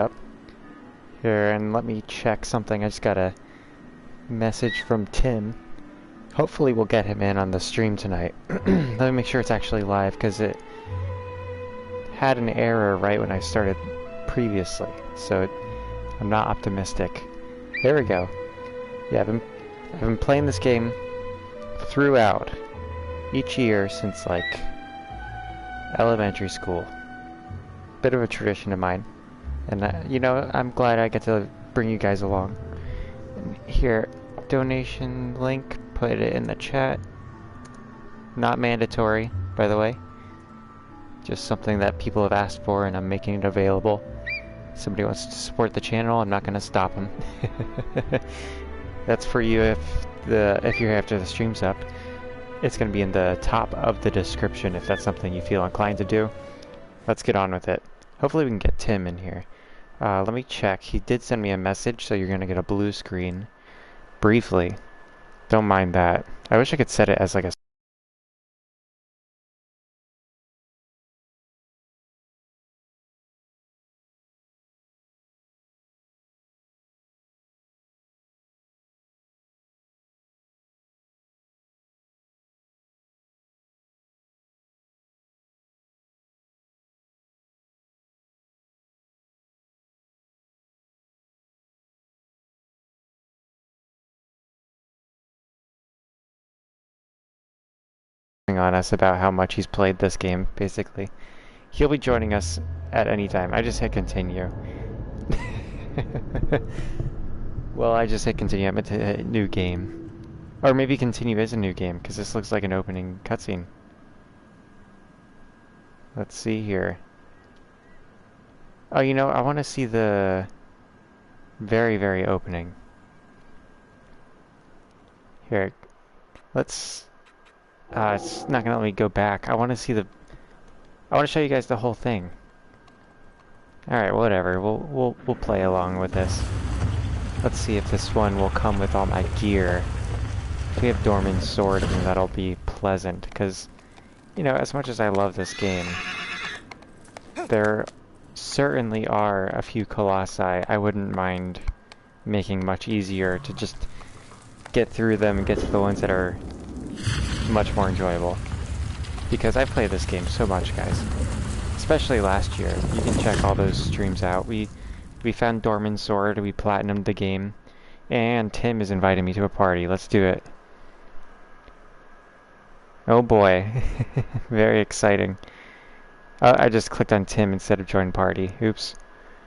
up here and let me check something. I just got a message from Tim. Hopefully we'll get him in on the stream tonight. Let me make sure it's actually live because it had an error right when I started previously, so I'm not optimistic. There we go. Yeah, I've been playing this game throughout each year since like elementary school. Bit of a tradition of mine, and you know, I'm glad I get to bring you guys along. Here, donation link, put it in the chat. Not mandatory, by the way. Just something that people have asked for and I'm making it available. Somebody wants to support the channel, I'm not going to stop them. That's for you if you're after the stream's up. It's going to be in the top of the description if that's something you feel inclined to do. Let's get on with it. Hopefully we can get Tim in here. Let me check. He did send me a message, so you're going to get a blue screen. Briefly. Don't mind that. I wish I could set it as like a on us about how much he's played this game, basically. He'll be joining us at any time. I just hit continue. Well, I just hit continue. I meant to hit new game. Or maybe continue is a new game, because this looks like an opening cutscene. Let's see here. Oh, you know, I want to see the very, very opening. Here. Let's... it's not gonna let me go back. I want to see the... I want to show you guys the whole thing. Alright, whatever. We'll play along with this. Let's see if this one will come with all my gear. If we have Dorman's sword, then that'll be pleasant, because, you know, as much as I love this game, there certainly are a few Colossi I wouldn't mind making much easier to just get through them and get to the ones that are much more enjoyable. Because I've played this game so much, guys. Especially last year. You can check all those streams out. We found Dorman's sword, we platinumed the game, and Tim is inviting me to a party. Let's do it. Oh boy. Very exciting. I just clicked on Tim instead of join party. Oops.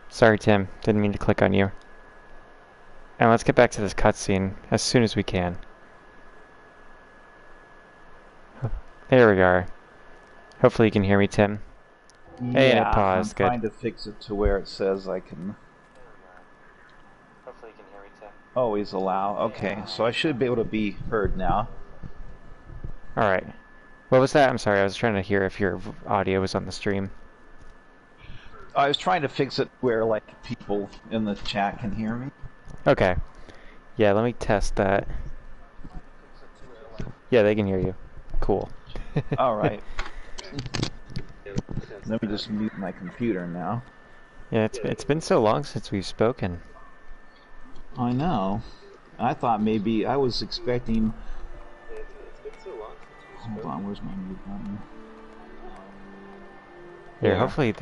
Sorry, Tim. Didn't mean to click on you. And let's get back to this cutscene as soon as we can. There we are. Hopefully you can hear me, Tim. Hey, and it paused. I'm trying to fix it to where it says I can... Hopefully you can hear me, Tim. Always allow. Okay, so I should be able to be heard now. Alright. What was that? I'm sorry, I was trying to hear if your audio was on the stream. I was trying to fix it where, like, people in the chat can hear me. Okay. Yeah, let me test that. Yeah, they can hear you. Cool. Alright. Let me just mute my computer now. Yeah, it's been so long since we've spoken. I know. I thought maybe I was expecting... Hold on, where's my mute button? Here, hopefully...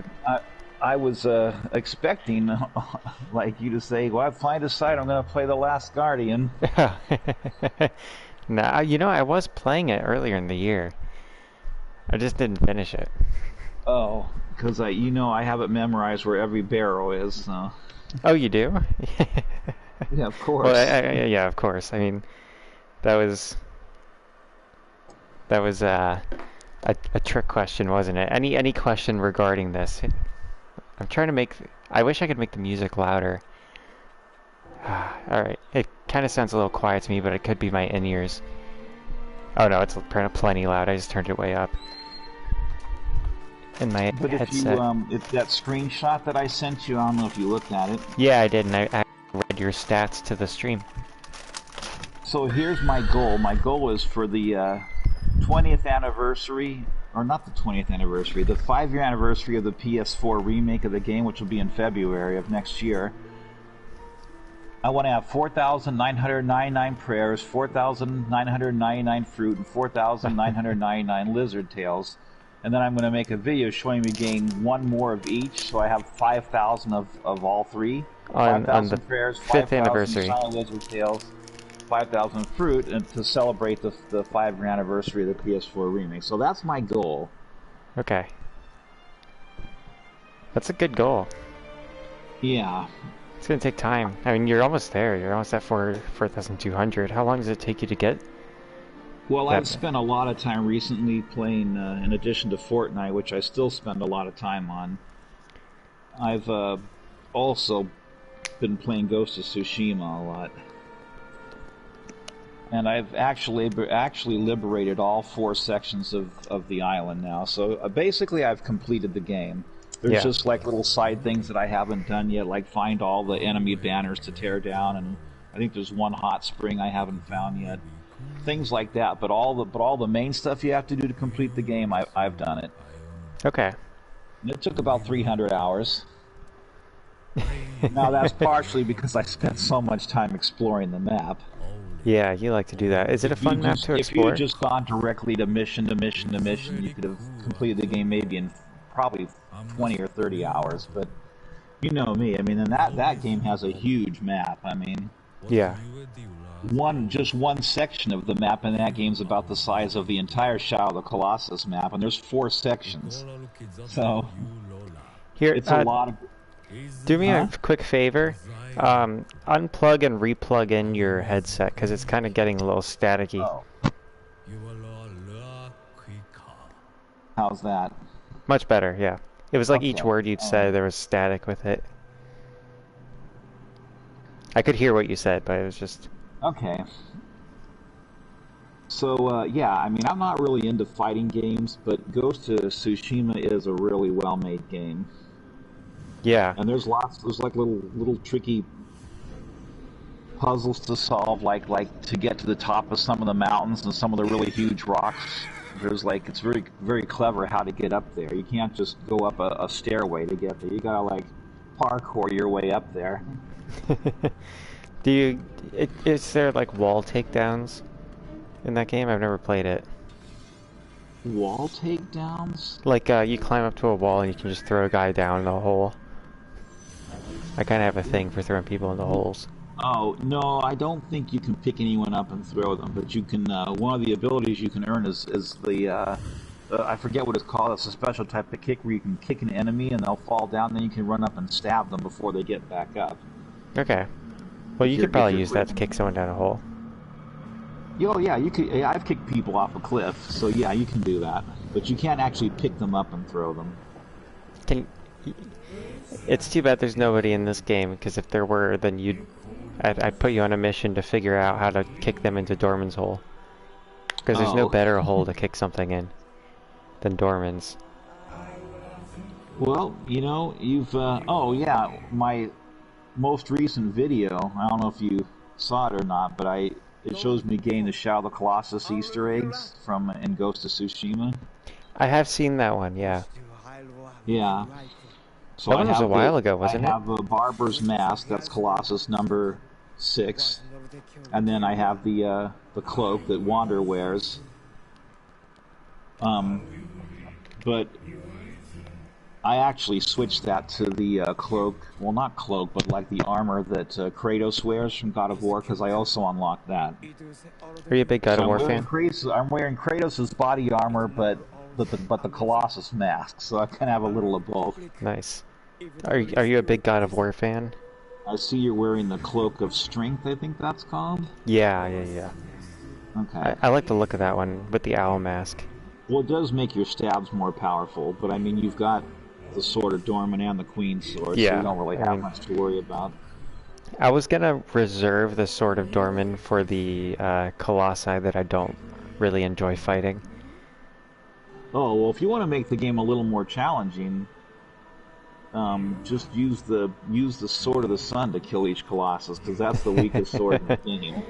I was expecting, like, you to say, well, I finally decided I'm going to play The Last Guardian. Nah, you know, I was playing it earlier in the year. I just didn't finish it. Oh, because you know, I have it memorized where every barrel is, so... Oh, you do? Yeah, of course. Well, yeah, of course. I mean, that was a trick question, wasn't it? Any question regarding this? I'm trying to make... I wish I could make the music louder. Alright, it kind of sounds a little quiet to me, but it could be my in-ears. Oh no, it's plenty loud. I just turned it way up. In my headset. If that screenshot that I sent you, I don't know if you looked at it. Yeah, I did, and I read your stats to the stream. So here's my goal. My goal is for the 20th anniversary or not the 20th anniversary, the 5-year anniversary of the PS4 remake of the game, which will be in February of next year. I want to have 4,999 prayers, 4,999 fruit, and 4,999 lizard tails. And then I'm going to make a video showing me gain one more of each, so I have 5,000 of all three. On 5,000 the prayers, 5th 5,000 anniversary. silent lizard tails, 5,000 fruit, and to celebrate the 5-year anniversary of the PS4 remake. So that's my goal. Okay. That's a good goal. Yeah. It's gonna take time. I mean, you're almost there. You're almost at 4,200. How long does it take you to get? Well, I've spent a lot of time recently playing, in addition to Fortnite, which I still spend a lot of time on. I've also been playing Ghost of Tsushima a lot. And I've actually liberated all 4 sections of the island now. So basically I've completed the game. There's just like little side things that I haven't done yet, like find all the enemy banners to tear down, and I think there's one hot spring I haven't found yet. Things like that, but all the main stuff you have to do to complete the game, I've done it. Okay. And it took about 300 hours. Now that's partially because I spent so much time exploring the map. Yeah, you like to do that. Is it a fun map to explore? If you had just gone directly to mission to mission to mission, you could have completed the game maybe in probably 20 or 30 hours. But you know me, I mean, and that game has a huge map. I mean, yeah. Just one section of the map in that game's about the size of the entire Shadow of the Colossus map, and there's 4 sections. So here, it's a lot of... Do me a quick favor. Unplug and replug in your headset, because it's kind of getting a little staticky. Oh. How's that? Much better, yeah. It was like each word you'd say, there was static with it. I could hear what you said, but it was just... Okay. So, yeah, I mean, I'm not really into fighting games, but Ghost of Tsushima is a really well-made game. Yeah. And there's like little tricky puzzles to solve, like to get to the top of some of the mountains and some of the really huge rocks. There's like, it's very, very clever how to get up there. You can't just go up a stairway to get there. You gotta like parkour your way up there. Is there like wall takedowns in that game? I've never played it. Wall takedowns? Like you climb up to a wall and you can just throw a guy down in a hole. I kind of have a thing for throwing people into holes. Oh, no, I don't think you can pick anyone up and throw them, but you can, one of the abilities you can earn is the, I forget what it's called, it's a special type of kick where you can kick an enemy and they'll fall down, then you can run up and stab them before they get back up. Okay. Well, you could probably use that to kick someone down a hole. Oh, yeah, you could. Yeah, I've kicked people off a cliff, so yeah, you can do that. But you can't actually pick them up and throw them. It's too bad there's nobody in this game, because if there were, then I'd put you on a mission to figure out how to kick them into Dorman's hole. Because there's no better hole to kick something in than Dorman's. Well, you know, you've... oh, yeah, my most recent video, I don't know if you saw it or not, but it shows me getting the Shadow of the Colossus Easter eggs in Ghost of Tsushima. I have seen that one, yeah. Yeah. So that one was a while ago, wasn't it? I have a Barber's Mask, that's Colossus number 6. And then I have the cloak that Wander wears. But I actually switched that to the cloak, well not cloak, but like the armor that Kratos wears from God of War, because I also unlocked that. Are you a big God of War fan? I'm wearing Kratos' body armor, but the Colossus mask, so I kind of have a little of both. Nice. Are you a big God of War fan? I see you're wearing the Cloak of Strength, I think that's called? Yeah. Okay. I like the look of that one, with the owl mask. Well, it does make your stabs more powerful, but I mean, you've got the Sword of Dorman and the Queen's Sword, so you don't really have much to worry about. I was gonna reserve the Sword of Dorman for the Colossi that I don't really enjoy fighting. Oh, well, if you want to make the game a little more challenging, just use the Sword of the Sun to kill each Colossus, because that's the weakest sword in the game.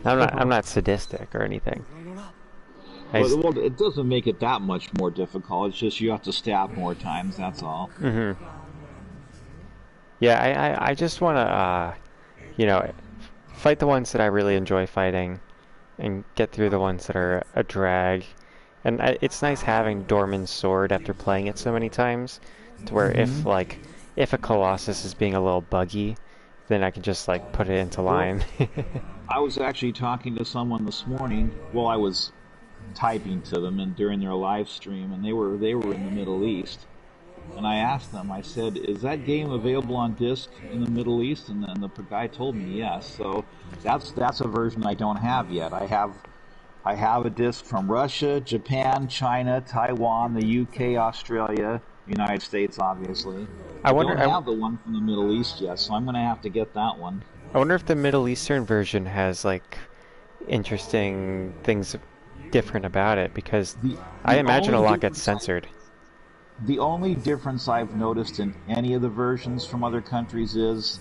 I'm not sadistic or anything. I just, Well, it doesn't make it that much more difficult. It's just you have to stab more times. That's all. mm-hmm. Yeah, I just want to, you know, fight the ones that I really enjoy fighting, and get through the ones that are a drag. And it's nice having Dorman's sword after playing it so many times, to where if a Colossus is being a little buggy, then I can just like put it into Well, line. I was actually talking to someone this morning. Well, I was typing to them and during their live stream, and they were in the Middle East. And I asked them, I said, "Is that game available on disc in the Middle East?" And then the guy told me yes. So that's a version I don't have yet. I have a disc from Russia, Japan, China, Taiwan, the UK, Australia, United States, obviously. I wonder. Don't have the one from the Middle East yet, so I'm going to have to get that one. I wonder if the Middle Eastern version has like interesting things different about it, because I imagine a lot gets censored. The only difference I've noticed in any of the versions from other countries is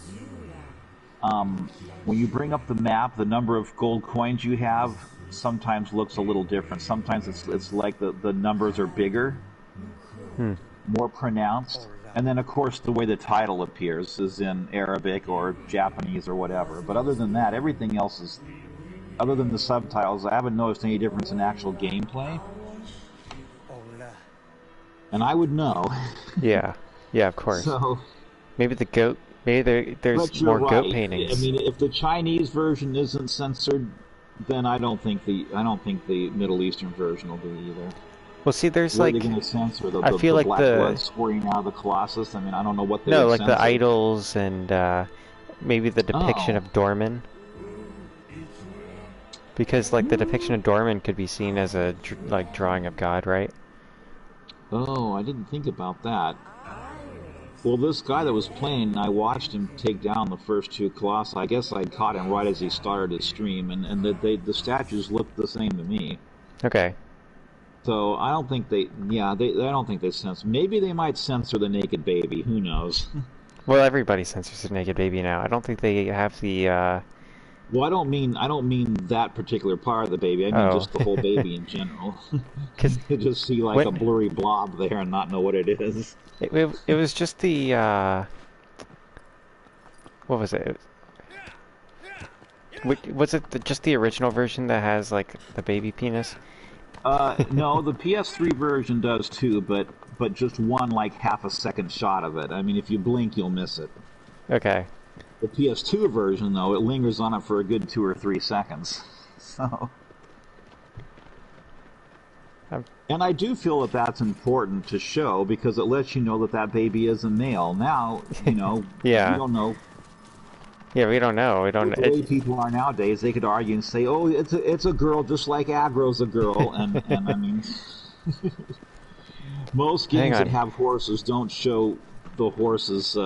when you bring up the map, the number of gold coins you have sometimes looks a little different. Sometimes it's like the numbers are bigger, more pronounced. And then, of course, the way the title appears is in Arabic or Japanese or whatever. But other than that, everything else is, other than the subtitles, I haven't noticed any difference in actual gameplay. And I would know. Yeah, of course. So maybe the goat. Maybe there's more goat paintings. I mean, if the Chinese version isn't censored, then I don't think the Middle Eastern version will be either. Well, see, there's What like are they going to censor? I feel like black the blood squirting out of the Colossus. I mean, I don't know what they no, would like the censor. idols and maybe the depiction of Dorman. Because like the depiction of Dorman could be seen as a like drawing of God, right? Oh, I didn't think about that. Well, this guy that was playing, I watched him take down the first two Colossi. I guess I caught him right as he started his stream, and the statues looked the same to me. Okay. So I don't think I don't think they censor. Maybe they might censor the naked baby. Who knows? Well, everybody censors the naked baby now. I don't think they have the. Well, I don't mean that particular part of the baby. I mean just the whole baby in general. Because you just see like a blurry blob there and not know what it is. It was just the what was it? Was it just the original version that has like the baby penis? No, the PS3 version does too, but just one like half a second shot of it. I mean, if you blink, you'll miss it. Okay. The PS2 version, though, it lingers on it for a good 2 or 3 seconds. So. And I do feel that that's important to show because it lets you know that that baby is a male. Now, you know, yeah. we don't know. Yeah, we don't know. We don't. The way people are nowadays, they could argue and say, "Oh, it's a girl, just like Agro's a girl," and I mean, most games that have horses don't show the horses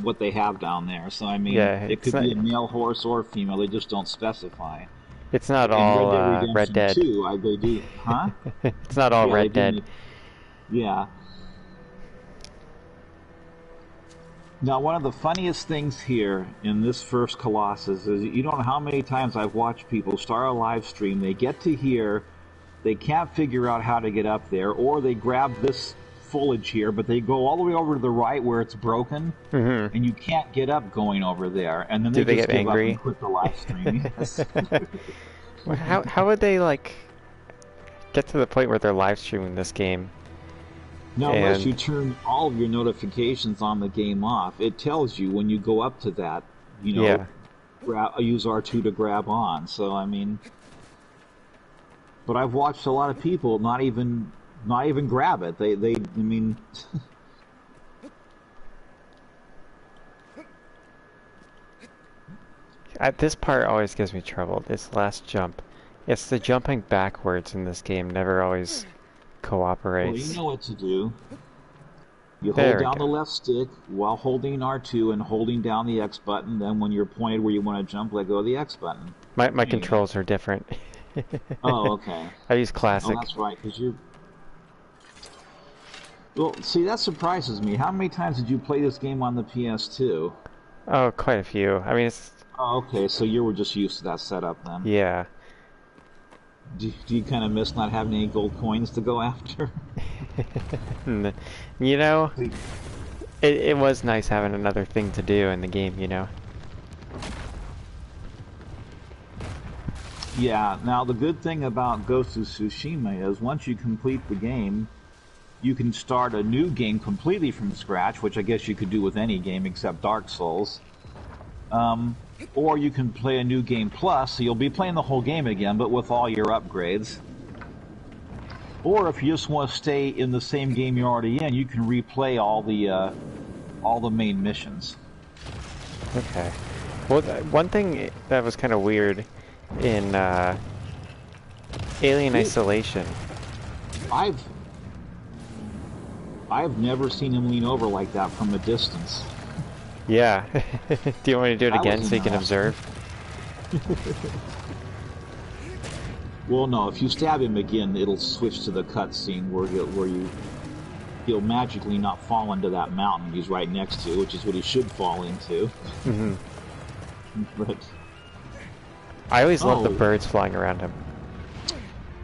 what they have down there. So I mean, it could be a male horse or female. They just don't specify. It's not all Red Dead. Too, they do, huh? It's not all Red Dead. Yeah. Now, one of the funniest things here in this first Colossus is you don't know how many times I've watched people start a live stream. They get to here, they can't figure out how to get up there, or they grab this foliage here, but they go all the way over to the right where it's broken, and you can't get up going over there. And then they just get give angry? up and quit the live stream. Yes. How would they like get to the point where they're live streaming this game? Now, unless you turn all of your notifications on the game off, it tells you when you go up to that, you know, use R2 to grab on. So, I mean, but I've watched a lot of people not even grab it. I mean, this part always gives me trouble. This last jump, it's the jumping backwards in this game never always cooperates. Well, you know what to do. You hold down the left stick while holding R2 and holding down the X button. Then when you're pointed where you want to jump, let go of the X button. My controls are different. Oh, okay. I use classic. Oh, that's right, because you're... Well, see, that surprises me. How many times did you play this game on the PS2? Oh, quite a few. I mean, it's... Oh, okay, so you were just used to that setup then. Yeah. Do you kind of miss not having any gold coins to go after? You know, it was nice having another thing to do in the game, you know? Yeah, now the good thing about Ghost of Tsushima is once you complete the game, you can start a new game completely from scratch, which I guess you could do with any game except Dark Souls. Or you can play a new game plus, so you'll be playing the whole game again, but with all your upgrades. Or if you just want to stay in the same game you're already in, you can replay all the main missions. Okay. Well, one thing that was kind of weird in Alien Isolation. I've never seen him lean over like that from a distance. Yeah. Do you want me to do it again so you can observe? Well, no. If you stab him again, it'll switch to the cutscene where he'll magically not fall into that mountain he's right next to, which is what he should fall into. Mm-hmm. But I always love the birds flying around him.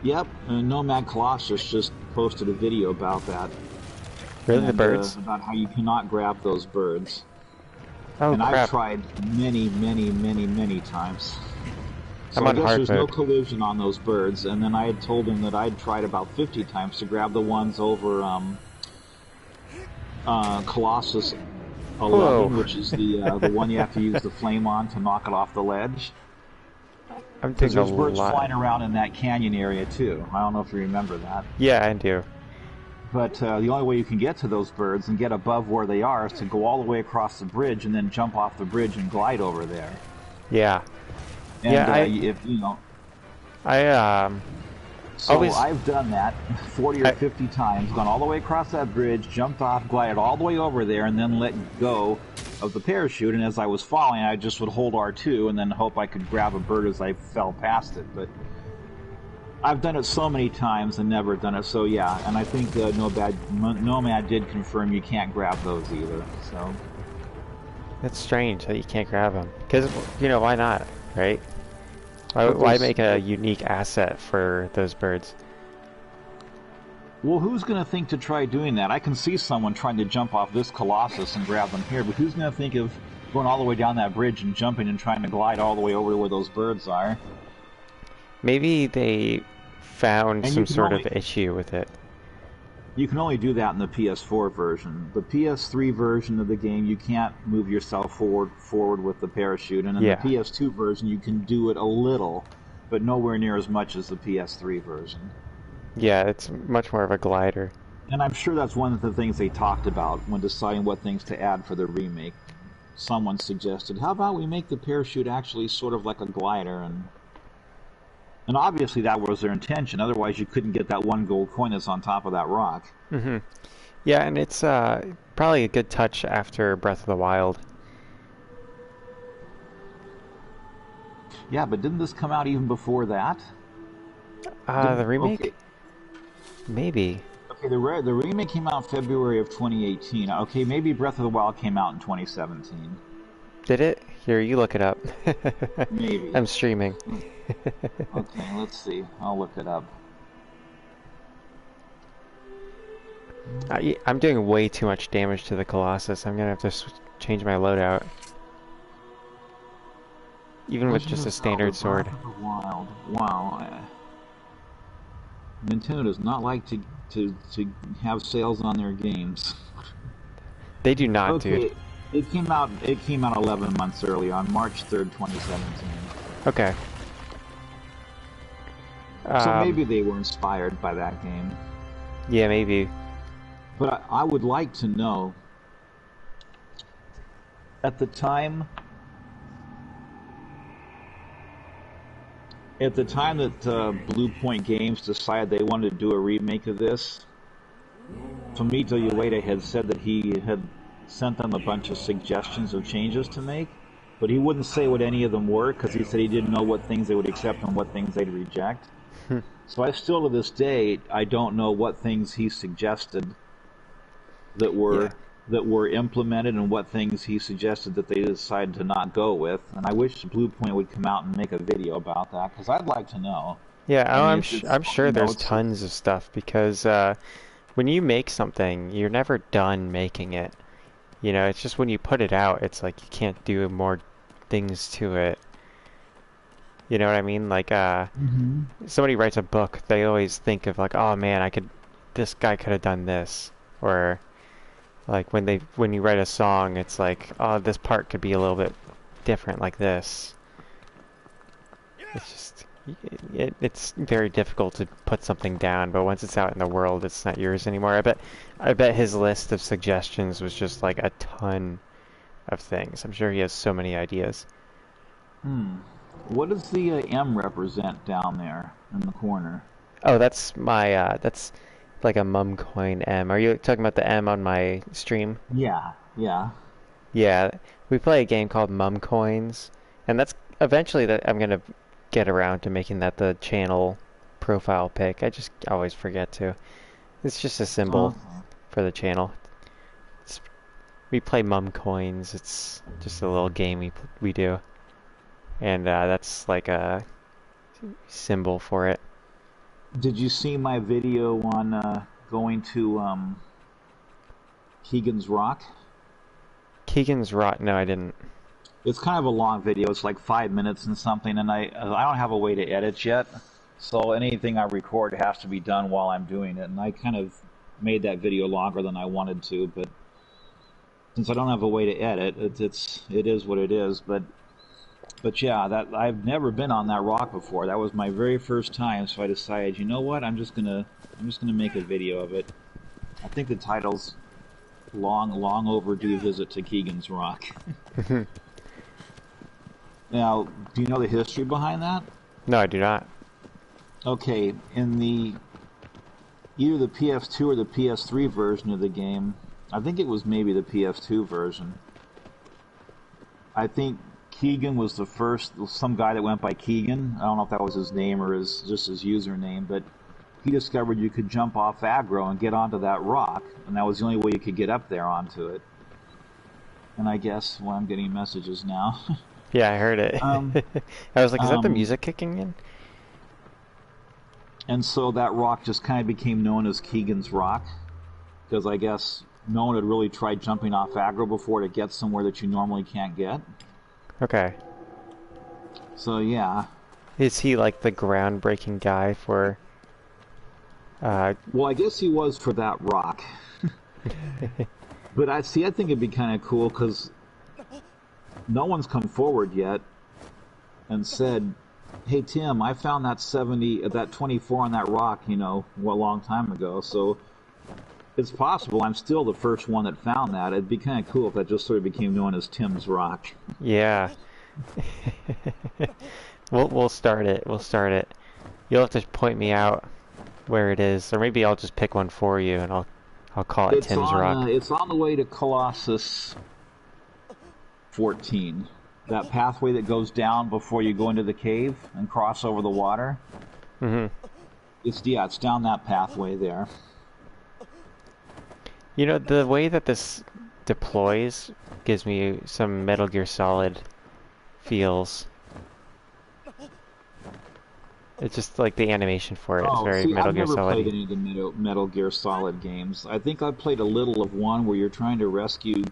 Yep, and Nomad Colossus just posted a video about that. Really, the birds? About how you cannot grab those birds. Oh, and crap. I've tried many times. So I'm on I guess hard there's mode. no collision on those birds, and then I had told him that I'd tried about 50 times to grab the ones over Colossus 11, Whoa. which is the one you have to use the flame on to knock it off the ledge. I'm Because doing there's a birds lot. flying around in that canyon area too. I don't know if you remember that. Yeah, I do. But the only way you can get to those birds and get above where they are is to go all the way across the bridge and then jump off the bridge and glide over there. Yeah. And Yeah, if you know, so always... I've done that 40 or 50 times, gone all the way across that bridge, jumped off, glided all the way over there, and then let go of the parachute. And as I was falling, I just would hold R2 and then hope I could grab a bird as I fell past it. But I've done it so many times and never done it. So yeah, and I think Nomad did confirm you can't grab those either. So It's strange that you can't grab them. Because, you know, why not, right? Why make a unique asset for those birds? Well, who's going to think to try doing that? I can see someone trying to jump off this Colossus and grab them here, but who's going to think of going all the way down that bridge and jumping and trying to glide all the way over to where those birds are? Maybe they found some sort of issue with it. You can only do that in the PS4 version. The PS3 version of the game, you can't move yourself forward with the parachute, and in the PS2 version, you can do it a little, but nowhere near as much as the PS3 version. Yeah, it's much more of a glider. And I'm sure that's one of the things they talked about when deciding what things to add for the remake. Someone suggested, how about we make the parachute actually sort of like a glider, and obviously that was their intention, otherwise you couldn't get that one gold coin that's on top of that rock. Mm-hmm. Yeah, and it's probably a good touch after Breath of the Wild. Yeah, but didn't this come out even before that? The remake? Okay. Maybe. Okay, the remake came out in February of 2018. Okay, maybe Breath of the Wild came out in 2017. Did it? Here, you look it up. Maybe. I'm streaming. Okay, let's see. I'll look it up. I'm doing way too much damage to the Colossus. I'm gonna have to change my loadout. Even with just a standard sword. Breath of the Wild. Wow. Nintendo does not like to have sales on their games. They do not, dude. It came out 11 months early, on March 3rd, 2017. Okay. So maybe they were inspired by that game. Yeah, maybe. But I would like to know, at the time that Blue Point Games decided they wanted to do a remake of this, Tomito Ueda had said that he had sent them a bunch of suggestions of changes to make, but he wouldn't say what any of them were because he said he didn't know what things they would accept and what things they'd reject. So I still, to this day, I don't know what things he suggested that were implemented and what things he suggested that they decided to not go with. And I wish Blue Point would come out and make a video about that, because I'd like to know. Yeah, I oh, mean, it's I'm sure there's it's tons of stuff because when you make something, you're never done making it. You know, it's just when you put it out, it's like you can't do more things to it. You know what I mean? Like, hmm somebody writes a book, they always think of like, oh man, this guy could have done this. Or like when you write a song, it's like, oh, this part could be a little bit different like this. It's just, it's very difficult to put something down, but once it's out in the world, it's not yours anymore. I bet his list of suggestions was just like a ton of things. I'm sure he has so many ideas. Hmm. What does the M represent down there in the corner? Oh, that's like a mum coin M. Are you talking about the M on my stream? Yeah, yeah. Yeah, we play a game called Mum Coins, and that's eventually that I'm gonna get around to making that the channel profile pic. I just always forget to. It's just a symbol Okay. for the channel. It's, we play Mum Coins. It's just a little game we do, and that's like a symbol for it. Did you see my video on going to Keegan's Rock? Keegan's Rot. No, I didn't. It's kind of a long video. It's like 5 minutes and something, and I don't have a way to edit yet. So anything I record has to be done while I'm doing it, and I kind of made that video longer than I wanted to, but since I don't have a way to edit, it is what it is. But yeah, that I've never been on that rock before. That was my very first time, so I decided, you know what? I'm just gonna make a video of it. I think the title's long overdue visit to Keegan's Rock. Now, do you know the history behind that? No, I do not. Okay, in the either the PS2 or the PS3 version of the game, I think it was maybe the PS2 version. I think Keegan was the first, some guy that went by Keegan. I don't know if that was his name or just his username, but he discovered you could jump off aggro and get onto that rock, and that was the only way you could get up there onto it. And I guess, well, I'm getting messages now. Yeah, I heard it. um, I was like, is that the um, music kicking in? and so that rock just kind of became known as Keegan's Rock, because I guess no one had really tried jumping off aggro before to get somewhere that you normally can't get. Okay. So yeah. Is he like the groundbreaking guy for Well, I guess he was for that rock. But I think it'd be kind of cool because no one's come forward yet and said, "Hey Tim, I found that 24 on that rock, a long time ago." So it's possible I'm still the first one that found that. It'd be kind of cool if that just sort of became known as Tim's Rock. Yeah. We'll start it. We'll start it. You'll have to point me out where it is, or maybe I'll just pick one for you and I'll call it Tim's Rock. It's on the way to Colossus 14. That pathway that goes down before you go into the cave and cross over the water. Mm-hmm. It's down that pathway there. You know, the way that this deploys gives me some Metal Gear Solid feels. It's just like the animation for it is very Metal Gear Solid. I've never played any of the Metal Gear Solid games. I think I played a little of one where you're trying to rescue,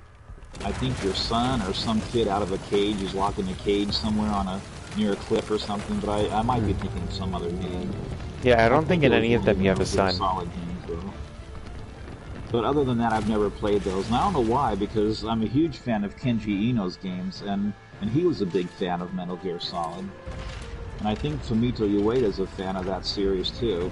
I think, your son or some kid out of a cage. He's locked in a cage somewhere near a cliff or something, but I might be thinking of some other game. Yeah, I don't think in any of them you have a son. Solid games, though. But other than that, I've never played those. And I don't know why, because I'm a huge fan of Kenji Ino's games, and he was a big fan of Metal Gear Solid. And I think Fumito Ueda is a fan of that series, too.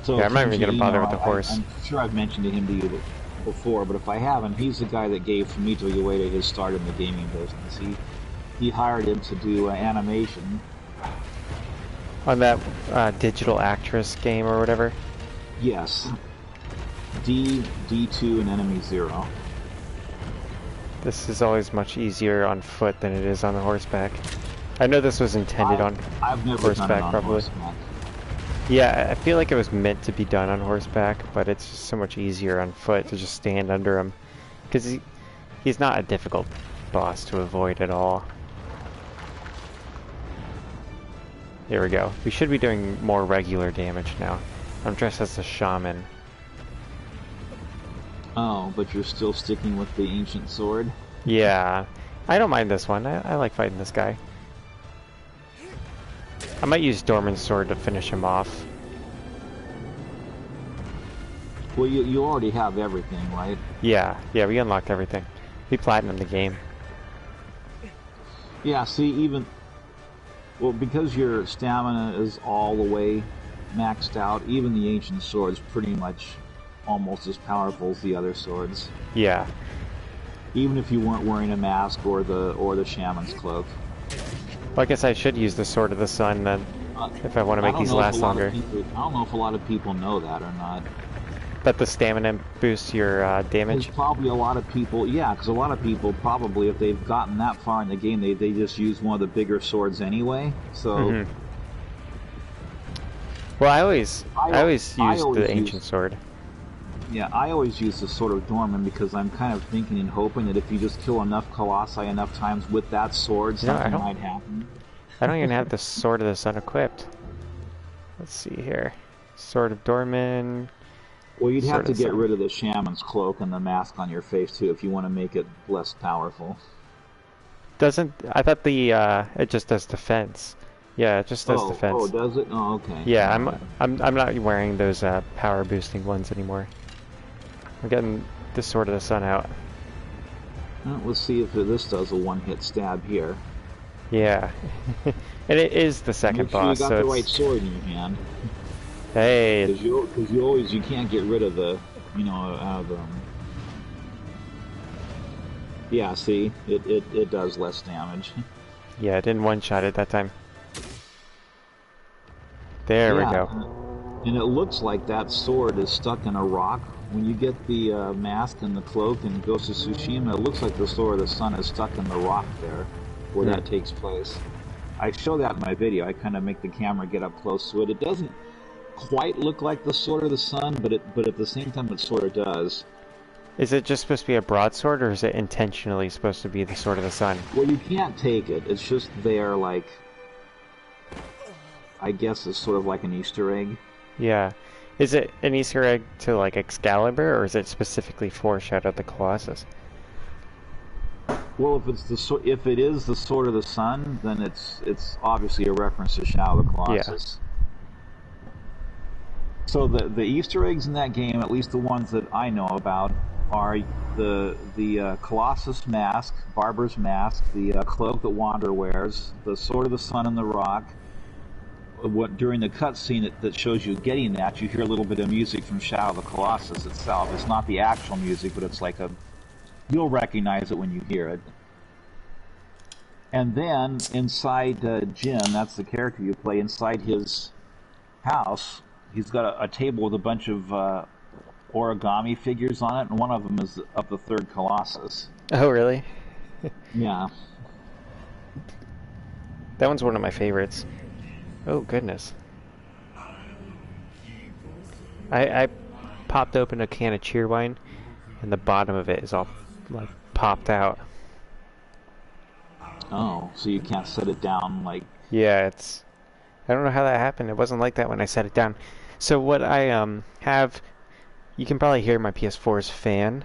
So yeah, I'm not even going to bother with the I'm horse. sure I've mentioned him to you before, but if I haven't, he's the guy that gave Fumito Ueda his start in the gaming business. He hired him to do animation. On that digital actress game or whatever? Yes. D2 and Enemy Zero. This is always much easier on foot than it is on the horseback. I know this was intended on I've never horseback, done it on probably. horseback. Yeah, I feel like it was meant to be done on horseback, but it's just so much easier on foot to just stand under him. Because he's not a difficult boss to avoid at all. There we go. We should be doing more regular damage now. I'm dressed as a shaman. Oh, but you're still sticking with the ancient sword? Yeah. I don't mind this one. I like fighting this guy. I might use Dorman's sword to finish him off. Well, you already have everything, right? Yeah, we unlocked everything. We platinumed the game. Yeah, see, even... Well, because your stamina is all the way maxed out, even the ancient sword's pretty much almost as powerful as the other swords. Yeah. Even if you weren't wearing a mask or the shaman's cloak. Well, I guess I should use the Sword of the Sun then, if I want to make these last longer. I don't know if a lot of people know that or not. That the stamina boosts your damage? There's probably a lot of people, yeah, because a lot of people probably, if they've gotten that far in the game, they just use one of the bigger swords anyway, so... Mm-hmm. Well, I always use the ancient sword. Yeah, I always use the Sword of Dorman because I'm kind of thinking and hoping that if you just kill enough Colossi enough times with that sword, something might happen. I don't even have the Sword of the Sun equipped. Let's see here. Sword of Dorman... Well, you'd have to get rid of the shaman's cloak and the mask on your face too if you want to make it less powerful. Doesn't I thought the it just does defense. Yeah, it just does defense. Oh, does it? Oh, okay. Yeah, I'm not wearing those power boosting ones anymore. I'm getting the Sword of the Sun out. Well, let's see if this does a one-hit stab here. Yeah, and it is the second boss. You got the right sword in your hand. Hey. Because you can't get rid of the, yeah, see, it does less damage. Yeah, it didn't one-shot it that time. There we go. And it looks like that sword is stuck in a rock. When you get the mask and the cloak in Ghost of Tsushima, it looks like the Sword of the Sun is stuck in the rock there, where that takes place. I show that in my video. I kind of make the camera get up close to it. It doesn't quite look like the Sword of the Sun, but at the same time it sort of does. Is it just supposed to be a broadsword, or is it intentionally supposed to be the Sword of the Sun? Well, you can't take it. It's just there, like, I guess it's sort of like an Easter egg. Yeah. Is it an Easter egg to, like, Excalibur, or is it specifically for Shadow of the Colossus? Well, if it is the Sword of the Sun, then it's obviously a reference to Shadow of the Colossus. Yeah. So the Easter eggs in that game, at least the ones that I know about, are the Colossus mask, Barber's mask, the cloak that Wander wears, the Sword of the Sun in the rock. During the cutscene that shows you getting that, you hear a little bit of music from Shadow of the Colossus itself. It's not the actual music, but it's like you'll recognize it when you hear it. And then inside Jin, that's the character you play, inside his house, he's got a table with a bunch of origami figures on it, and one of them is of the third Colossus. Oh, really? Yeah. That one's one of my favorites. Oh, goodness. I popped open a can of cheerwine, and the bottom of it is all, like, popped out. Oh, so you can't set it down, like... Yeah, it's... I don't know how that happened. It wasn't like that when I set it down. So what I have... You can probably hear my PS4's fan.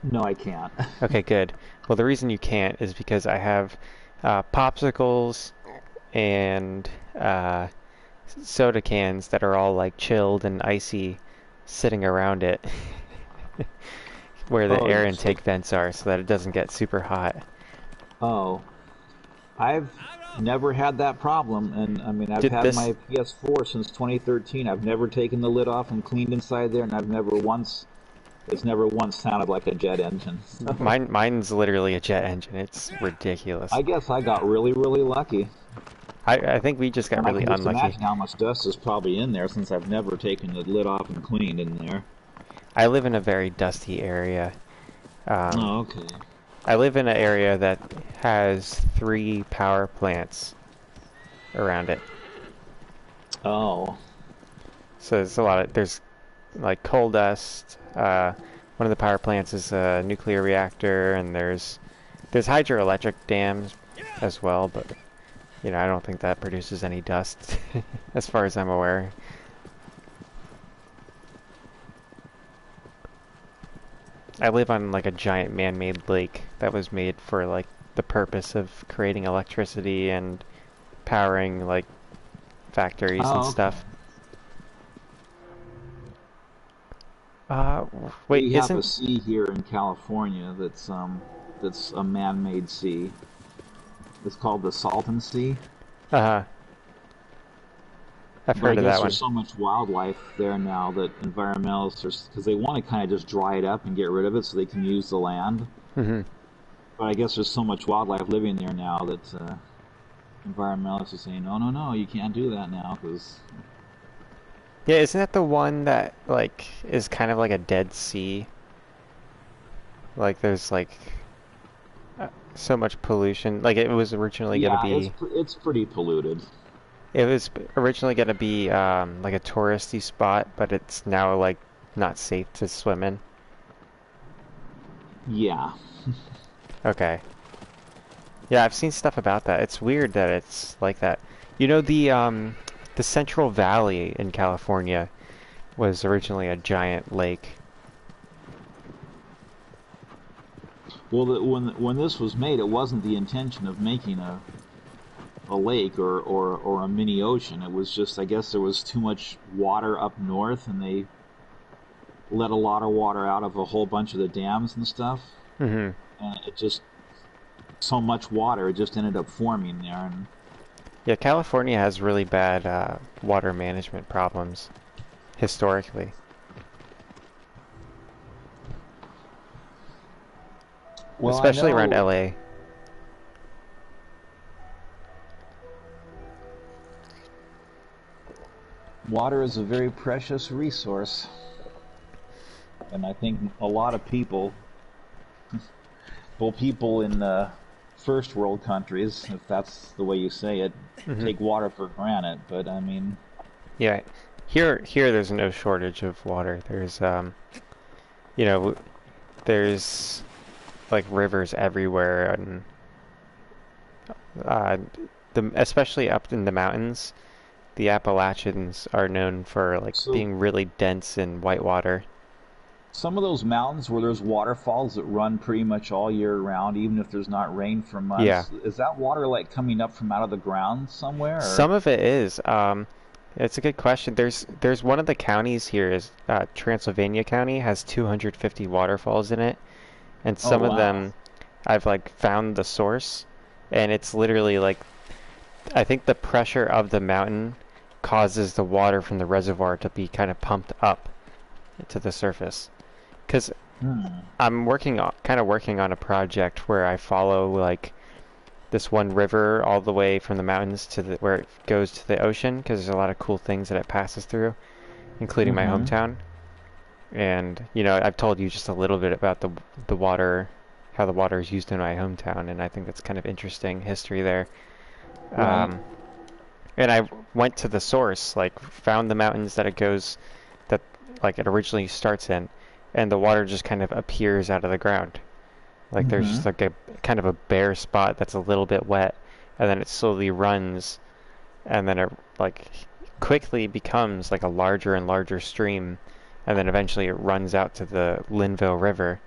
No, I can't. Okay, good. Well, the reason you can't is because I have popsicles and soda cans that are all like chilled and icy sitting around it where the air intake vents are, so that it doesn't get super hot. Oh, I've never had that problem, and I mean, I've had my PS4 since 2013. I've never taken the lid off and cleaned inside there, and it's never once sounded like a jet engine. Mine's literally a jet engine. It's ridiculous. I guess I got really, really lucky. I think we just got really unlucky. I can imagine how much dust is probably in there, since I've never taken the lid off and cleaned in there. I live in a very dusty area. Oh, okay. I live in an area that has 3 power plants around it. Oh. So there's like coal dust. One of the power plants is a nuclear reactor, and there's hydroelectric dams as well, but You know, I don't think that produces any dust, as far as I'm aware. I live on like a giant man-made lake that was made for like the purpose of creating electricity and powering like factories and Oh, okay. stuff. Uh, wait, We have a isn't... sea here in California that's a man-made sea. It's called the Salton Sea. Uh-huh. I've But I heard of guess that there's one. so much wildlife there now that environmentalists are, because they want to kind of just dry it up and get rid of it so they can use the land. Hmm. But I guess there's so much wildlife living there now that environmentalists are saying, no, no, no, you can't do that now because Yeah, isn't that the one that like is kind of like a dead sea? Like there's like so much pollution. Like it was originally gonna yeah, be... it's pretty polluted. It was originally gonna be like a touristy spot, but it's now like not safe to swim in. Yeah. Okay. Yeah, I've seen stuff about that. It's weird that it's like that. You know, the Central Valley in California was originally a giant lake. Well, when this was made, it wasn't the intention of making a lake or a mini ocean. It was just, I guess there was too much water up north, and they let a lot of water out of a whole bunch of the dams and stuff. Hmm. And it just, so much water, it just ended up forming there. And Yeah, California has really bad water management problems historically. well, I Especially around know LA. water is a very precious resource, and I think a lot of people, well, people in first world countries, if that's the way you say it, Hmm. take water for granted. But I mean, Yeah, here there's no shortage of water. There's you know, there's like rivers everywhere, and uh, especially up in the mountains, the Appalachians are known for like so being really dense in white water. some of those mountains where there's waterfalls that run pretty much all year round, even if there's not rain for Yeah, months, is that water like coming up from out of the ground somewhere? Or some of it is. It's a good question. There's one of the counties here is Transylvania County has 250 waterfalls in it, and oh some of wow, them I've like found the source, and it's literally like I think the pressure of the mountain causes the water from the reservoir to be kind of pumped up to the surface. Because hmm. I'm kind of working on a project where I follow like this one river all the way from the mountains to where it goes to the ocean, because there's a lot of cool things that it passes through, including my Mm-hmm. hometown. And you know, I've told you just a little bit about the water, how the water is used in my hometown, and I think that's kind of interesting history there. Right. Um, and I went to the source, like found the mountains that it goes, that like it originally starts in, and the water just kind of appears out of the ground. Like there's Mm-hmm. just like a kind of a bare spot that's a little bit wet, and then it slowly runs, and then it like quickly becomes like a larger and larger stream, and then eventually it runs out to the Linville River,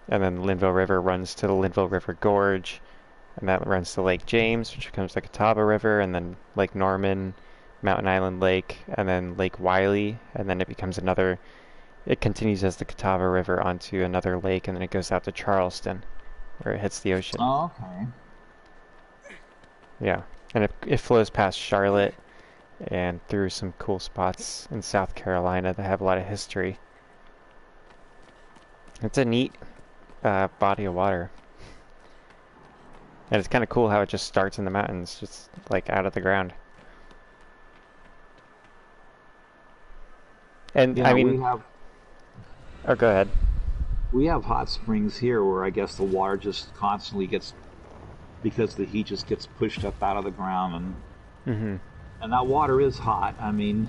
and then the Linville River runs to the Linville River Gorge, and that runs to Lake James, which becomes the Catawba River, and then Lake Norman, Mountain Island Lake, and then Lake Wylie, and then it becomes another. It continues as the Catawba River onto another lake, and then it goes out to Charleston, where it hits the ocean. Oh, okay. Yeah, and it flows past Charlotte and through some cool spots in South Carolina that have a lot of history. It's a neat body of water, and it's kind of cool how it just starts in the mountains, just like out of the ground. And I Yeah, mean, oh, go ahead. we have hot springs here where I guess the water just constantly gets, because the heat just gets pushed up out of the ground, Hmm. and that water is hot. I mean,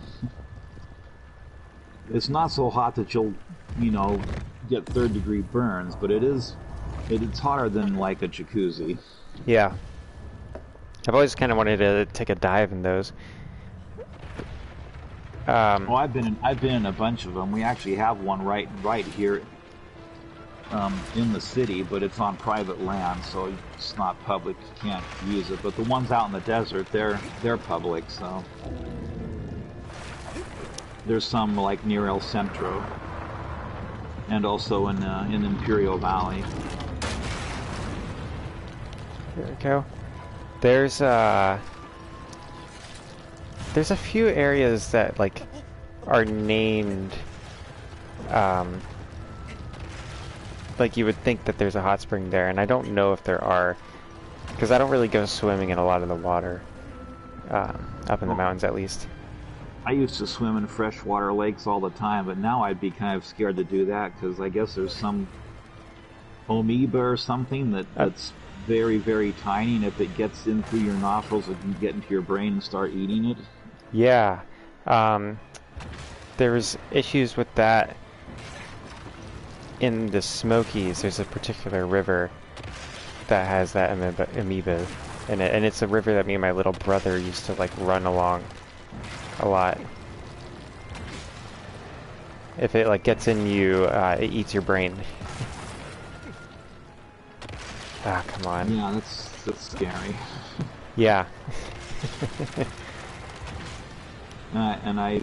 it's not so hot that you'll, you know, get third degree burns, but it's hotter than like a jacuzzi. Yeah. I've always kind of wanted to take a dive in those. Well, I've been in a bunch of them. We actually have one right here in the city, but it's on private land, so it's not public. You can't use it. But the ones out in the desert, they're public. So there's some like near El Centro, and also in Imperial Valley. There we go. There's a few areas that like are named like you would think that there's a hot spring there, and I don't know if there are, because I don't really go swimming in a lot of the water up in the mountains, at least. I used to swim in freshwater lakes all the time, but now I'd be kind of scared to do that because I guess there's some amoeba or something that's very, very tiny, and if it gets in through your nostrils, it can get into your brain and start eating it. Yeah, there's issues with that in the Smokies. There's a particular river that has that amoeba in it, and it's a river that me and my little brother used to like run along a lot. If it like gets in you, it eats your brain. Ah, come on. Yeah, that's scary. Yeah. And I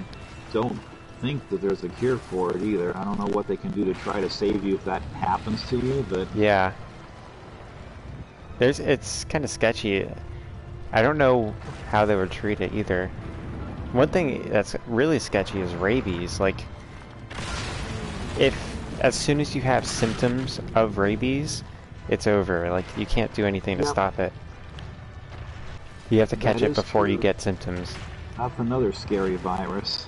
don't think that there's a cure for it either. I don't know what they can do to try to save you if that happens to you, but yeah. It's kind of sketchy. I don't know how they would treat it either. One thing that's really sketchy is rabies. Like, as soon as you have symptoms of rabies, it's over. Like, you can't do anything to stop it. You have to catch it before you get symptoms. That's another scary virus.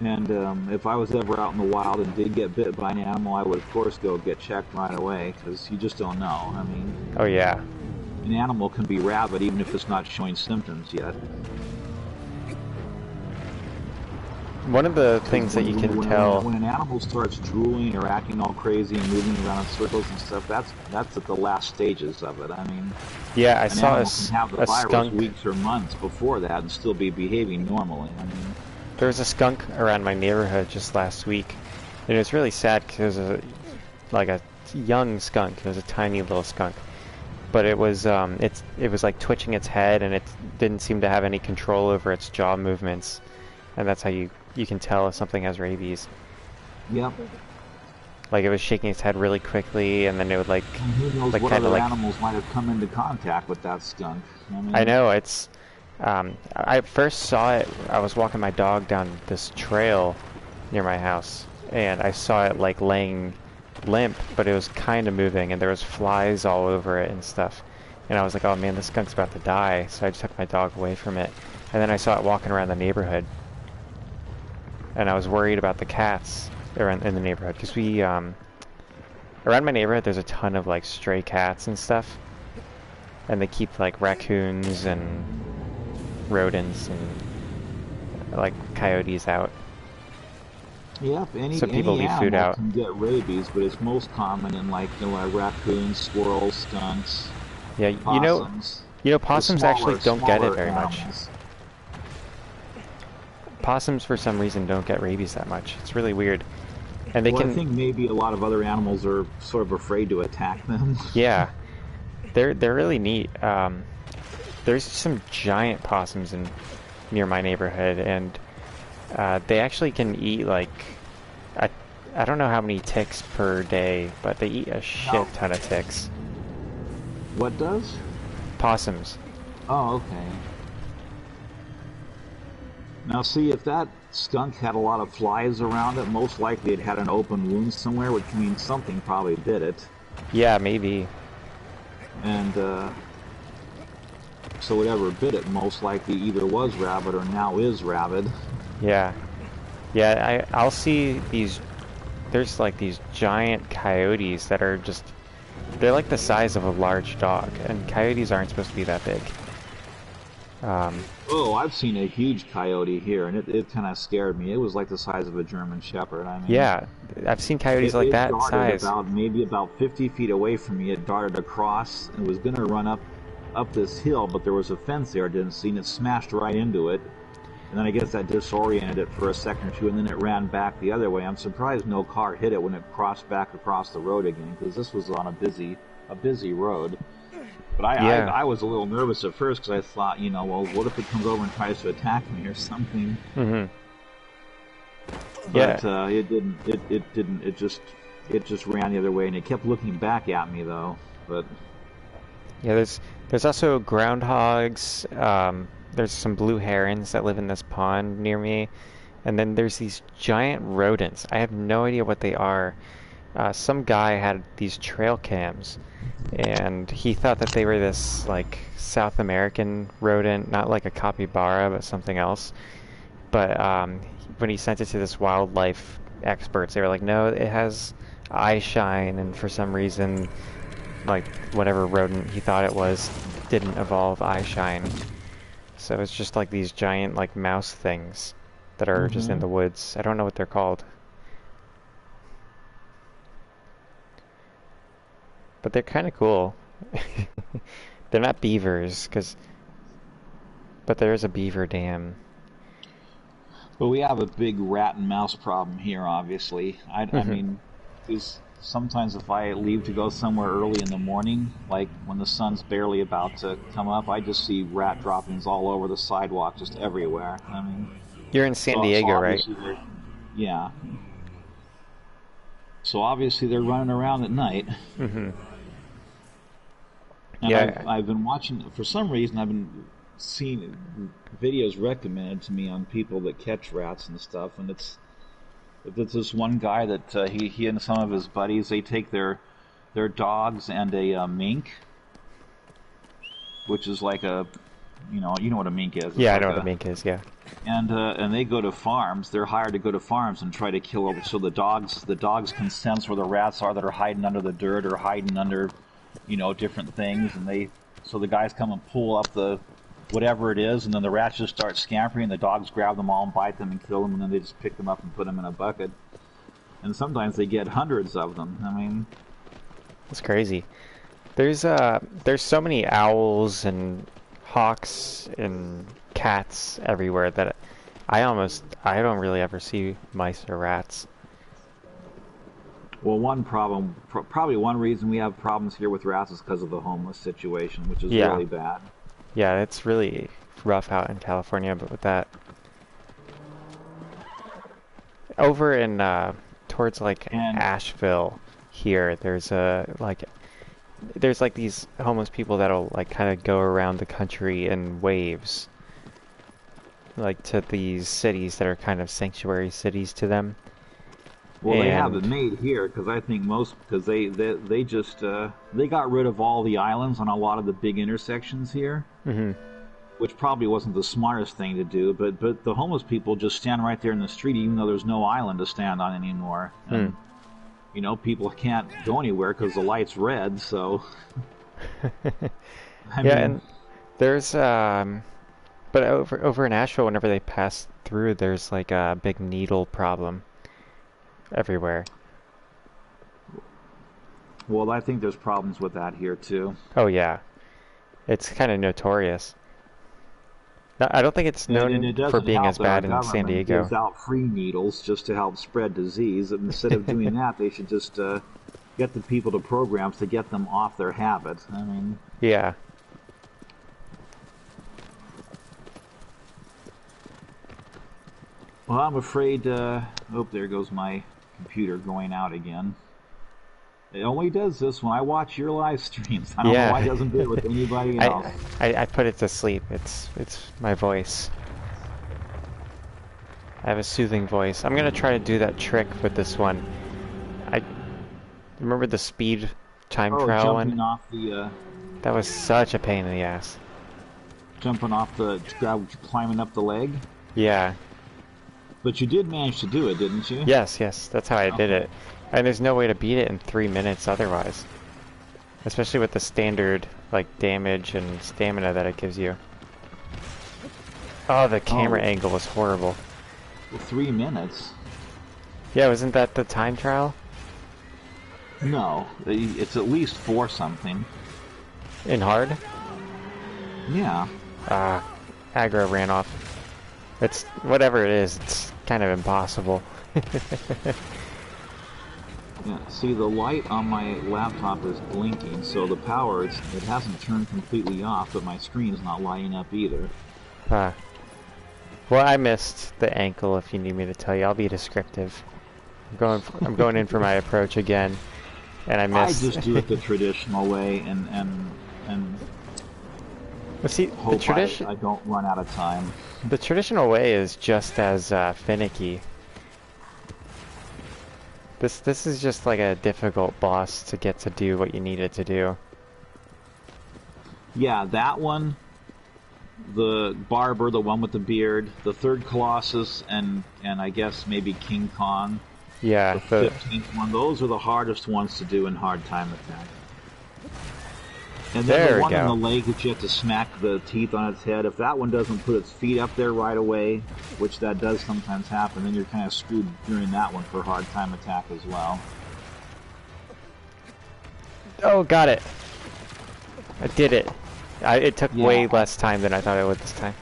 And if I was ever out in the wild and did get bit by an animal, I would of course go get checked right away, because you just don't know. I mean... Oh yeah. An animal can be rabid even if it's not showing symptoms yet. One of the things that you can tell... When an animal starts drooling or acting all crazy and moving around in circles and stuff, that's at the last stages of it. I mean... Yeah, I saw a can have the virus skunk weeks or months before that and still be behaving normally. I mean... There was a skunk around my neighborhood just last week, and it was really sad because it was like a young skunk. It was a tiny little skunk, but it was like twitching its head, and it didn't seem to have any control over its jaw movements, and that's how you can tell if something has rabies. Yep. Like it was shaking its head really quickly, and then it would like... And who knows what other animals might have come into contact with that skunk. I know, it's... I first saw it, I was walking my dog down this trail near my house, and I saw it like laying limp, but it was kind of moving, and there was flies all over it and stuff. And I was like, oh man, this skunk's about to die, so I just took my dog away from it. And then I saw it walking around the neighborhood, and I was worried about the cats around in the neighborhood, because we, around my neighborhood there's a ton of like stray cats and stuff, and they keep like raccoons and rodents and like coyotes out. Yep, so people leave food out. Can get rabies, but it's most common in like raccoons, squirrels, skunks. Yeah, possums. You know, possums actually don't get it very much. Possums for some reason don't get rabies that much. It's really weird. And they can... I think maybe a lot of other animals are sort of afraid to attack them. Yeah, they're really neat. There's some giant possums near my neighborhood, and they actually can eat like I don't know how many ticks per day, but they eat a shit ton of ticks. What does? Possums. Oh, okay. Now see, if that skunk had a lot of flies around it, most likely it had an open wound somewhere, which means something probably bit it. Yeah, maybe. And so whatever bit it most likely either was rabid or now is rabid. Yeah. Yeah, I'll see these... There's like these giant coyotes that are just... They're like the size of a large dog, and coyotes aren't supposed to be that big. Oh, I've seen a huge coyote here, and it kind of scared me. It was like the size of a German Shepherd. I mean, Yeah, I've seen coyotes like it that darted size. about 50 feet away from me. It darted across and was going to run up this hill, but there was a fence there I didn't see, and it smashed right into it. And then I guess that disoriented it for a second or two, and then it ran back the other way. I'm surprised no car hit it when it crossed back across the road again, because this was on a busy road. But I was a little nervous at first, because I thought, well, what if it comes over and tries to attack me or something? Mm-hmm. But it didn't. It didn't. It just ran the other way, and it kept looking back at me though. But yeah, there's also groundhogs. There's some blue herons that live in this pond near me, and then there's these giant rodents. I have no idea what they are. Some guy had these trail cams, and he thought that they were this like South American rodent, not like a capybara, but something else. But when he sent it to this wildlife experts, they were like, no, it has eye shine, and for some reason, like whatever rodent he thought it was didn't evolve eye shine. So it's just like these giant like mouse things that are just in the woods. I don't know what they're called. But they're kind of cool. They're not beavers, but there is a beaver dam. But we have a big rat and mouse problem here, obviously. I mean, because sometimes if I leave to go somewhere early in the morning, like when the sun's barely about to come up, I just see rat droppings all over the sidewalk, just everywhere. I mean, you're in San Diego, right? Yeah. So obviously they're running around at night. Mm-hmm. And yeah. I've been watching, for some reason, I've been seeing videos recommended to me on people that catch rats and stuff, and it's this one guy that he and some of his buddies, they take their dogs and a mink, which is like a, you know what a mink is. It's yeah, like I know what a mink is. Yeah. And they go to farms. They're hired to go to farms and try to kill over. So the dogs can sense where the rats are that are hiding under the dirt or hiding under, different things. And so the guys come and pull up the whatever it is, and then the rats just start scampering. The dogs grab them all and bite them and kill them, and then they just pick them up and put them in a bucket. And sometimes they get hundreds of them. I mean, it's crazy. There's so many owls and hawks and cats everywhere that I don't really ever see mice or rats. Well, probably one reason we have problems here with rats is because of the homeless situation, which is really bad. Yeah, it's really rough out in California, but with that, over in towards Asheville here, there's these homeless people that'll like kind of go around the country in waves, like to these cities that are kind of sanctuary cities to them. Well, they have it made here because I think because they got rid of all the islands on a lot of the big intersections here, which probably wasn't the smartest thing to do. But the homeless people just stand right there in the street, even though there's no island to stand on anymore. And, people can't go anywhere because the light's red. So, and there's but over in Asheville, whenever they pass through, there's like a big needle problem everywhere. Well, I think there's problems with that here too. Oh yeah, it's kind of notorious. I don't think it's known for being as bad in San Diego. Gives out free needles just to help spread disease. And instead of doing that, they should just get the people to programs to get them off their habit. I mean, yeah. Well, I'm afraid. Oh, there goes my computer going out again. It only does this when I watch your live streams. I don't know why it doesn't do it with anybody else. I put it to sleep. It's my voice. I have a soothing voice. I'm gonna try to do that trick with this one. I remember the speed time trial one. Off the, that was such a pain in the ass. Jumping off climbing up the leg. Yeah. But you did manage to do it, didn't you? Yes, that's how I did it. And there's no way to beat it in 3 minutes otherwise. Especially with the standard, like, damage and stamina that it gives you. Oh, the camera Oh, angle was horrible. 3 minutes? Yeah, wasn't that the time trial? No, it's at least 4 something. In hard? Yeah. Aggro ran off. It's, whatever it is, it's kind of impossible. Yeah, see, the light on my laptop is blinking, so the power, it hasn't turned completely off, but my screen is not lighting up either. Well, I missed the ankle, if you need me to tell you. I'll be descriptive. I'm going in for my approach again, and I missed. I just do it the traditional way, and Well, see, hope I don't run out of time. The traditional way is just as finicky. This is just like a difficult boss to get to do what you need it to do. Yeah, that one, the barber, the one with the beard, the third Colossus, and I guess maybe King Kong. Yeah, the 15th one. Those are the hardest ones to do in hard time attack. And then the one in the leg that you have to smack the teeth on its head, if that one doesn't put its feet up there right away, which that does sometimes happen, then you're kind of screwed during that one for hard time attack as well. Oh, got it. I did it. It took way less time than I thought it would this time.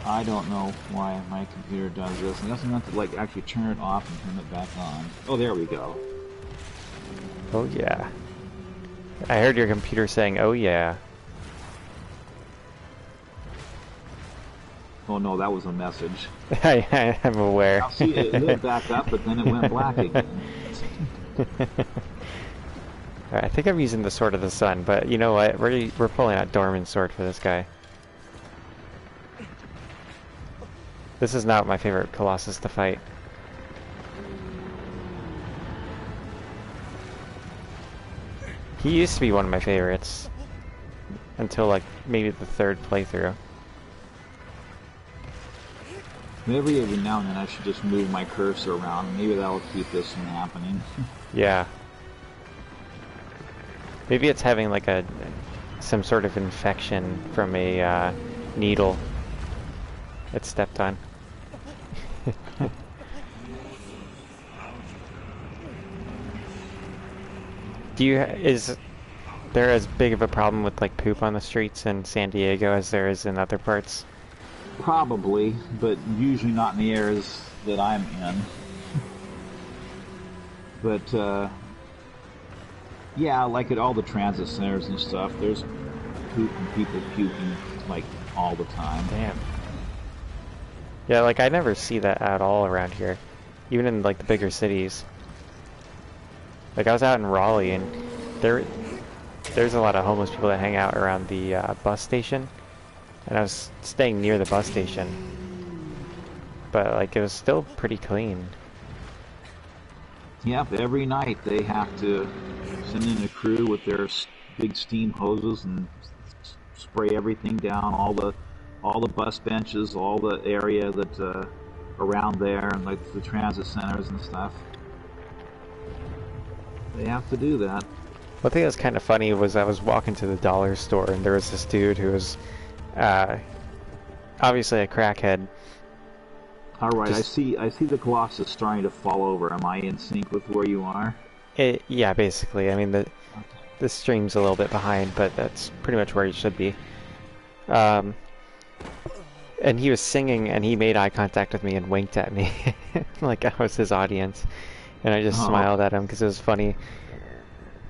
I don't know why my computer does this. It doesn't have to like actually turn it off and turn it back on. Oh, there we go. Oh yeah. I heard your computer saying, "Oh yeah." Oh no, that was a message. I'm aware. Now, see, it lit back up, but then it went black again. Alright, I think I'm using the Sword of the Sun, but you know what? We're pulling out Dorman's sword for this guy. This is not my favorite Colossus to fight. He used to be one of my favorites. Until like maybe the third playthrough. Maybe every now and then I should just move my cursor around. Maybe that'll keep this from happening. Yeah. Maybe it's having like some sort of infection from a needle it stepped on. Is there as big of a problem with like poop on the streets in San Diego as there is in other parts? Probably, but usually not in the areas that I'm in. But yeah, like at all the transit centers and stuff, there's poop and people puking like all the time. Damn. Yeah, like I never see that at all around here, even in like the bigger cities. Like I was out in Raleigh and there's a lot of homeless people that hang out around the bus station, and I was staying near the bus station, but like it was still pretty clean. Yep, every night they have to send in a crew with their big steam hoses and spray everything down, all the bus benches, all the area that around there, and like the transit centers and stuff. They have to do that. One thing that was kind of funny was I was walking to the dollar store and there was this dude who was obviously a crackhead. All right, I see the Colossus starting to fall over. Am I in sync with where you are? Yeah, basically. I mean, the stream's a little bit behind, but that's pretty much where you should be. And he was singing, and he made eye contact with me and winked at me, like I was his audience. And I just smiled at him because it was funny.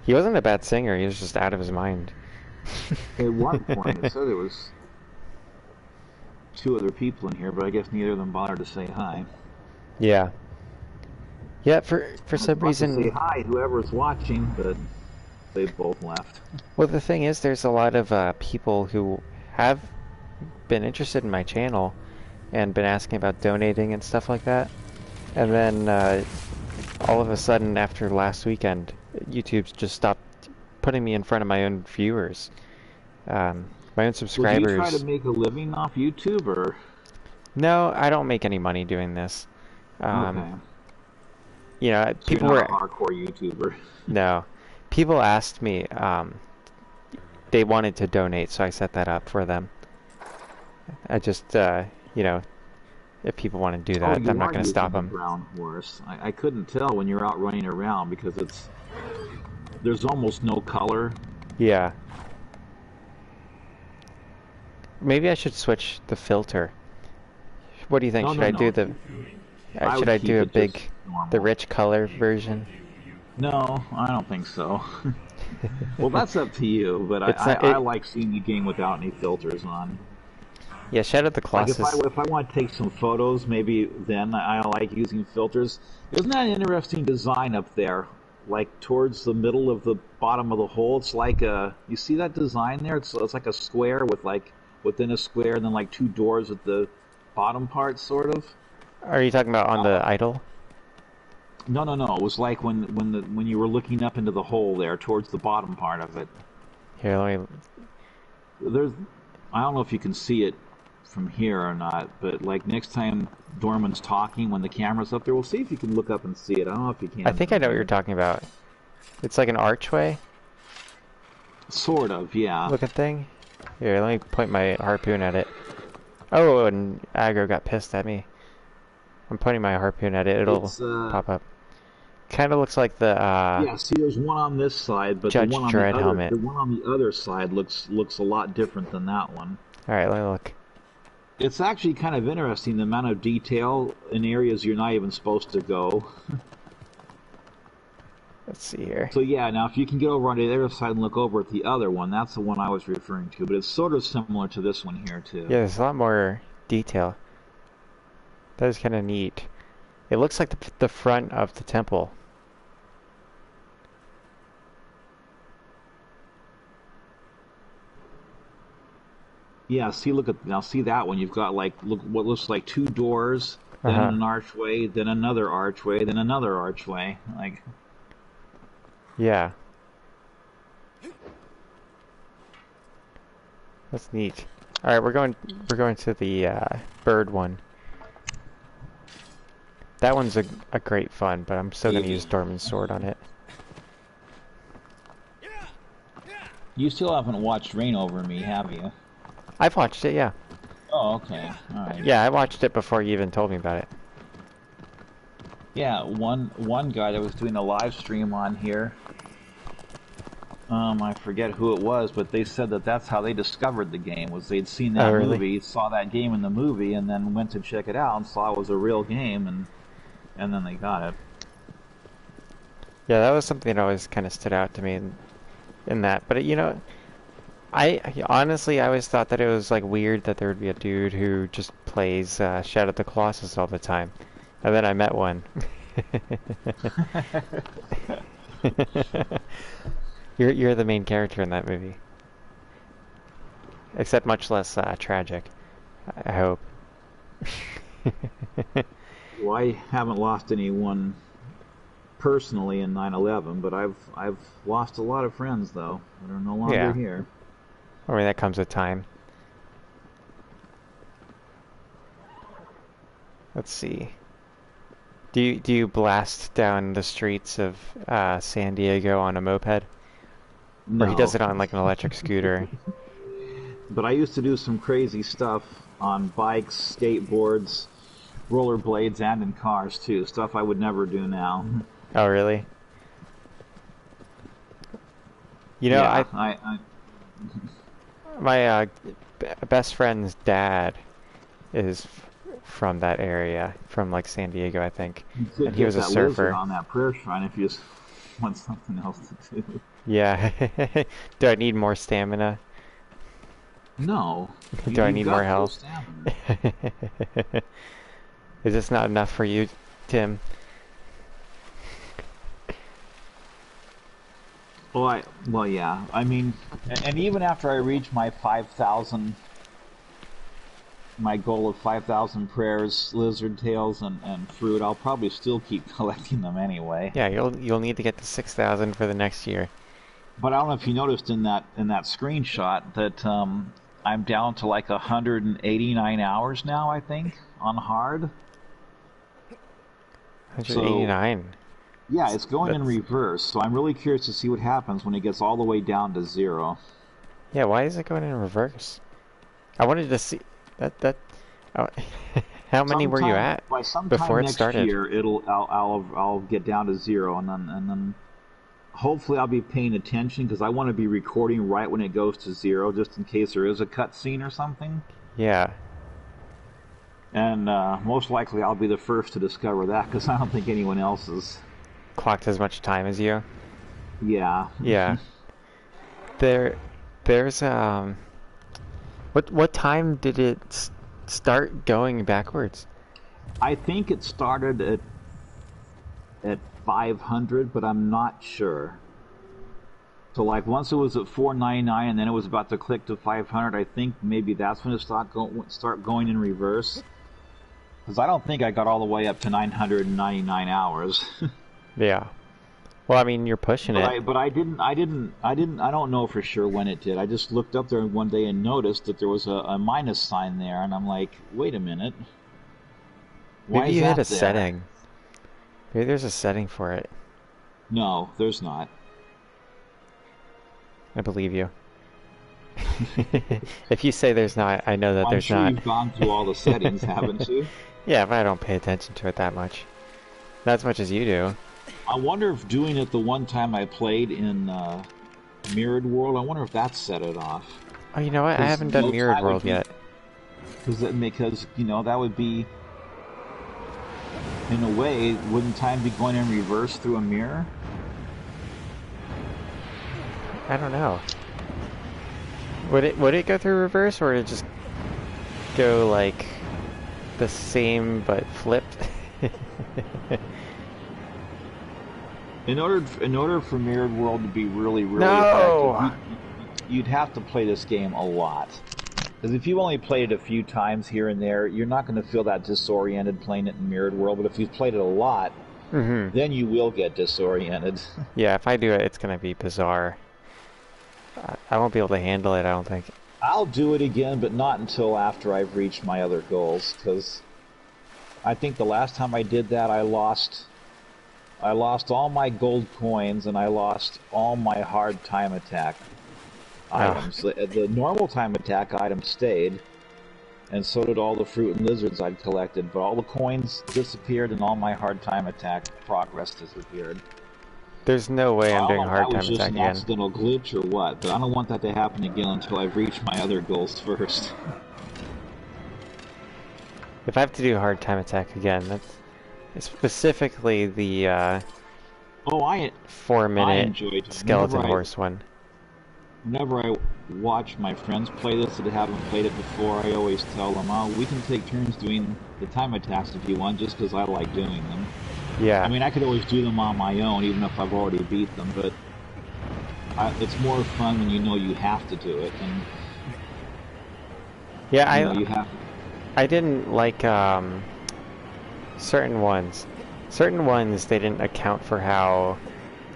He wasn't a bad singer, he was just out of his mind. At one point, it said there was 2 other people in here, but I guess neither of them bothered to say hi. Yeah. Yeah, for some reason... say hi, whoever's watching, but they both left. Well, the thing is, there's a lot of people who have been interested in my channel and been asking about donating and stuff like that. And then all of a sudden, after last weekend, YouTube's just stopped putting me in front of my own viewers. My own subscribers. Well, do you try to make a living off YouTube, or? No, I don't make any money doing this. Okay. You know, So people you're were not a hardcore YouTuber. No, people asked me. They wanted to donate, so I set that up for them. I just, you know, if people want to do Oh, that, I'm you not are going to stop using a them. brown horse. I couldn't tell when you're out running around because there's almost no color. Yeah. Maybe I should switch the filter. What do you think? No, Should no, I do no. the, I should would I keep do a it just big, the normal. rich color version? No, I don't think so. Well, that's up to you, but It's not, I like seeing the game without any filters on. yeah, Shadow of the Like if Colossus. I want to take some photos, maybe then I like using filters. Isn't that an interesting design up there? Like towards the middle of the bottom of the hole, it's like a. You see that design there? It's like a square with like within a square, and then like two doors at the bottom part, sort of. Are you talking about on the Uh, idol? no, no, no. It was like when you were looking up into the hole there, towards the bottom part of it. Here, let me, There's, I don't know if you can see it from here or not, but like next time Dorman's talking when the camera's up there, we'll see if you can look up and see it. I don't know if you I can think I from know what you're here. talking about. It's like an archway Sort of, yeah. looking thing. Here, let me point my harpoon at it. Oh, and aggro got pissed at me. I'm pointing my harpoon at it. It'll It's pop up. Kind of looks like the yeah. See, there's one on this side, but Judge Dredd helmet. the one on the other side looks a lot different than that one. All right, let me look. It's actually kind of interesting the amount of detail in areas you're not even supposed to go. Let's see here. So yeah, now if you can get over on the other side and look over at the other one, that's the one I was referring to. But it's sort of similar to this one here too. Yeah, there's a lot more detail. That is kind of neat. It looks like the front of the temple. Yeah, see, look at now. See that one? You've got like look what looks like two doors, then Uh-huh. an archway, then another archway, then another archway. Like, Yeah. That's neat. All right, we're going to the bird one. That one's a great fun, but I'm still gonna use Dorman's sword on it. you still haven't watched Reign Over Me, have you? I've watched it, yeah. Oh, okay, all right. Yeah, I watched it before you even told me about it. Yeah, one guy that was doing a live stream on here. I forget who it was, but they said that that's how they discovered the game. Was they'd seen that Oh, really? movie, saw that game in the movie, and then went to check it out and saw it was a real game, and then they got it. Yeah, that was something that always kind of stood out to me in that. But you know, I honestly I always thought that it was like weird that there would be a dude who just plays Shadow of the Colossus all the time, and then I met one. You're the main character in that movie, except much less tragic. I hope. Well, I haven't lost anyone personally in 9/11, but I've lost a lot of friends though that are no longer Yeah, here. I mean that comes with time. Let's see. Do you blast down the streets of San Diego on a moped? Or he does No, it on like an electric scooter. but I used to do some crazy stuff on bikes, skateboards, rollerblades, and in cars too. Stuff I would never do now. Oh, really? You know, Yeah, I my best friend's dad is from that area, from like San Diego, I think, you and could he get was a that lizard surfer. on that prayer shrine if you just want something else to do. Yeah. Do I need more stamina? No, Do I you've need more got full health? stamina. Is this not enough for you, Tim? Well, yeah. I mean, and even after I reach my 5,000, my goal of 5,000 prayers, lizard tails, and fruit, I'll probably still keep collecting them anyway. Yeah, you'll need to get to 6,000 for the next year. But I don't know if you noticed in that screenshot that I'm down to like 189 hours now, I think, on hard. So 189. yeah, it's going in That's reverse. So I'm really curious to see what happens when it gets all the way down to 0. Yeah, why is it going in reverse? I wanted to see. That. Oh, how many were you at By sometime before it next started? year, I'll get down to 0, and then hopefully I'll be paying attention because I want to be recording right when it goes to 0, just in case there is a cutscene or something. Yeah. And most likely I'll be the first to discover that because I don't think anyone else is. Clocked as much time as you? Yeah. Yeah. There's what time did it start going backwards? I think it started at 500, but I'm not sure. So like once it was at 499 and then it was about to click to 500, I think maybe that's when it start going in reverse. Because I don't think I got all the way up to 999 hours. Yeah. Well, I mean, you're pushing it. I don't know for sure when it did. I just looked up there one day and noticed that there was a minus sign there, and I'm like, wait a minute. Why Maybe is you that hit a there? setting. Maybe there's a setting for it. No, there's not. I believe you. If you say there's not, I know that I'm there's sure not. you've gone through all the settings, haven't you? Yeah, but I don't pay attention to it that much. Not as much as you do. I wonder if doing it the one time I played in Mirrored World, I wonder if that set it off. Oh, you know what? I haven't done Mirrored World yet. Because, you know, that would be, in a way, wouldn't time be going in reverse through a mirror? I don't know. Would it go through reverse, or would it just go like the same but flipped? In order for Mirrored World to be really No! effective, you'd have to play this game a lot. Because if you only played it a few times here and there, you're not going to feel that disoriented playing it in Mirrored World. But if you've played it a lot, then you will get disoriented. Yeah, if I do it, it's going to be bizarre. I won't be able to handle it, I don't think. I'll do it again, but not until after I've reached my other goals. Because I think the last time I did that, I lost all my gold coins and I lost all my hard time attack items. The normal time attack items stayed, and so did all the fruit and lizards I'd collected, but all the coins disappeared and all my hard time attack progress disappeared. There's no way I'm doing hard time attack again. That was just an accidental glitch or what, but I don't want that to happen again until I've reached my other goals first. If I have to do hard time attack again, that's specifically the 4-minute skeleton horse one. Whenever I watch my friends play this that haven't played it before, I always tell them, oh, we can take turns doing the time attacks if you want, just because I like doing them. Yeah. I mean, I could always do them on my own, even if I've already beat them, but it's more fun when you know you have to do it. And, yeah, you have to. I didn't like certain ones. Certain ones, they didn't account for how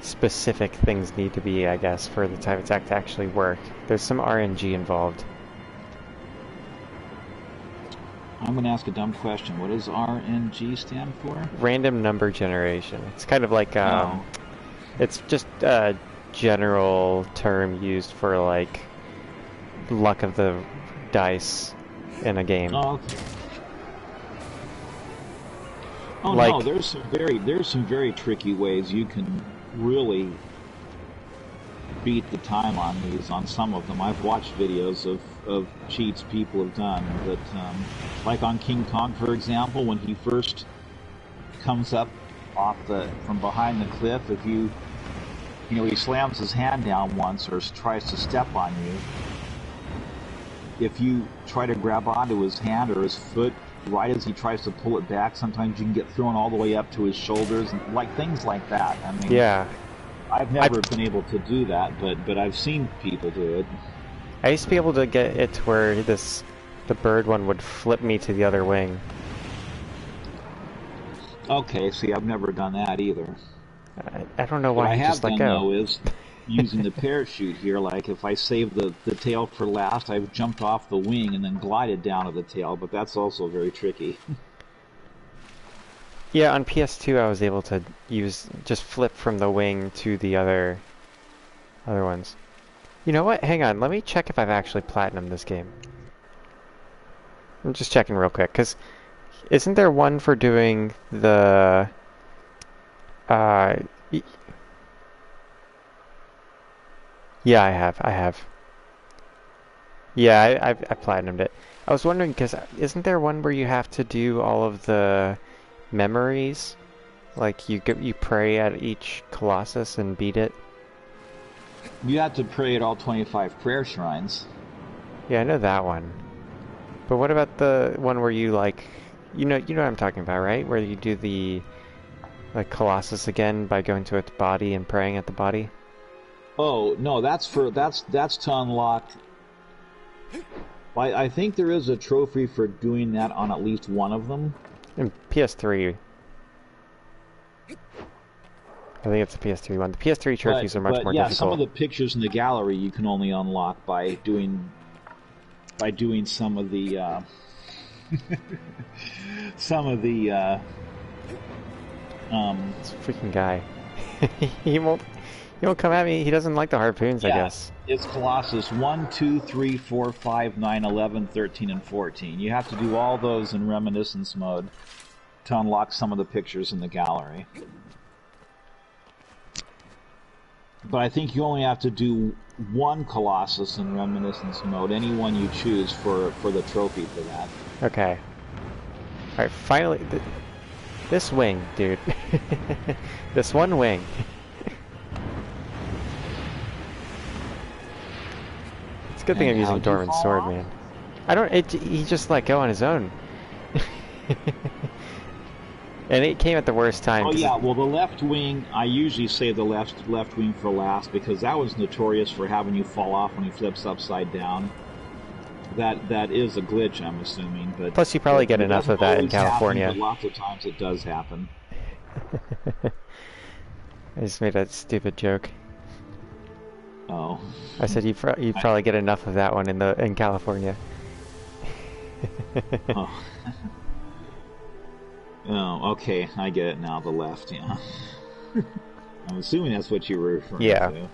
specific things need to be, I guess, for the time attack to actually work. There's some RNG involved. I'm going to ask a dumb question. What does RNG stand for? Random number generation. It's kind of like, it's just a general term used for, like, luck of the dice in a game. Oh, okay. Oh, like, no, there's some very tricky ways you can really beat the time on these, on some of them. I've watched videos of cheats people have done, but like on King Kong, for example, when he first comes up from behind the cliff, if he slams his hand down once or tries to step on you, if you try to grab onto his hand or his foot right as he tries to pull it back, sometimes you can get thrown all the way up to his shoulders, and like things like that. I mean, yeah. I've never been able to do that, but I've seen people do it. I used to be able to get it to where the bird one would flip me to the other wing. Okay, see, I've never done that either. I don't know why he just let go. What I have done, though, is using the parachute here. Like, if I save the tail for last, I've jumped off the wing and then glided down to the tail, but that's also very tricky. Yeah, on PS2 I was able to just flip from the wing to the other ones. You know what? Hang on, let me check if I've actually platinumed this game. I'm just checking real quick, because isn't there one for doing the... Uh, y- yeah, I have. Yeah, I platinumed it. I was wondering, because isn't there one where you have to do all of the memories? Like, you pray at each Colossus and beat it? You have to pray at all 25 prayer shrines. Yeah, I know that one. But what about the one where you, like... you know what I'm talking about, right? Where you do the... like, Colossus again by going to its body and praying at the body? Oh no, that's to unlock. I think there is a trophy for doing that on at least one of them. In PS3, I think it's the PS3 one. The PS3 trophies are much more yeah, some of difficult. the pictures in the gallery you can only unlock by doing some of the some of the This freaking guy. he won't he won't come at me. He doesn't like the harpoons, I yeah, guess. it's Colossus 1, 2, 3, 4, 5, 9, 11, 13, and 14. You have to do all those in reminiscence mode to unlock some of the pictures in the gallery. But I think you only have to do one Colossus in reminiscence mode, any one you choose for the trophy for that. Okay. Alright, finally... this wing, dude. This one wing. It's a good thing I'm using Dorman's sword, man. I don't... he just let go on his own. And it came at the worst time. Oh yeah, well the left wing, I usually save the left wing for last because that was notorious for having you fall off when he flips upside down. That is a glitch, I'm assuming. But plus, you probably get enough of that in California. Happen, but lots of times it does happen. I just made a stupid joke. Oh. I said you probably get enough of that one in California. Oh. Oh, okay, I get it now. The left, yeah. I'm assuming that's what you were referring to.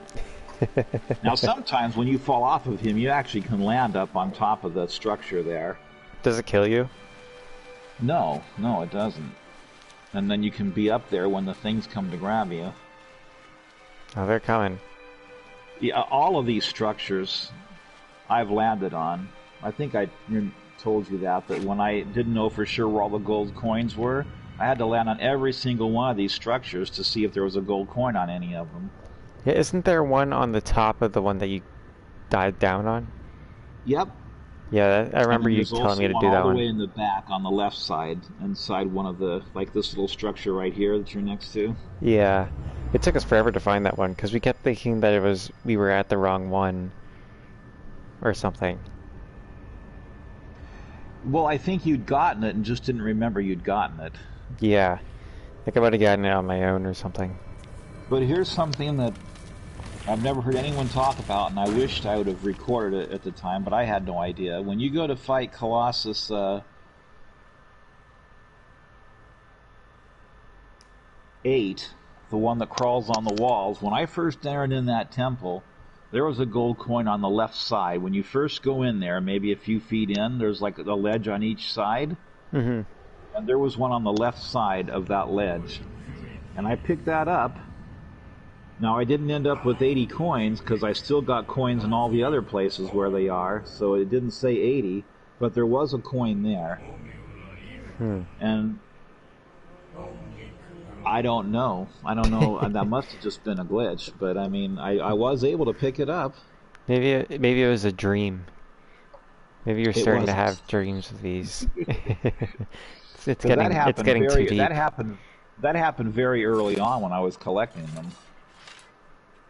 Now, sometimes when you fall off of him, you actually can land up on top of the structure there. Does it kill you? No, it doesn't. And then you can be up there when the things come to grab you. Oh, they're coming. Yeah, all of these structures I've landed on. I think I told you that when I didn't know for sure where all the gold coins were, I had to land on every single one of these structures to see if there was a gold coin on any of them. Yeah, isn't there one on the top of the one that you died down on? Yep. Yeah, I remember you telling me to do that one. All the way in the back on the left side, inside one of the, like this little structure right here that you're next to. Yeah. It took us forever to find that one, because we kept thinking that we were at the wrong one. Or something. Well, I think you'd gotten it and just didn't remember you'd gotten it. Yeah. I think I might have gotten it on my own or something. But here's something that I've never heard anyone talk about, and I wished I would have recorded it at the time, but I had no idea. When you go to fight Colossus 8, the one that crawls on the walls, when I first entered in that temple, there was a gold coin on the left side. When you first go in there, maybe a few feet in, there's like a ledge on each side. Mm-hmm. And there was one on the left side of that ledge. And I picked that up. Now, I didn't end up with 80 coins, because I still got coins in all the other places where they are, so it didn't say 80, but there was a coin there. And I don't know. That must have just been a glitch, but I mean, I was able to pick it up. Maybe it was a dream. Maybe you're starting to have dreams of these. it's getting too deep. That happened very early on when I was collecting them.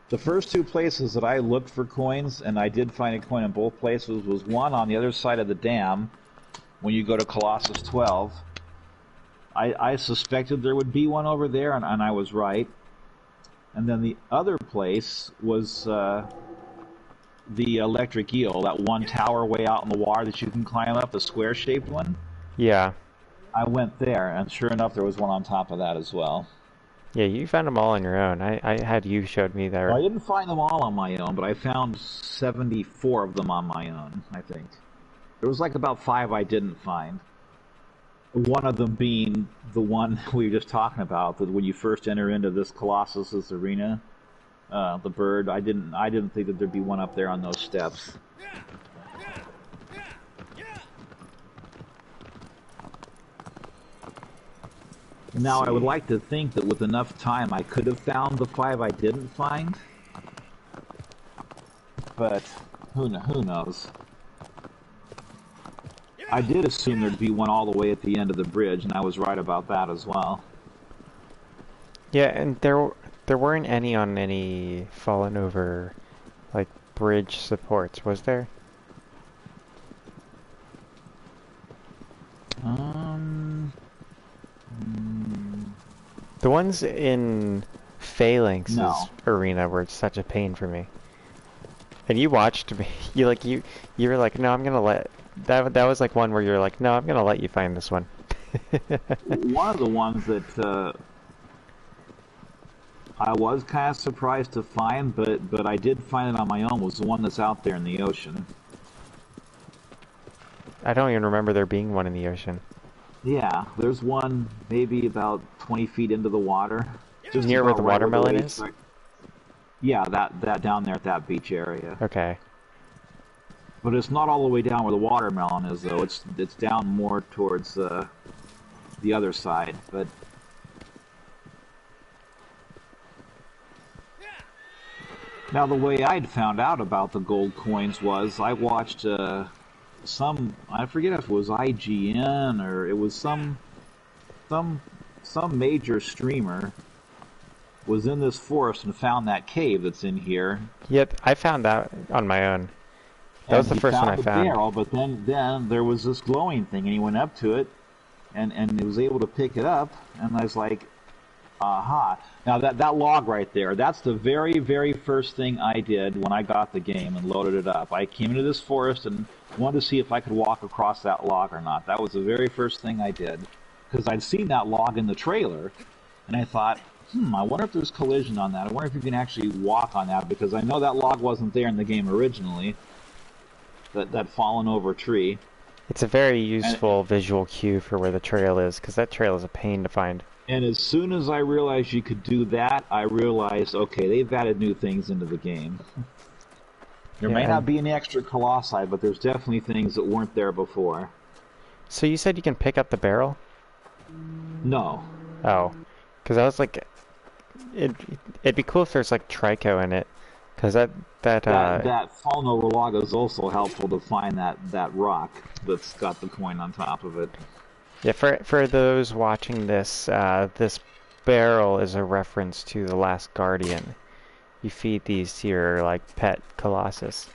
The first two places that I looked for coins, and I did find a coin in both places, was one on the other side of the dam when you go to Colossus 12. I suspected there would be one over there, and I was right. And then the other place was the electric eel, that one tower way out in the water that you can climb up, the square-shaped one. Yeah. I went there, and sure enough, there was one on top of that as well. Yeah, you found them all on your own. I had you showed me there. Well, I didn't find them all on my own, but I found 74 of them on my own, I think. There was like about 5 I didn't find. One of them being the one we were just talking about, that when you first enter into this Colossus' arena, the bird. I didn't think that there'd be one up there on those steps. Now, I would like to think that with enough time I could have found the 5 I didn't find, but who knows? I did assume there'd be one all the way at the end of the bridge, and I was right about that as well. Yeah, and there weren't any on any fallen over, like, bridge supports, was there? The ones in Phalanx's arena were such a pain for me. And you watched me. You were like, no, I'm gonna let that was like one where you're like, no, I'm gonna let you find this one. One of the ones that I was kind of surprised to find, but I did find it on my own, was the one that's out there in the ocean. I don't even remember there being one in the ocean. Yeah, there's one maybe about 20 feet into the water. Just near where the watermelon is? Yeah, that down there at that beach area. Okay. But it's not all the way down where the watermelon is, though. It's down more towards the other side. But now, the way I'd found out about the gold coins was I watched I forget if it was IGN or it was some major streamer was in this forest and found that cave that's in here. Yep, I found that on my own. That was the first one I found. Barrel, but then there was this glowing thing, and he went up to it, and he was able to pick it up, and I was like, aha. Now that log right there, that's the very, very first thing I did when I got the game and loaded it up. I came into this forest and wanted to see if I could walk across that log or not. That was the very first thing I did, because I'd seen that log in the trailer, and I thought, I wonder if there's collision on that. I wonder if you can actually walk on that, because I know that log wasn't there in the game originally, that fallen over tree. It's a very useful visual cue for where the trail is, because that trail is a pain to find. And as soon as I realized you could do that, I realized, okay, they've added new things into the game. There may not be any extra colossi, but there's definitely things that weren't there before. So you said you can pick up the barrel? No. Oh. Because I was like, it'd be cool if there's like trico in it. Because that fallen over log is also helpful to find that rock that's got the coin on top of it. Yeah, for those watching this, this barrel is a reference to The Last Guardian. You feed these to your, like, pet Colossus.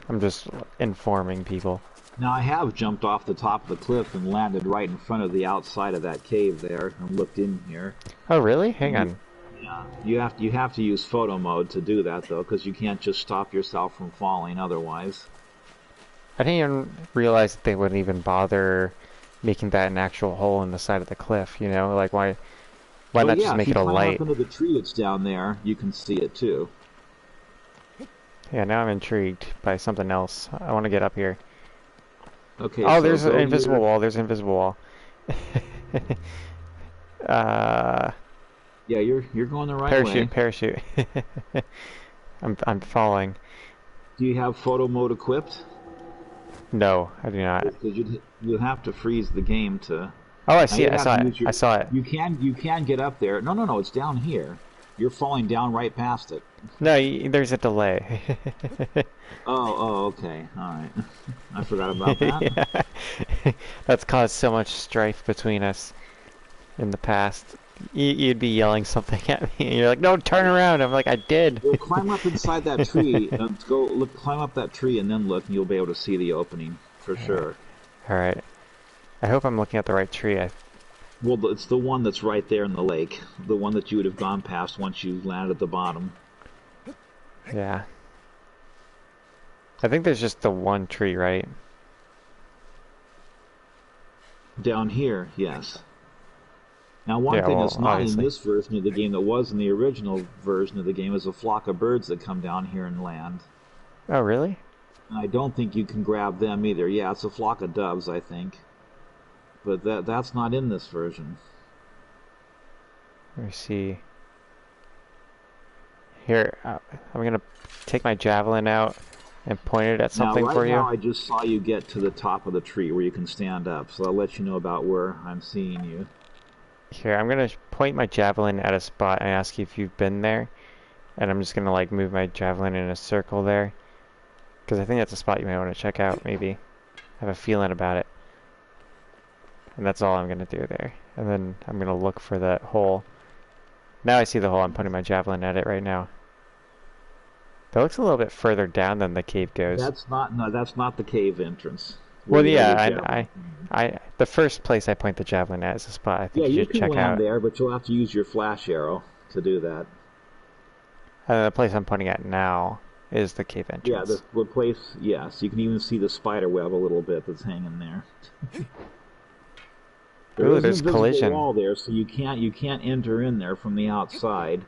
I'm just informing people. Now, I have jumped off the top of the cliff and landed right in front of the outside of that cave there and looked in here. Oh, really? Hang on. Yeah, you have to use photo mode to do that, though, because you can't just stop yourself from falling otherwise. I didn't even realize that they wouldn't even bother making that an actual hole in the side of the cliff, you know? Like, why not just make it a light? If you climb up into the tree that's down there, you can see it, too. Yeah, now I'm intrigued by something else. I want to get up here. Okay. Oh, there's an invisible wall. There's an invisible wall. Yeah, you're going the right way. Parachute. I'm falling. Do you have photo mode equipped? No, I do not. Because you have to freeze the game to. Oh, I see it. I saw it. You can get up there. No, it's down here. You're falling down right past it. No, there's a delay. Oh, okay. All right. I forgot about that. Yeah. That's caused so much strife between us in the past. You'd be yelling something at me, and you're like, "No, turn around!" I'm like, "I did." Well, climb up inside that tree and climb up that tree, and then look, and you'll be able to see the opening for sure. All right. I hope I'm looking at the right tree. Well, it's the one that's right there in the lake, the one that you would have gone past once you landed at the bottom. Yeah. I think there's just the one tree, right? Down here, yes. Now, one Yeah, thing well, that's not in obviously. this version of the game that was in the original version of the game is a flock of birds that come down here and land. Oh, really? And I don't think you can grab them either. Yeah, it's a flock of doves, I think. But that's not in this version. Let me see. Here, I'm gonna take my javelin out and point it at Now, something right for now, you. I just saw you get to the top of the tree where you can stand up, so I'll let you know about where I'm seeing you. Here, I'm gonna point my javelin at a spot and ask you if you've been there. And I'm just gonna like move my javelin in a circle there. Because I think that's a spot you might want to check out, maybe. I have a feeling about it. And that's all I'm gonna do there. And then I'm gonna look for that hole. Now I see the hole, I'm putting my javelin at it right now. That looks a little bit further down than the cave goes. That's not the cave entrance where Well, you have yeah, your javelin. the first place I point the javelin at is a spot I Yeah, think you you should can check land out. there, but you'll have to use your flash arrow to do that. The place I'm pointing at now is the cave Yeah, entrance. the place, yes. You can even see the spider web a little bit that's hanging there. There Ooh, is an there's invisible collision. wall there, so you can't enter in there from the outside.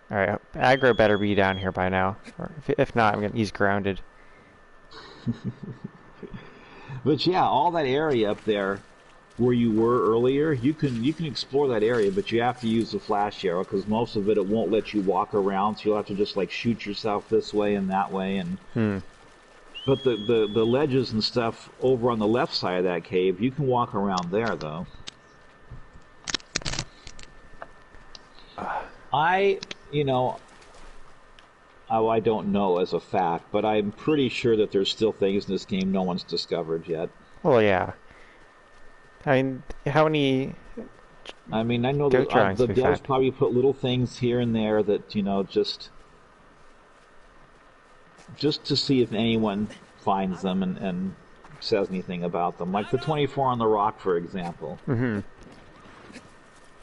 Alright, aggro better be down here by now. Or if not, he's grounded. But yeah, all that area up there where you were earlier, you can explore that area, but you have to use the flash arrow because most of it won't let you walk around, so you'll have to just like shoot yourself this way and that way. And but the ledges and stuff over on the left side of that cave, you can walk around there though. I don't know as a fact, but I'm pretty sure that there's still things in this game no one's discovered yet. Well, yeah. I mean, how many I mean, I know goat drawings the we devs found? probably put little things here and there that just to see if anyone finds them and says anything about them. Like the 24 on the rock, for example.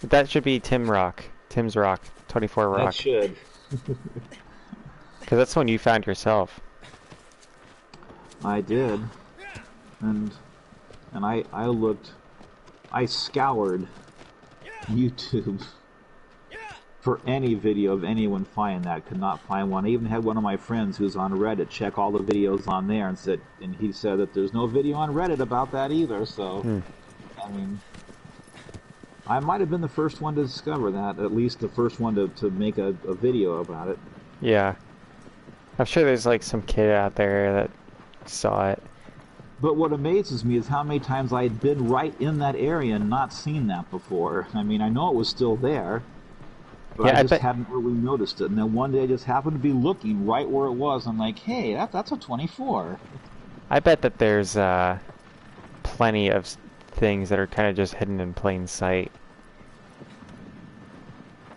That should be Tim's rock. 24 rock. That should. Because that's one you found yourself. I did. And I scoured YouTube for any video of anyone finding that. Could not find one. I even had one of my friends who's on Reddit check all the videos on there and he said that there's no video on Reddit about that either. So, I mean, I might have been the first one to discover that, at least the first one to make a video about it. Yeah. I'm sure there's like some kid out there that saw it. But what amazes me is how many times I had been right in that area and not seen that before. I mean, I know it was still there, but Yeah, I just hadn't really noticed it. And then one day I just happened to be looking right where it was. I'm like, hey, that's a 24. I bet that there's plenty of things that are kind of just hidden in plain sight.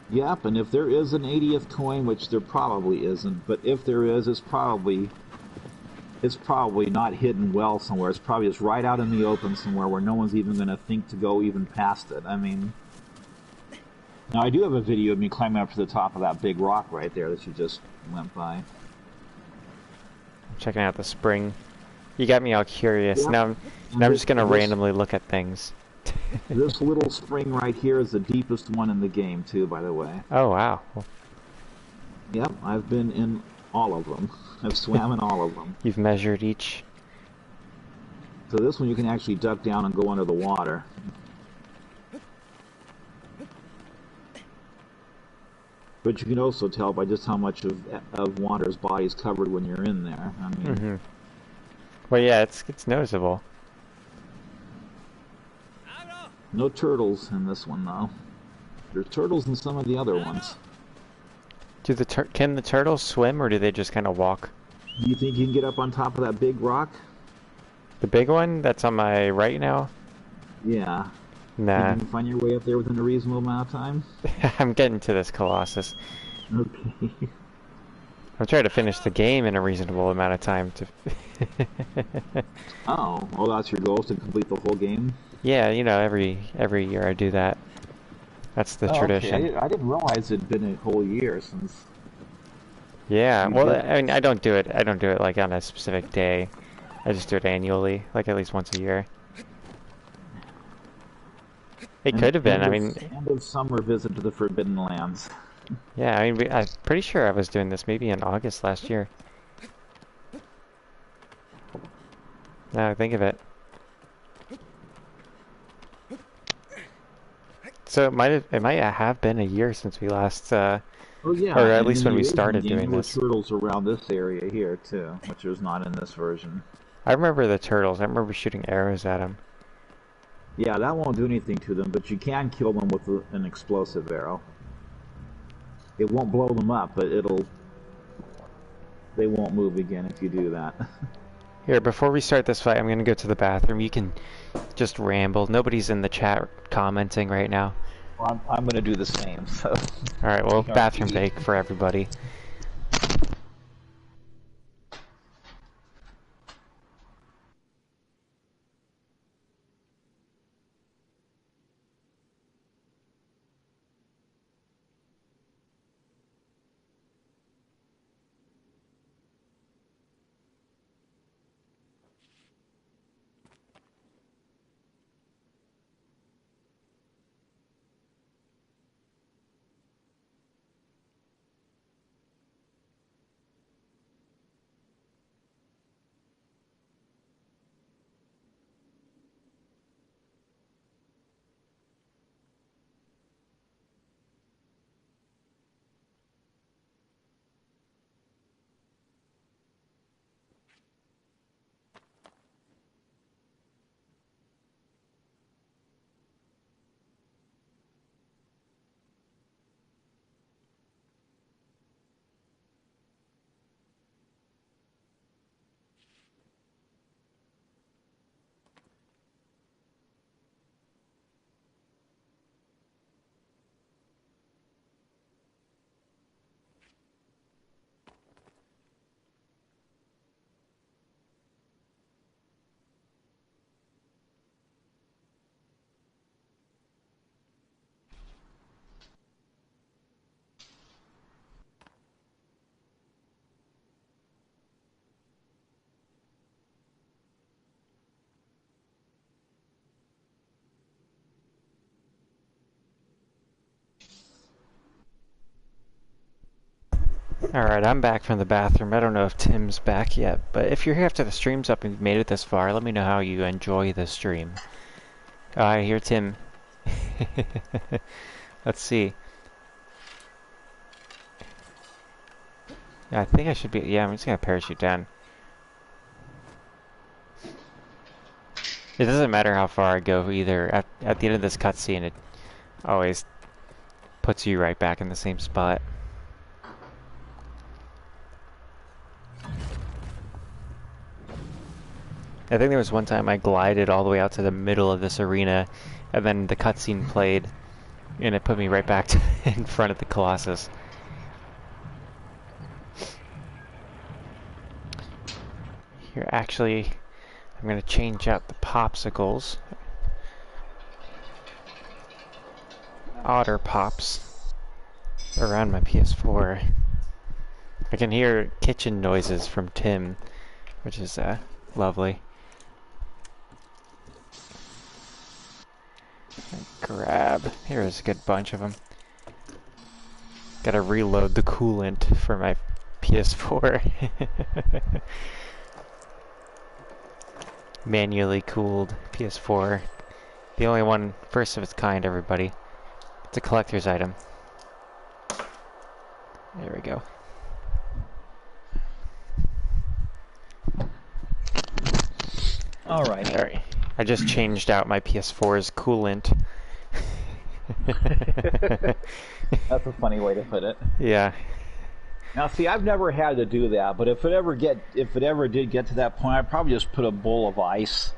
Yep, and if there is an 80th coin, which there probably isn't, but if there is, it's probably not hidden well somewhere. It's probably just right out in the open somewhere where no one's even going to think to go even past it. I mean, now I do have a video of me climbing up to the top of that big rock right there that you just went by. I'm checking out the spring. You got me all curious. Yep. Now I'm just gonna randomly look at things. This little spring right here is the deepest one in the game too, by the way. Oh, wow. Yep, I've been in all of them. I've swam in all of them. You've measured each. So this one you can actually duck down and go under the water. But you can also tell by just how much of water's body is covered when you're in there. I mean, Well, yeah, it's noticeable. no turtles in this one though. There's turtles in some of the other ones. Can the turtles swim, or do they just kind of walk? Do you think you can get up on top of that big rock? The big one that's on my right now? Yeah. Nah. Think you can find your way up there within a reasonable amount of time? I'm getting to this Colossus. Okay. I'm trying to finish the game in a reasonable amount of time to... Oh, well that's your goal, to complete the whole game? Yeah, you know, every year I do that. That's the tradition. Okay. I didn't realize it'd been a whole year since... Yeah, well, I mean, I don't do it like on a specific day. I just do it annually, like at least once a year. It could have been. I mean, End of summer visit to the Forbidden Lands. yeah. I mean, I'm pretty sure I was doing this maybe in August last year. Now I think of it. So it might have been a year since we last, Oh yeah, or at least when we started doing there were this. turtles around this area here too, which was not in this version. I remember the turtles. I remember shooting arrows at them. Yeah, that won't do anything to them, but you can kill them with an explosive arrow. It won't blow them up, but they won't move again if you do that. Here, before we start this fight, I'm gonna go to the bathroom. You can just ramble. Nobody's in the chat commenting right now. Well, I'm gonna do the same, so... Alright, well, bathroom break for everybody. Alright, I'm back from the bathroom. I don't know if Tim's back yet, but if you're here after the stream's up and you've made it this far, let me know how you enjoy the stream. I hear Tim. Let's see. I think I should be... Yeah, I'm just gonna parachute down. It doesn't matter how far I go either. At the end of this cutscene, it always puts you right back in the same spot. I think there was one time I glided all the way out to the middle of this arena, and then the cutscene played, and it put me right back in front of the Colossus. Here, actually, I'm going to change out the popsicles. Otter pops around my PS4. I can hear kitchen noises from Tim, which is lovely. Grab. Here's a good bunch of them. Gotta reload the coolant for my PS4. Manually cooled PS4. The only one, first of its kind, everybody. It's a collector's item. There we go. Alright. Alright. I just changed out my PS4's coolant. That's a funny way to put it. Yeah. Now, see, I've never had to do that, but if it ever did get to that point, I'd probably just put a bowl of ice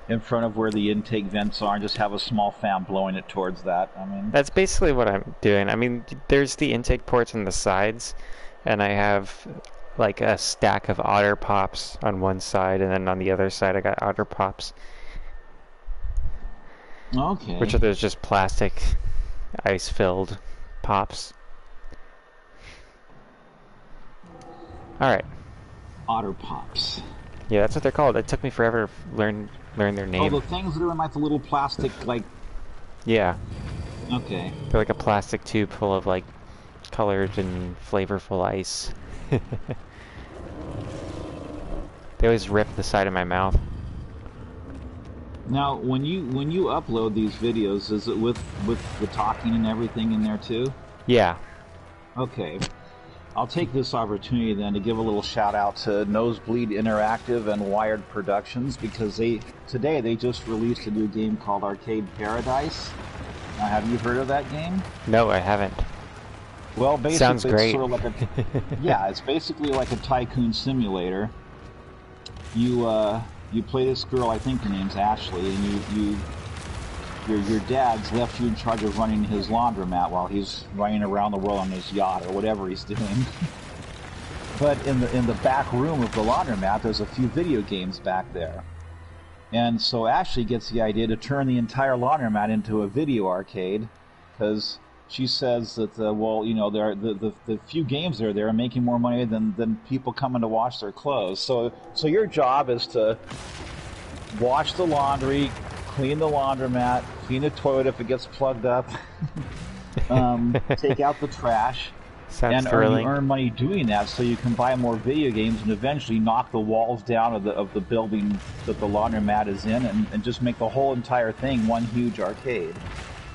in front of where the intake vents are and just have a small fan blowing it towards that. I mean, that's basically what I'm doing. I mean, there's the intake ports on the sides, and I have like a stack of Otter Pops on one side, and then on the other side I got Otter Pops. Okay. Which are those just plastic, ice-filled pops. Alright. Otter Pops. Yeah, that's what they're called. It took me forever to learn their name. Oh, the things that are in like the little plastic, like, Yeah. Okay. They're like a plastic tube full of like colored and flavorful ice. They always rip the side of my mouth. Now, when you upload these videos, is it with the talking and everything in there too? Yeah. Okay. I'll take this opportunity then to give a little shout out to Nosebleed Interactive and Wired Productions, because today they just released a new game called Arcade Paradise. Have you heard of that game? No, I haven't. Well, basically Sounds great. It's sort of like yeah, it's basically like a tycoon simulator. You play this girl, I think her name's Ashley, and your dad's left you in charge of running his laundromat while he's running around the world on his yacht or whatever he's doing. But in the back room of the laundromat, there's a few video games back there. And so Ashley gets the idea to turn the entire laundromat into a video arcade, because she says that, well, you know, the few games that are there are making more money than people coming to wash their clothes. So your job is to wash the laundry, clean the laundromat, clean the toilet if it gets plugged up, take out the trash, Sounds and thrilling. you earn money doing that, so you can buy more video games and eventually knock the walls down of the building that the laundromat is in, and just make the whole entire thing one huge arcade.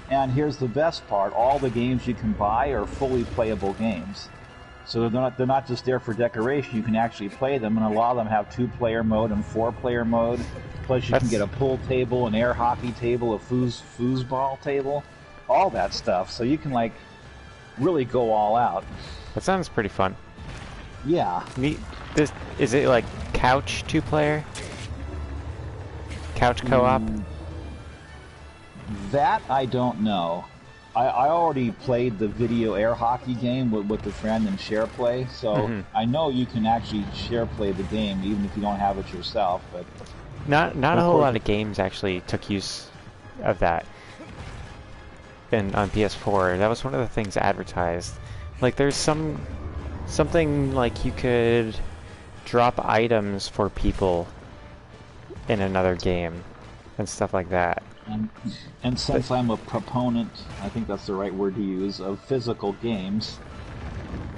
And here's the best part: all the games you can buy are fully playable games. So they're not just there for decoration. You can actually play them, and a lot of them have 2-player mode and 4-player mode. Plus, you can get a pool table, an air hockey table, a foosball table, all that stuff. So you can like really go all out. That sounds pretty fun. Yeah. Is it like couch 2-player? Couch co-op? That I don't know. I already played the video air hockey game with a friend and share play, so I know you can actually share play the game even if you don't have it yourself. But not a whole lot of games actually took use of that. And on PS4, that was one of the things advertised. Like there's something like you could drop items for people in another game and stuff like that. And since I'm a proponent, I think that's the right word to use, of physical games,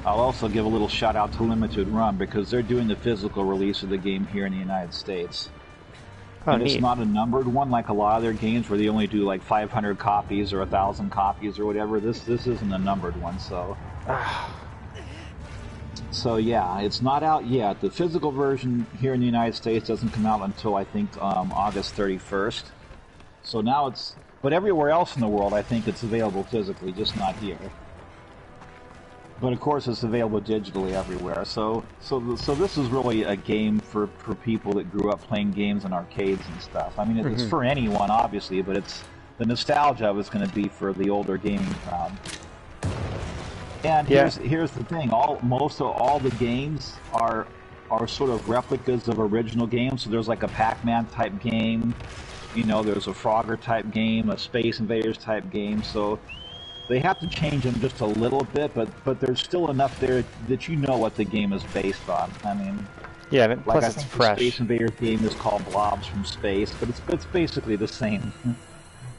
I'll also give a little shout out to Limited Run, because they're doing the physical release of the game here in the United States. Oh, and neat. it's not a numbered one like a lot of their games where they only do like 500 copies or 1,000 copies or whatever. This isn't a numbered one, so... So yeah, it's not out yet. The physical version here in the United States doesn't come out until, I think, August 31st. So now it's... But everywhere else in the world, I think it's available physically, just not here. But of course, it's available digitally everywhere. So this is really a game for people that grew up playing games in arcades and stuff. I mean, it's for anyone, obviously, but it's the nostalgia of it's going to be for the older gaming crowd. And here's the thing: most of all the games are sort of replicas of original games. So there's like a Pac-Man type game, you know, there's a Frogger type game, a Space Invaders type game. So they have to change them just a little bit, but there's still enough there that you know what the game is based on. I mean, yeah, like plus I it's think fresh. the Space Invaders game is called Blobs from Space, but it's basically the same.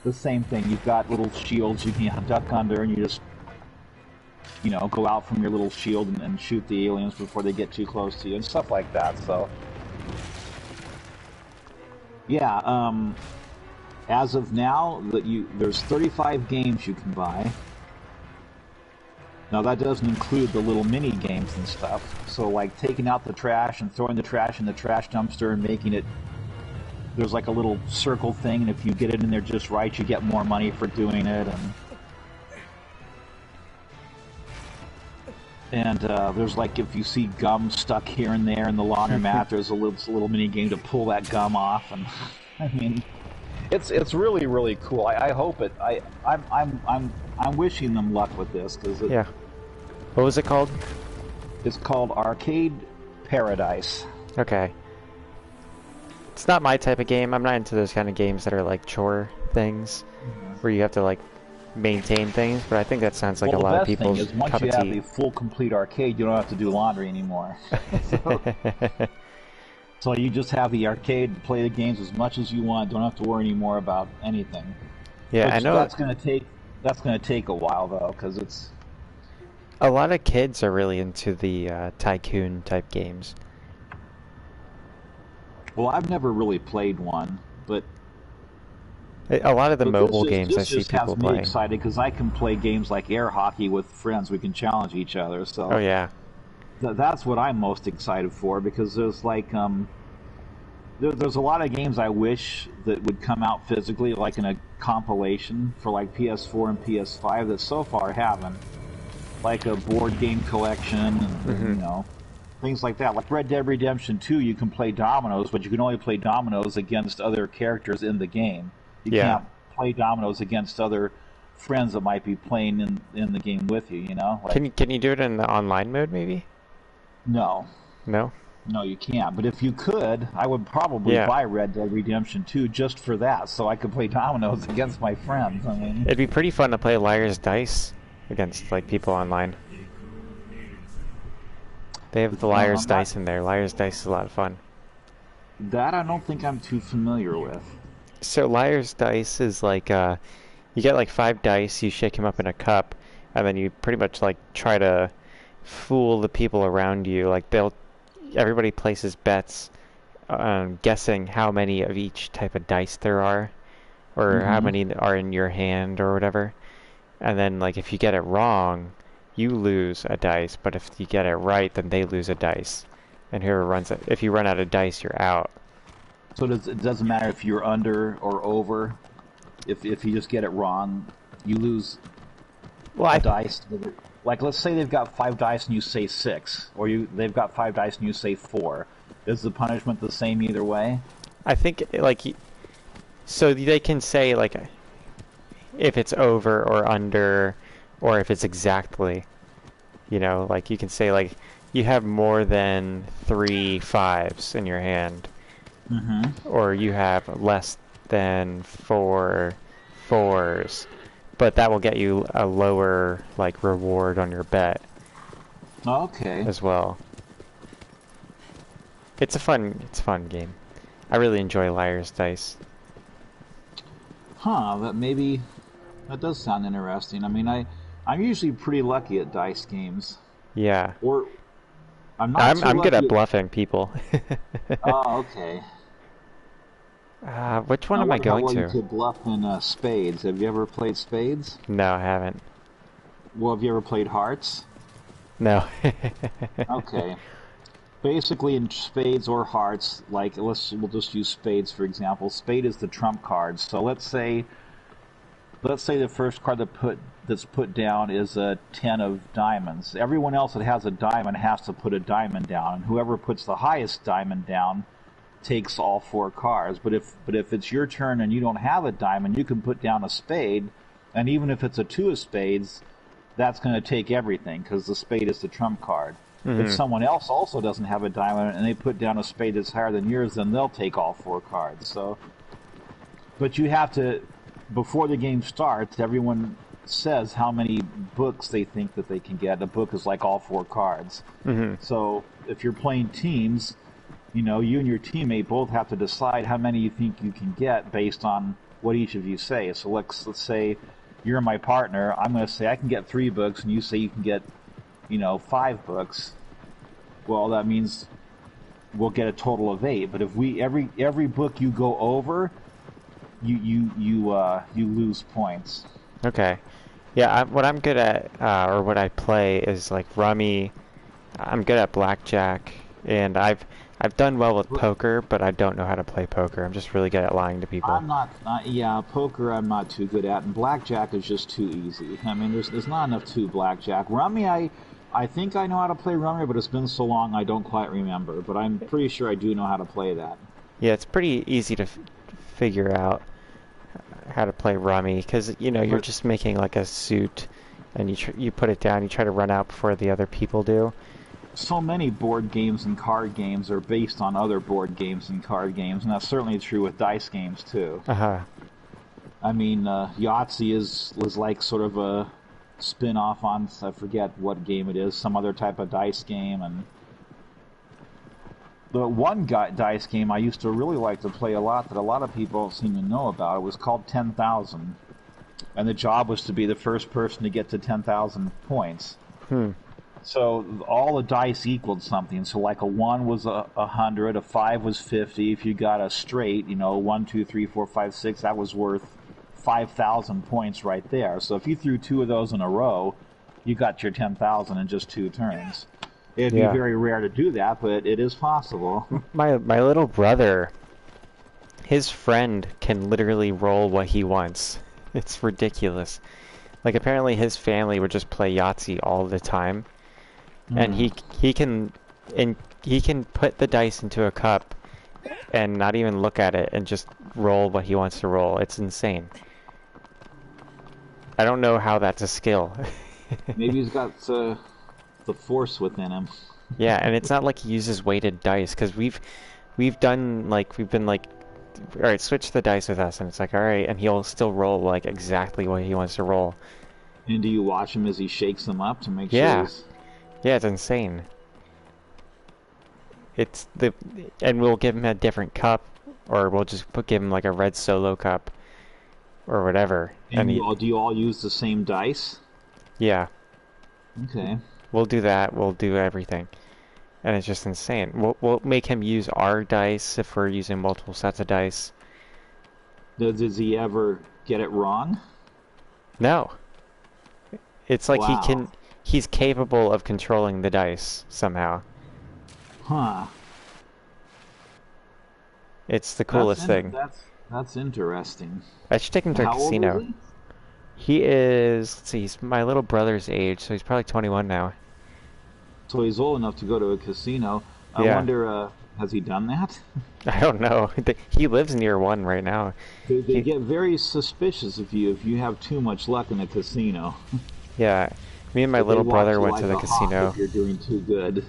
The same thing. You've got little shields you can duck under, and you just, you know, go out from your little shield and shoot the aliens before they get too close to you and stuff like that. So yeah, as of now, there's 35 games you can buy. Now that doesn't include the little mini games and stuff. So like taking out the trash and throwing the trash in the trash dumpster and making it, there's like a little circle thing, and if you get it in there just right, you get more money for doing it. And there's like, if you see gum stuck here and there in the laundromat, there's a little mini game to pull that gum off. And I mean, it's really, really cool. I hope it. I'm wishing them luck with this, because Yeah. What was it called? It's called Arcade Paradise. Okay. It's not my type of game. I'm not into those kind of games that are like chore things, where you have to like maintain things. But I think that sounds like a lot of people's thing is, once cup you of have tea. the full complete arcade, you don't have to do laundry anymore. So you just have the arcade, play the games as much as you want, don't have to worry anymore about anything. Yeah, I But know that's gonna take a while though, because it's. a lot of kids are really into the tycoon type games. Well, I've never really played one, but A lot of the this mobile just games I this see just has people me playing. excited because I can play games like air hockey with friends. We can challenge each other, Oh so yeah. that's what I'm most excited for. Because there's like there's a lot of games I wish that would come out physically, like in a compilation for like PS4 and PS5 that so far haven't. Like a board game collection and Hmm. things like that. Like Red Dead Redemption 2, you can play dominoes, but you can only play dominoes against other characters in the game. You Yeah. can't play dominoes against other friends that might be playing in the game with you, Like, Can you do it in the online mode maybe? no. No? No, you can't. But if you could, I would probably Yeah. buy Red Dead Redemption 2 just for that, so I could play dominoes against my friends. I mean, It'd be pretty fun to play Liar's Dice against like people online. They have the Liar's I'm not, Dice in there. Liar's Dice is a lot of fun. that I don't think I'm too familiar with. So Liar's Dice is like you get like 5 dice, you shake them up in a cup, and then you pretty much like try to fool the people around you. Like everybody places bets, guessing how many of each type of dice there are, or how Hmm. many are in your hand or whatever. And then like if you get it wrong, you lose a dice, but if you get it right, then they lose a dice. And whoever runs it, if you run out of dice, you're out. So it doesn't matter if you're under or over. If you just get it wrong, you lose Well, a dice. Like let's say they've got 5 dice and you say 6, or they've got 5 dice and you say 4. Is the punishment the same either way? I think like so they can say like if it's over or under, or if it's exactly. Like you can say like you have more than 3 5s in your hand, Mm-hmm. or you have less than 4 4s, but that will get you a lower like reward on your bet Okay. as well. It's a fun game. I really enjoy Liar's Dice. Huh. That does sound interesting. I mean, I'm usually pretty lucky at dice games, Yeah. or I'm not I'm too I'm good lucky at at. bluffing people. Oh, okay. Which one I am I wonder how going well you to? could bluff in Spades. Have you ever played Spades? No, I haven't. Well, have you ever played Hearts? No. Okay. Basically, in Spades or Hearts, like we'll just use Spades for example. Spade is the trump card. So let's say the first card that's put down is a 10 of diamonds. Everyone else that has a diamond has to put a diamond down, and whoever puts the highest diamond down takes all 4 cards. But if it's your turn and you don't have a diamond, you can put down a spade, and even if it's a 2 of spades, that's going to take everything because the spade is the trump card. If Hmm. someone else also doesn't have a diamond and they put down a spade that's higher than yours, then they'll take all 4 cards. So, but you have to, before the game starts, everyone says how many books they think that they can get. A book is like all 4 cards. Hmm. So if you're playing teams, you and your teammate both have to decide how many you think you can get based on what each of you say. So let's say you're my partner. I'm going to say I can get 3 books, and you say you can get, 5 books. Well, that means we'll get a total of 8. But if every book you go over, you lose points. Okay. Yeah, what I'm good at, or what I play is like rummy. I'm good at blackjack, and I've done well with poker, but I don't know how to play poker. I'm just really good at lying to people. I'm not. Yeah, poker I'm not too good at, and blackjack is just too easy. I mean, there's not enough to blackjack. Rummy, I think I know how to play rummy, but it's been so long I don't quite remember. But I'm pretty sure I do know how to play that. Yeah, it's pretty easy to figure out how to play rummy because you're But just making like a suit, and you put it down. You try to run out before the other people do. so many board games and card games are based on other board games and card games, and that's certainly true with dice games too. Uh-huh. I mean, Yahtzee was like sort of a spin-off on, I forget what game it is, some other type of dice game. And the one dice game I used to really like to play a lot that a lot of people seem to know about, it was called 10,000. and the job was to be the first person to get to 10,000 points. So all the dice equaled something. So like a 1 was 100, a 5 was 50. If you got a straight, 1, 2, 3, 4, 5, 6, that was worth 5,000 points right there. So if you threw 2 of those in a row, you got your 10,000 in just 2 turns. It'd be very rare to do that, but it is possible. My little brother, his friend can literally roll what he wants. It's ridiculous. Like, apparently his family would just play Yahtzee all the time. And he can put the dice into a cup and not even look at it and just roll what he wants to roll. It's insane. I don't know how that's a skill. Maybe he's got the force within him. Yeah, and it's not like he uses weighted dice, because we've been like, all right, switch the dice with us, and it's like, all right, and he'll still roll like exactly what he wants to roll. And do you watch him as he shakes them up to make sure? Yeah, it's insane. And we'll give him a different cup, or we'll just give him like a red solo cup, or whatever. And do you all use the same dice? Yeah. Okay. We'll do that. We'll do everything, and it's just insane. We'll make him use our dice if we're using multiple sets of dice. Does he ever get it wrong? No. It's like Wow. he's capable of controlling the dice somehow. Huh. It's the coolest thing. That's interesting. I should take him to a casino. How old is He is, let's see, he's my little brother's age, so he's probably 21 now. So he's old enough to go to a casino. I wonder, has he done that? I don't know. He lives near one right now. They get very suspicious of you if you have too much luck in a casino. Yeah, me and my little brother went to the a hawk casino. if you're doing too good.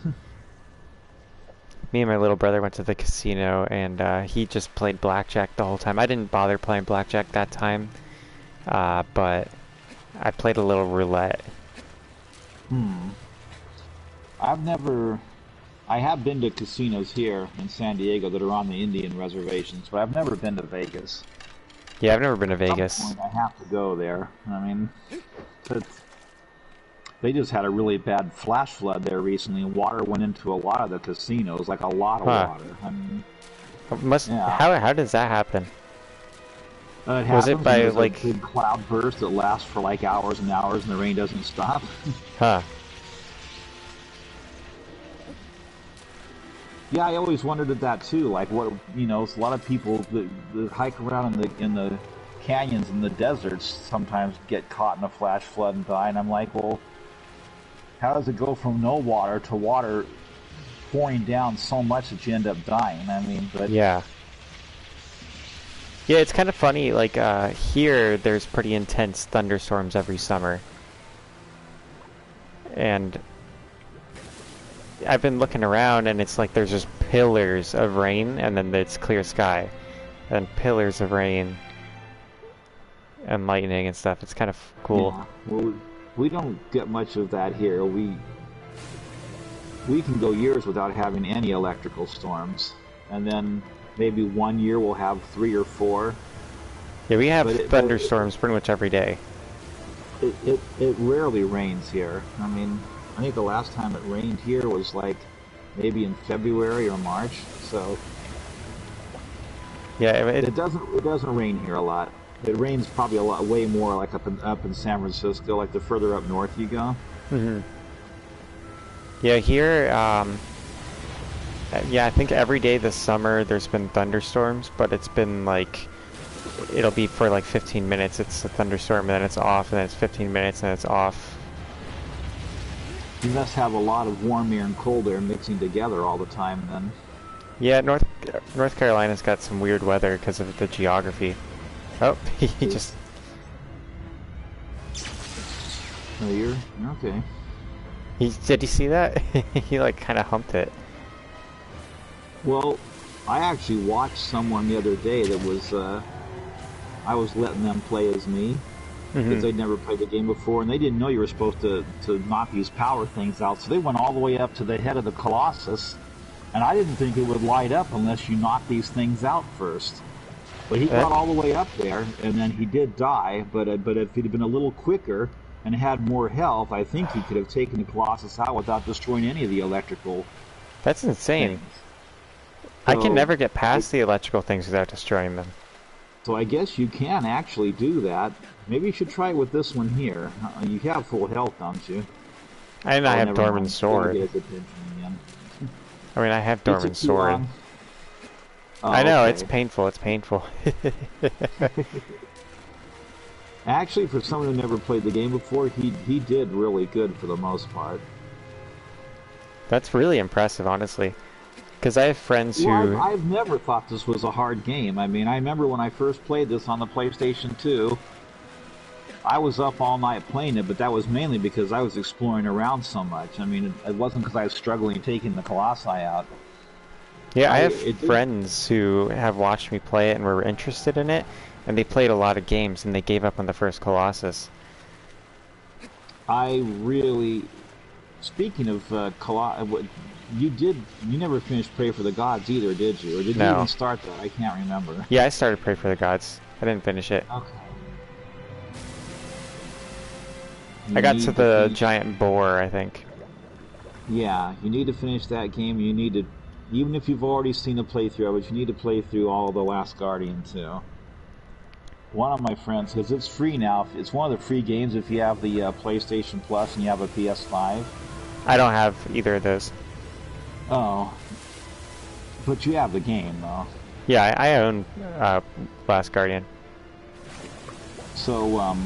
Me and my little brother went to the casino, and he just played blackjack the whole time. I didn't bother playing blackjack that time, but I played a little roulette. I have been to casinos here in San Diego that are on the Indian reservations, but I've never been to Vegas. Yeah, I've never been to At Vegas. some point I have to go there. I mean, they just had a really bad flash flood there recently, and water went into a lot of the casinos, like a lot of water. I mean, How does that happen? Was it by like a big cloud burst that lasts for like hours and hours, and the rain doesn't stop? Huh. Yeah, I always wondered at that too. Like, what a lot of people that hike around in the canyons and the deserts sometimes get caught in a flash flood and die. And I'm like, well, how does it go from no water to water pouring down so much that you end up dying? I mean, but yeah, it's kind of funny. Like here, there's pretty intense thunderstorms every summer, and I've been looking around, and it's like there's just pillars of rain, and then it's clear sky, and pillars of rain, and lightning and stuff. It's kind of cool. Yeah. Well, we don't get much of that here. We can go years without having any electrical storms, and then maybe one year we'll have 3 or 4. Yeah, we have thunderstorms pretty much every day. It rarely rains here. I mean, I think the last time it rained here was like maybe in February or March. So yeah, it doesn't rain here a lot. It rains probably way more like up in San Francisco, like the further up north you go. Yeah, here, yeah, I think every day this summer there's been thunderstorms, but it's been like, it'll be for like 15 minutes, it's a thunderstorm, and then it's off, and then it's 15 minutes, and it's off. You must have a lot of warm air and cold air mixing together all the time then. Yeah, North Carolina's got some weird weather because of the geography. Oh, he just... Oh, you're okay. Did you see that? He like kind of humped it. Well, I actually watched someone the other day that was, I was letting them play as me, because they'd never played the game before, and they didn't know you were supposed to knock these power things out, so they went all the way up to the head of the Colossus, and I didn't think it would light up unless you knock these things out first. But he got all the way up there, and then he did die. But if he'd been a little quicker and had more health, I think he could have taken the Colossus out without destroying any of the electrical. That's insane. Things. I can never get past the electrical things without destroying them. So I guess you can actually do that. Maybe you should try it with this one here. You have full health, don't you? And I have Dorman's sword. I mean, I have Dorman's sword. Oh, I know, okay. it's painful, it's painful. Actually, for someone who never played the game before, he did really good for the most part. That's really impressive, honestly. Because I have friends who... Well, I've never thought this was a hard game. I mean, I remember when I first played this on the PlayStation 2, I was up all night playing it, but that was mainly because I was exploring around so much. I mean, it wasn't because I was struggling taking the Colossi out. Yeah, I have friends who have watched me play it and were interested in it, and they played a lot of games, and they gave up on the first Colossus. I really... Speaking of Colossus, you never finished Pray for the Gods either, did you? Or did you even start that? I can't remember. Yeah, I started Pray for the Gods. I didn't finish it. Okay. I got to the giant boar, I think. Yeah, you need to finish that game. You need to, even if you've already seen a playthrough of it, you need to play through all of The Last Guardian too. One of my friends, because it's free now, it's one of the free games if you have the PlayStation Plus and you have a PS5. I don't have either of those. Oh. But you have the game, though. Yeah, I own Last Guardian. So,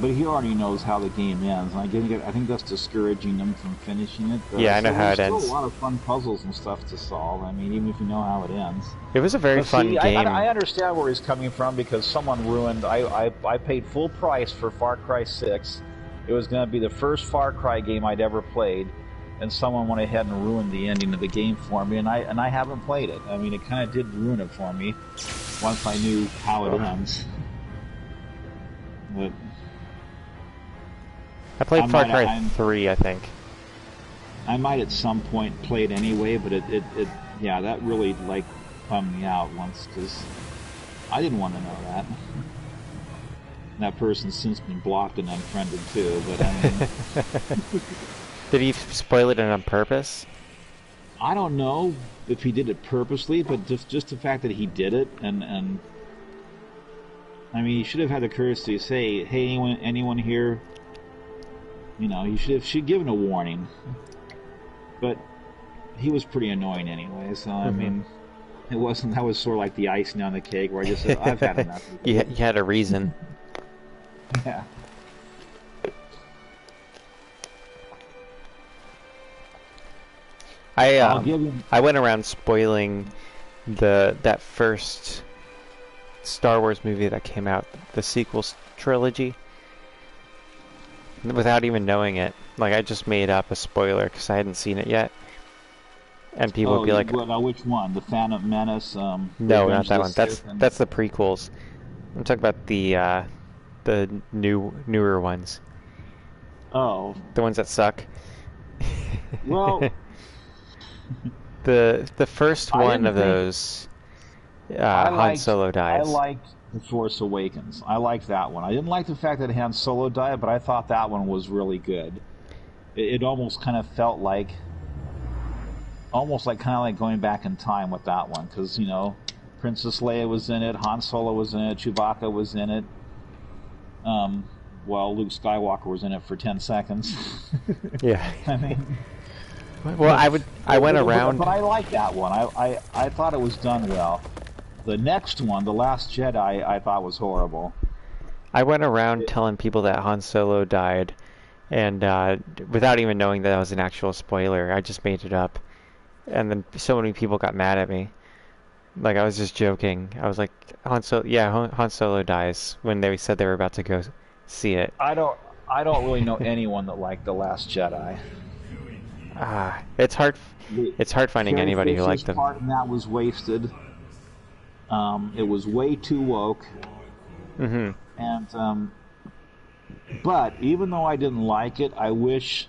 but he already knows how the game ends. And I think that's discouraging them from finishing it. Yeah, I know how it ends. There's still a lot of fun puzzles and stuff to solve. I mean, even if you know how it ends. It was a very fun game. I understand where he's coming from because someone ruined... I paid full price for Far Cry 6. It was going to be the first Far Cry game I'd ever played. And someone went ahead and ruined the ending of the game for me, and I haven't played it. I mean, it kind of did ruin it for me once I knew how it ends. But I played Far Cry 3, I think. I might at some point play it anyway, but yeah, that really like bummed me out once because I didn't want to know that. That person's since been blocked and unfriended too, but I mean. Did he spoil it on purpose? I don't know if he did it purposely, but just the fact that he did it, and I mean, he should have had the courtesy to say, "Hey, anyone here?" You know, he should have given a warning. But he was pretty annoying anyway, so I mean, it wasn't. That was sort of like the icing on the cake, where I just said, "I've had enough." You had a reason. Yeah. I went around spoiling that first Star Wars movie that came out, the sequel trilogy, without even knowing it. Like, I just made up a spoiler because I hadn't seen it yet, and people would be like, "Which one? The Phantom Menace?" No, not that one. That's the prequels. I'm talking about the newer ones. Oh, the ones that suck. Well. The first one of those, Han Solo dies. I liked The Force Awakens. I liked that one. I didn't like the fact that Han Solo died, but I thought that one was really good. It almost kind of felt like, kind of like going back in time with that one, because, you know, Princess Leia was in it, Han Solo was in it, Chewbacca was in it. Well, Luke Skywalker was in it for 10 seconds. Yeah. I mean... Well, I went around... But I like that one. I thought it was done well. The next one, The Last Jedi, I thought was horrible. I went around telling people that Han Solo died, and without even knowing that was an actual spoiler, I just made it up. And then so many people got mad at me. Like, I was just joking. I was like, Han Solo dies, when they said they were about to go see it. I don't really know anyone that liked The Last Jedi. It's hard. It's hard finding anybody who liked them. Part in that was wasted. It was way too woke. Mm-hmm. And but even though I didn't like it, I wish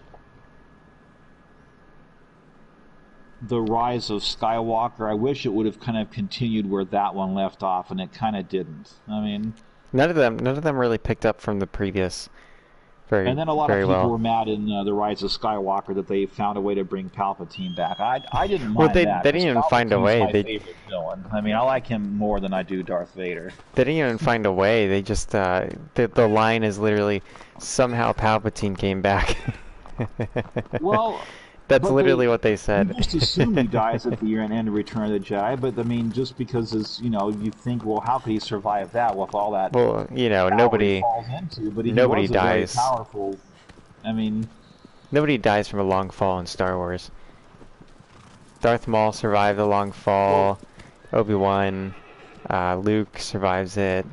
the Rise of Skywalker, I wish it would have kind of continued where that one left off, and it kind of didn't. I mean, none of them really picked up from the previous and then a lot of very people well. were mad in the Rise of Skywalker that they found a way to bring Palpatine back. I didn't Well, mind they that. didn't even find a way. My favorite villain. I mean, I like him more than I do Darth Vader. They didn't even find a way. They just the line is literally somehow Palpatine came back. Well, that's literally what they said. You just assume he dies at the end of Return of the Jedi, but I mean, just because you think, well, how could he survive that with all that? Well, nobody falls into, but he nobody was a dies. Very powerful. I mean, nobody dies from a long fall in Star Wars. Darth Maul survived the long fall. Obi-Wan, Luke survives it.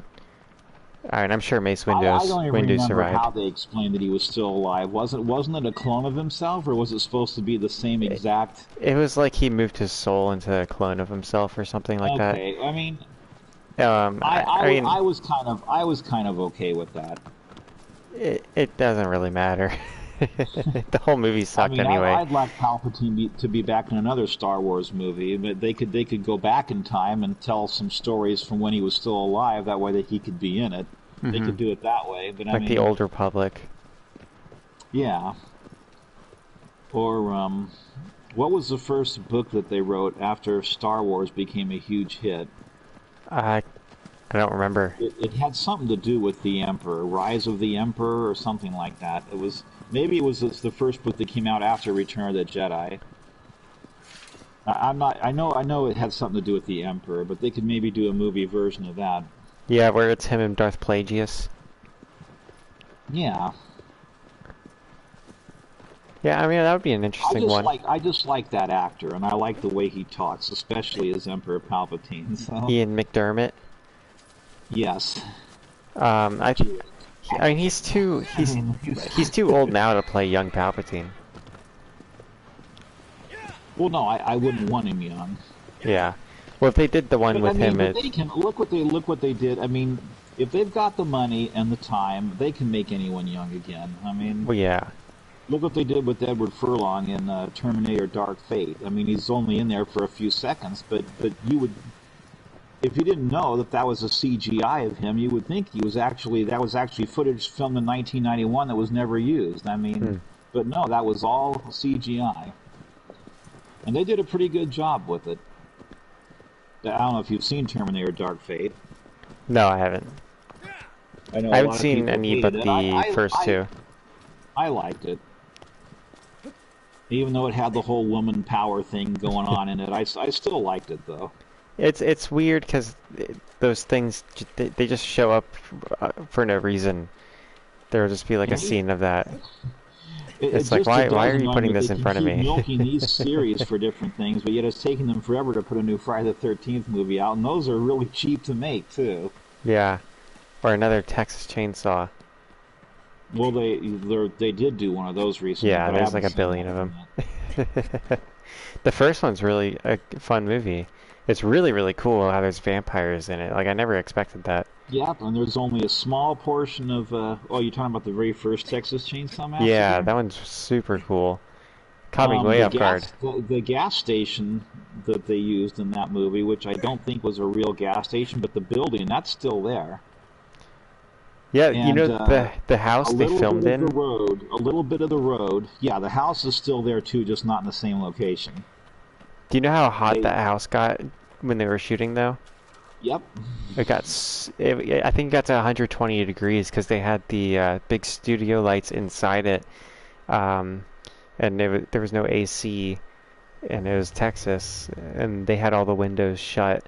I mean, I'm sure Mace I Windu don't even remember survived. how they explained that he was still alive. Wasn't it a clone of himself, or was it supposed to be the same exact? It was like he moved his soul into a clone of himself or something like that. Okay, I mean, I mean, I was kind of okay with that. It doesn't really matter. The whole movie sucked anyway. I'd like Palpatine to be back in another Star Wars movie, but they could go back in time and tell some stories from when he was still alive. That way, that he could be in it. They could do it that way. But like the Old Republic. Yeah. Or what was the first book that they wrote after Star Wars became a huge hit? I don't remember. It had something to do with the Emperor, Rise of the Emperor, or something like that. Maybe it was the first book that came out after Return of the Jedi. I'm not. I know it had something to do with the Emperor, but they could maybe do a movie version of that. Yeah, where it's him and Darth Plagueis. Yeah. Yeah, I mean that would be an interesting one. I just like that actor, and I like the way he talks, especially as Emperor Palpatine. So. Ian McDermott. Yes. I mean he's too old now to play young Palpatine. Well, no, I wouldn't want him young. Yeah. Well, if they did the one with him, they can look what they did. I mean, if they've got the money and the time, they can make anyone young again. I mean, well, yeah. Look what they did with Edward Furlong in Terminator: Dark Fate. I mean, he's only in there for a few seconds, but you would, if you didn't know that was a CGI of him, you would think that was actually footage filmed in 1991 that was never used. I mean, but no, that was all CGI, and they did a pretty good job with it. I don't know if you've seen Terminator: Dark Fate. No, I haven't. I haven't seen any but the first two. I liked it. Even though it had the whole woman power thing going on in it, I still liked it, though. It's weird because those things, they just show up for no reason. There'll just be like a scene of that. It's like, why are you putting this in front of me? Milking these series for different things, but yet it's taking them forever to put a new Friday the 13th movie out, and those are really cheap to make, too. Yeah. Or another Texas Chainsaw. Well, they did do one of those recently. Yeah, there's like a billion of them. The first one's really a fun movie. It's really, really cool how there's vampires in it. Like, I never expected that. Yep, and there's only a small portion of... oh, you're talking about the very first Texas Chainsaw Massacre? Yeah, that one's super cool. Caught me way off guard. The gas station that they used in that movie, which I don't think was a real gas station, but the building, that's still there. Yeah, and, the house they filmed in? A little bit of the road. Yeah, the house is still there too, just not in the same location. Do you know how hot that house got when they were shooting, though? Yep. I think it got to 120 degrees because they had the big studio lights inside it, and there was no AC, and it was Texas, and they had all the windows shut.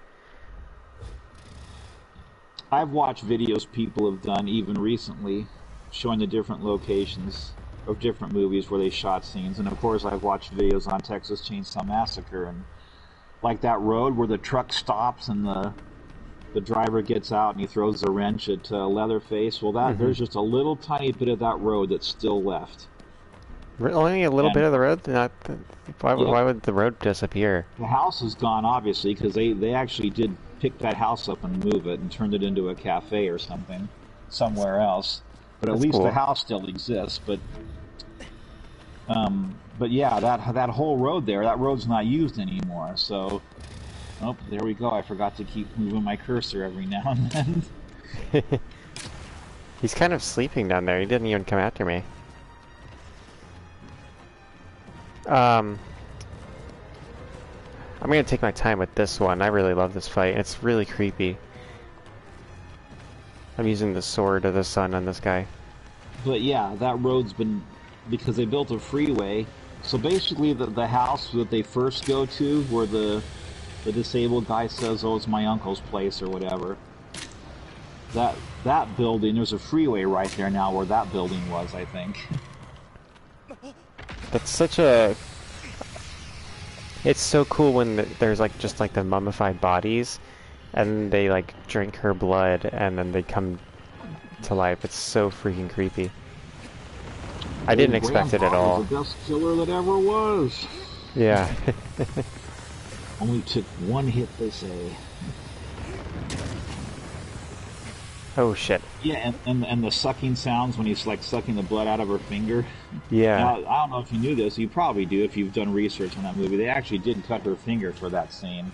I've watched videos people have done even recently, showing the different locations of different movies where they shot scenes, and of course I've watched videos on Texas Chainsaw Massacre, and like that road where the truck stops and the driver gets out and he throws the wrench at Leatherface. Well, there's just a little tiny bit of that road that's still left. Only a little bit of the road? Why would the road disappear? The house is gone, obviously, because they actually did pick that house up and move it and turned it into a cafe or something somewhere else. But at least the house still exists. But But yeah, that whole road there, that road's not used anymore. So, oh, there we go. I forgot to keep moving my cursor every now and then. He's kind of sleeping down there. He didn't even come after me. I'm gonna take my time with this one. I really love this fight. It's really creepy. I'm using the sword of the sun on this guy. But yeah, that road's been, because they built a freeway. So basically, the house that they first go to, where the disabled guy says, "Oh, it's my uncle's place" or whatever. That building, there's a freeway right there now where that building was, I think. That's such a... It's so cool when there's like just like the mummified bodies, and they like drink her blood, and then they come to life. It's so freaking creepy. I didn't expect it at all. The best killer that ever was. Yeah. Only took one hit, they say. Oh shit. Yeah, and the sucking sounds when he's like sucking the blood out of her finger. Yeah. Now, I don't know if you knew this. You probably do if you've done research on that movie. They actually did cut her finger for that scene.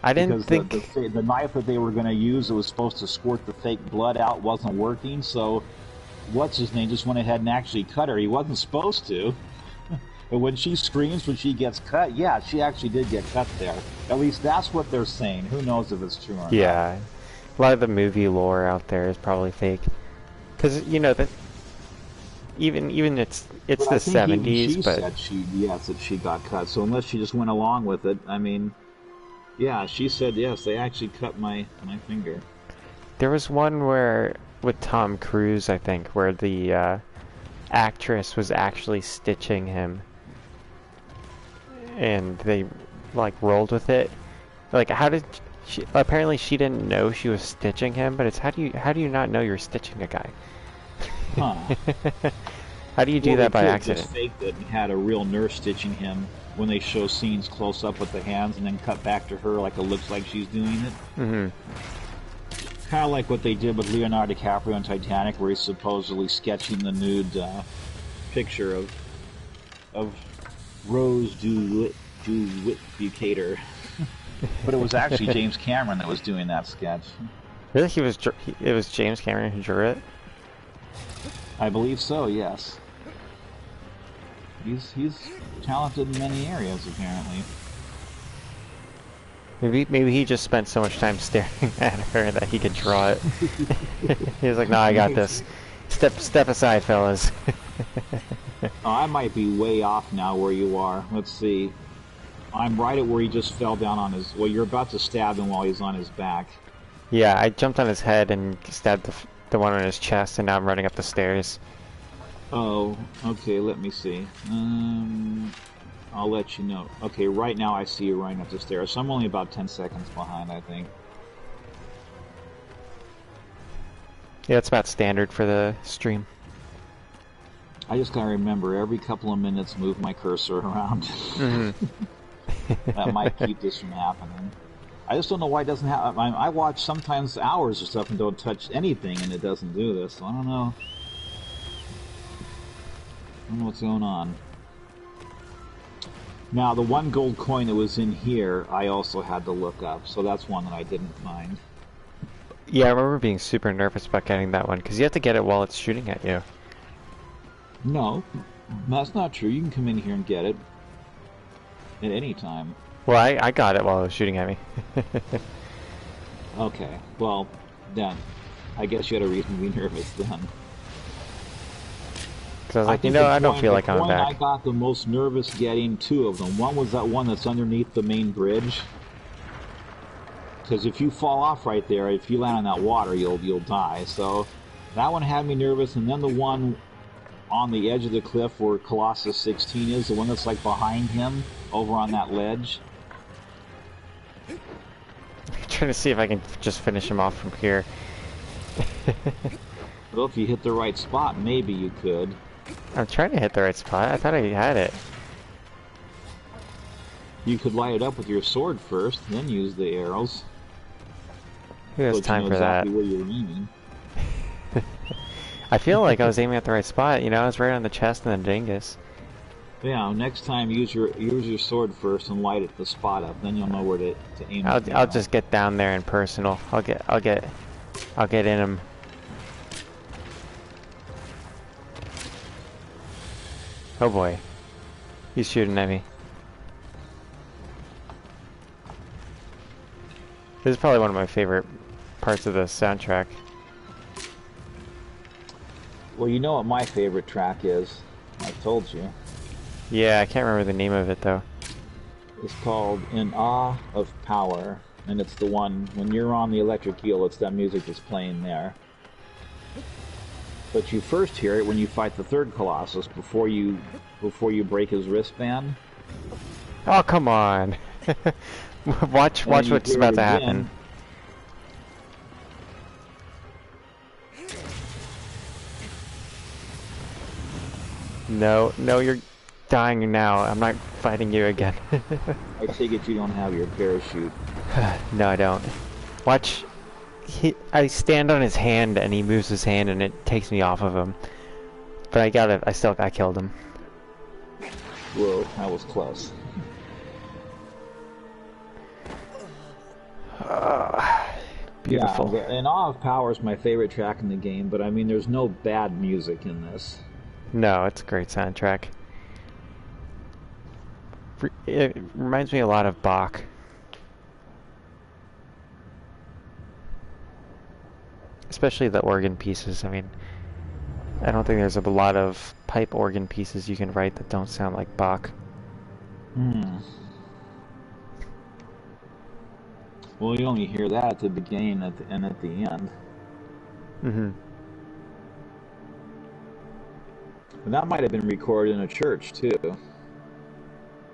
I didn't think... the knife that they were going to use that was supposed to squirt the fake blood out wasn't working, so what's-his-name just went ahead and actually cut her. He wasn't supposed to. But when she screams when she gets cut, yeah, she actually did get cut there. At least that's what they're saying. Who knows if it's true or not. Yeah. A lot of the movie lore out there is probably fake. Because, you know, that even it's the 70s, but... Said that she got cut, so unless she just went along with it, I mean... Yeah, she said, yes, they actually cut my finger. There was one where, with Tom Cruise, I think, where the actress was actually stitching him. And they, like, rolled with it. Like, how did she... Apparently she didn't know she was stitching him, but it's how do you not know you're stitching a guy? Huh. How do you do that by accident? Just faked it and had a real nurse stitching him when they show scenes close up with the hands and then cut back to her like it looks like she's doing it. Mm-hmm. Kind of like what they did with Leonardo DiCaprio in Titanic, where he's supposedly sketching the nude picture of Rose Bucator. But it was actually James Cameron that was doing that sketch. Really? It was James Cameron who drew it? I believe so, yes. He's talented in many areas, apparently. Maybe he just spent so much time staring at her that he could draw it. He was like, "No, I got this. Step aside, fellas." Oh, I might be way off now where you are. Let's see. I'm right at where he just fell down on his... Well, you're about to stab him while he's on his back. Yeah, I jumped on his head and stabbed the one on his chest, and now I'm running up the stairs. Oh, okay, let me see. I'll let you know. Okay, right now I see you running up the stairs, so I'm only about 10 seconds behind, I think. Yeah, it's about standard for the stream. I just gotta remember, every couple of minutes move my cursor around. Mm-hmm. That might keep this from happening. I just don't know why it doesn't happen. I watch sometimes hours or stuff and don't touch anything and it doesn't do this, so I don't know. I don't know what's going on. Now, the one gold coin that was in here, I also had to look up, so that's one that I didn't find. Yeah, I remember being super nervous about getting that one, because you have to get it while it's shooting at you. No, that's not true. You can come in here and get it at any time. Well, I got it while it was shooting at me. Okay, well, then, I guess you had a reason to be nervous then. Because I was like, I don't feel like coming back. I got the most nervous getting two of them. One was that one that's underneath the main bridge. Because if you fall off right there, if you land on that water, you'll die. So that one had me nervous, and then the one on the edge of the cliff where Colossus 16 is, the one that's like behind him, over on that ledge. I'm trying to see if I can just finish him off from here. Well, if you hit the right spot, maybe you could. I'm trying to hit the right spot. I thought I had it. You could light it up with your sword first, then use the arrows. Who has time for exactly that? Where you're aiming. I feel like I was aiming at the right spot. I was right on the chest and the dingus. Yeah, next time use your sword first and light it the spot up. Then you'll know where to aim the gun I'll at. just get down there in personal. I'll get in him. Oh boy, he's shooting at me. This is probably one of my favorite parts of the soundtrack. Well, you know what my favorite track is. I told you. Yeah, I can't remember the name of it though. It's called In Awe of Power, and it's the one when you're on the electric eel. It's that music that's playing there. But you first hear it when you fight the third Colossus before you break his wristband. Oh come on! watch what's about to happen. No, you're dying now. I'm not fighting you again. I take it you don't have your parachute. No, I don't. Watch. I stand on his hand and he moves his hand and it takes me off of him. But I killed him. Whoa, that was close. Beautiful. Yeah, In Awe of Power is my favorite track in the game, but I mean, there's no bad music in this. No, it's a great soundtrack. It reminds me a lot of Bach. Especially the organ pieces. I mean, I don't think there's a lot of pipe organ pieces you can write that don't sound like Bach. Well, you only hear that at the beginning and at the end. Mm-hmm. And that might have been recorded in a church, too.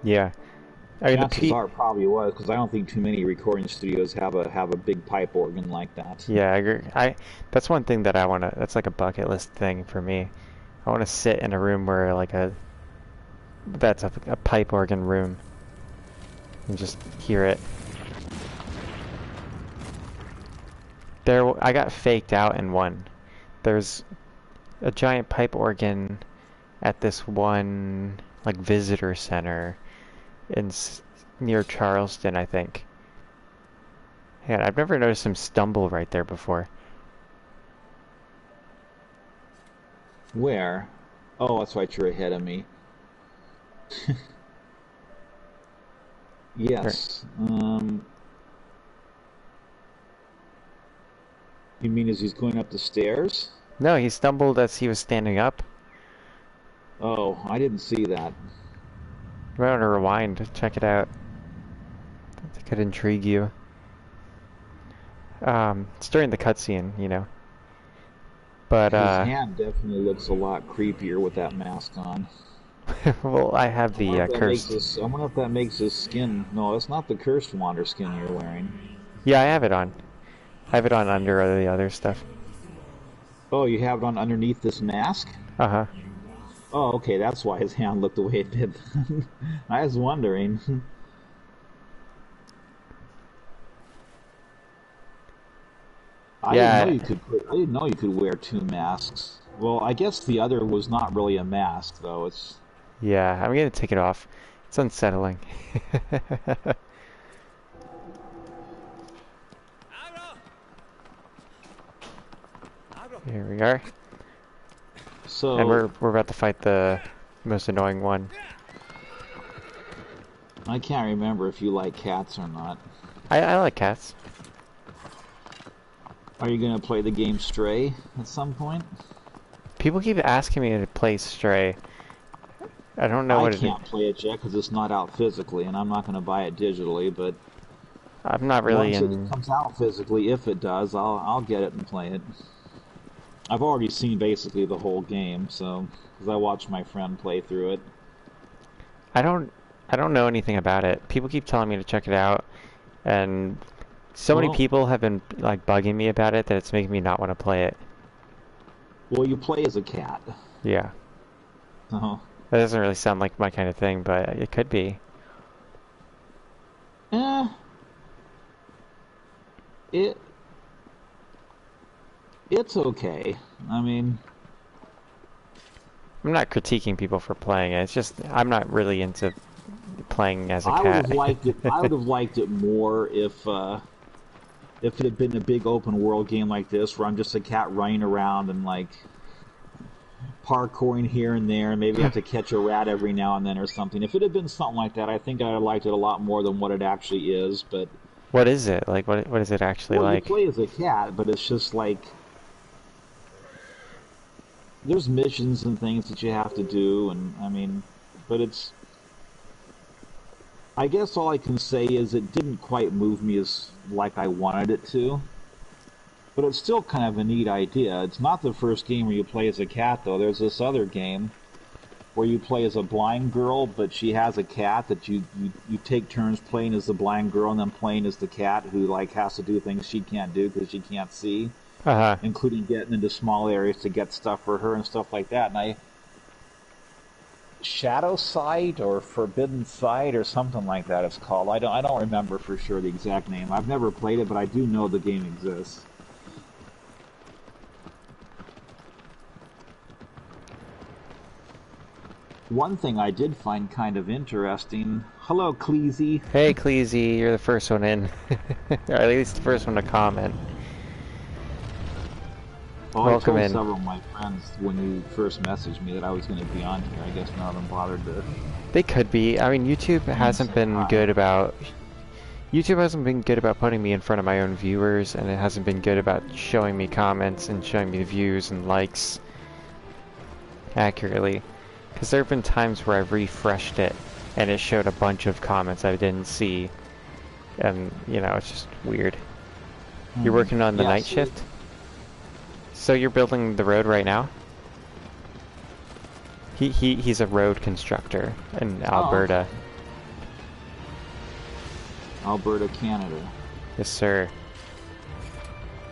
Yeah. I mean, chances are it probably was, because I don't think too many recording studios have a big pipe organ like that. Yeah, I agree. That's one thing that I want to, that's like a bucket list thing for me. I want to sit in a room where that's a pipe organ room and just hear it. I got faked out in one. There's a giant pipe organ at this one like visitor center near Charleston, I think. Yeah, I've never noticed him stumble right there before. Where? Oh, that's right, you're ahead of me. Yes. You mean as he's going up the stairs? No, he stumbled as he was standing up. Oh, I didn't see that. You might want to rewind, check it out. That could intrigue you. It's during the cutscene, you know. But, his hand definitely looks a lot creepier with that mask on. well, I have the cursed... I wonder if that makes his skin... No, it's not the cursed wander skin you're wearing. Yeah, I have it on. I have it on under the other stuff. Oh, you have it on underneath this mask? Uh-huh. Oh, okay, that's why his hand looked the way it did. I was wondering. I didn't know you could wear two masks. Well, I guess the other was not really a mask, though. It's... Yeah, I'm gonna take it off. It's unsettling. Here we are. So... And we're about to fight the most annoying one. I can't remember if you like cats or not. I like cats. Are you gonna play the game Stray at some point? People keep asking me to play Stray. I don't know what it is. I can't play it yet because it's not out physically, and I'm not gonna buy it digitally. But I'm not really once it comes out physically, if it does, I'll get it and play it. I've already seen basically the whole game, so because I watched my friend play through it. I don't know anything about it. People keep telling me to check it out, and so many people have been like bugging me about it that it's making me not want to play it. Well, you play as a cat. Yeah. Uh-huh. That doesn't really sound like my kind of thing, but it could be. It's okay. I mean, I'm not critiquing people for playing it. It's just I'm not really into playing as a I would cat. have liked it. I would have liked it more if it had been a big open world game like this, where I'm just a cat running around and like parkouring here and there, and maybe have to catch a rat every now and then or something. If it had been something like that, I think I'd have liked it a lot more than what it actually is. But What is it? Like, what is it actually well, you like? play as a cat, but it's just like there's missions and things that you have to do, and I mean, but it's. I guess all I can say is it didn't quite move me as like I wanted it to. But it's still kind of a neat idea. It's not the first game where you play as a cat, though. There's this other game where you play as a blind girl, but she has a cat that you take turns playing as the blind girl and then playing as the cat who like has to do things she can't do because she can't see, Uh-huh. including getting into small areas to get stuff for her and stuff like that. And Shadow Sight or Forbidden Sight or something like that it's called. I don't remember for sure the exact name. I've never played it, but I do know the game exists. One thing I did find kind of interesting. Hello, Cleasy. Hey, Cleasy, you're the first one in. Or at least the first one to comment. Well, Welcome I told in. several of my friends when you first messaged me that I was going to be on here. I guess none of them bothered to. They could be. I mean, YouTube hasn't been good about... YouTube hasn't been good about putting me in front of my own viewers, and it hasn't been good about showing me comments and showing me the views and likes accurately. Because there have been times where I've refreshed it, and it showed a bunch of comments I didn't see. And, you know, it's just weird. You're working on the night shift? So you're building the road right now? He's a road constructor in Alberta. Alberta, Canada. Yes, sir.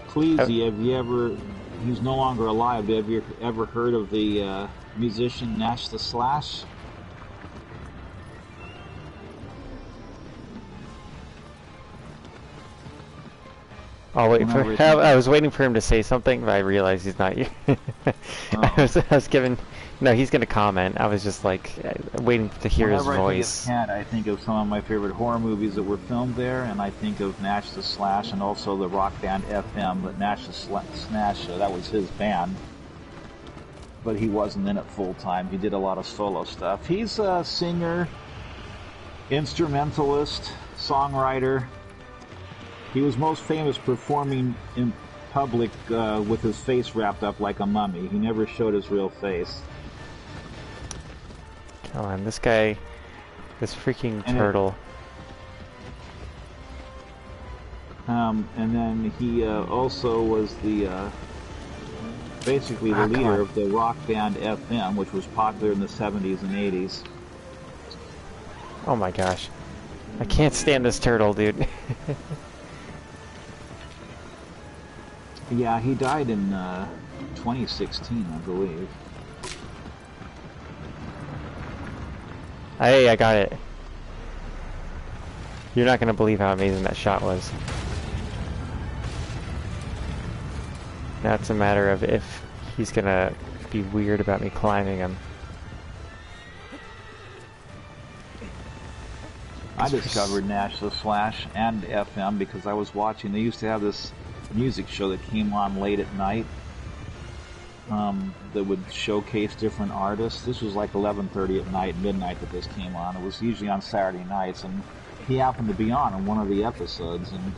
Cleasy, have you ever... He's no longer alive. Have you ever heard of the musician Nash the Slash? I'll wait for. I was waiting for him to say something, but I realized he's not here. I was giving. No, he's gonna comment. I was just like waiting to hear his voice. I think of some of my favorite horror movies that were filmed there, and I think of Nash the Slash and also the rock band FM. But Nash the Slash, that was his band, but he wasn't in it full time. He did a lot of solo stuff. He's a singer, instrumentalist, songwriter. He was most famous performing in public with his face wrapped up like a mummy. He never showed his real face. Come on, this guy, this freaking turtle. And then he also was the basically the leader of the rock band FM, which was popular in the 70s and 80s. Oh my gosh, I can't stand this turtle, dude. Yeah, he died in 2016, I believe. Hey, I got it. You're not gonna believe how amazing that shot was. Now it's a matter of if he's gonna be weird about me climbing him. I discovered Nash the Slash and FM because I was watching. They used to have this music show that came on late at night that would showcase different artists. This was like 11:30 at night, midnight that this came on. It was usually on Saturday nights, and he happened to be on in one of the episodes, and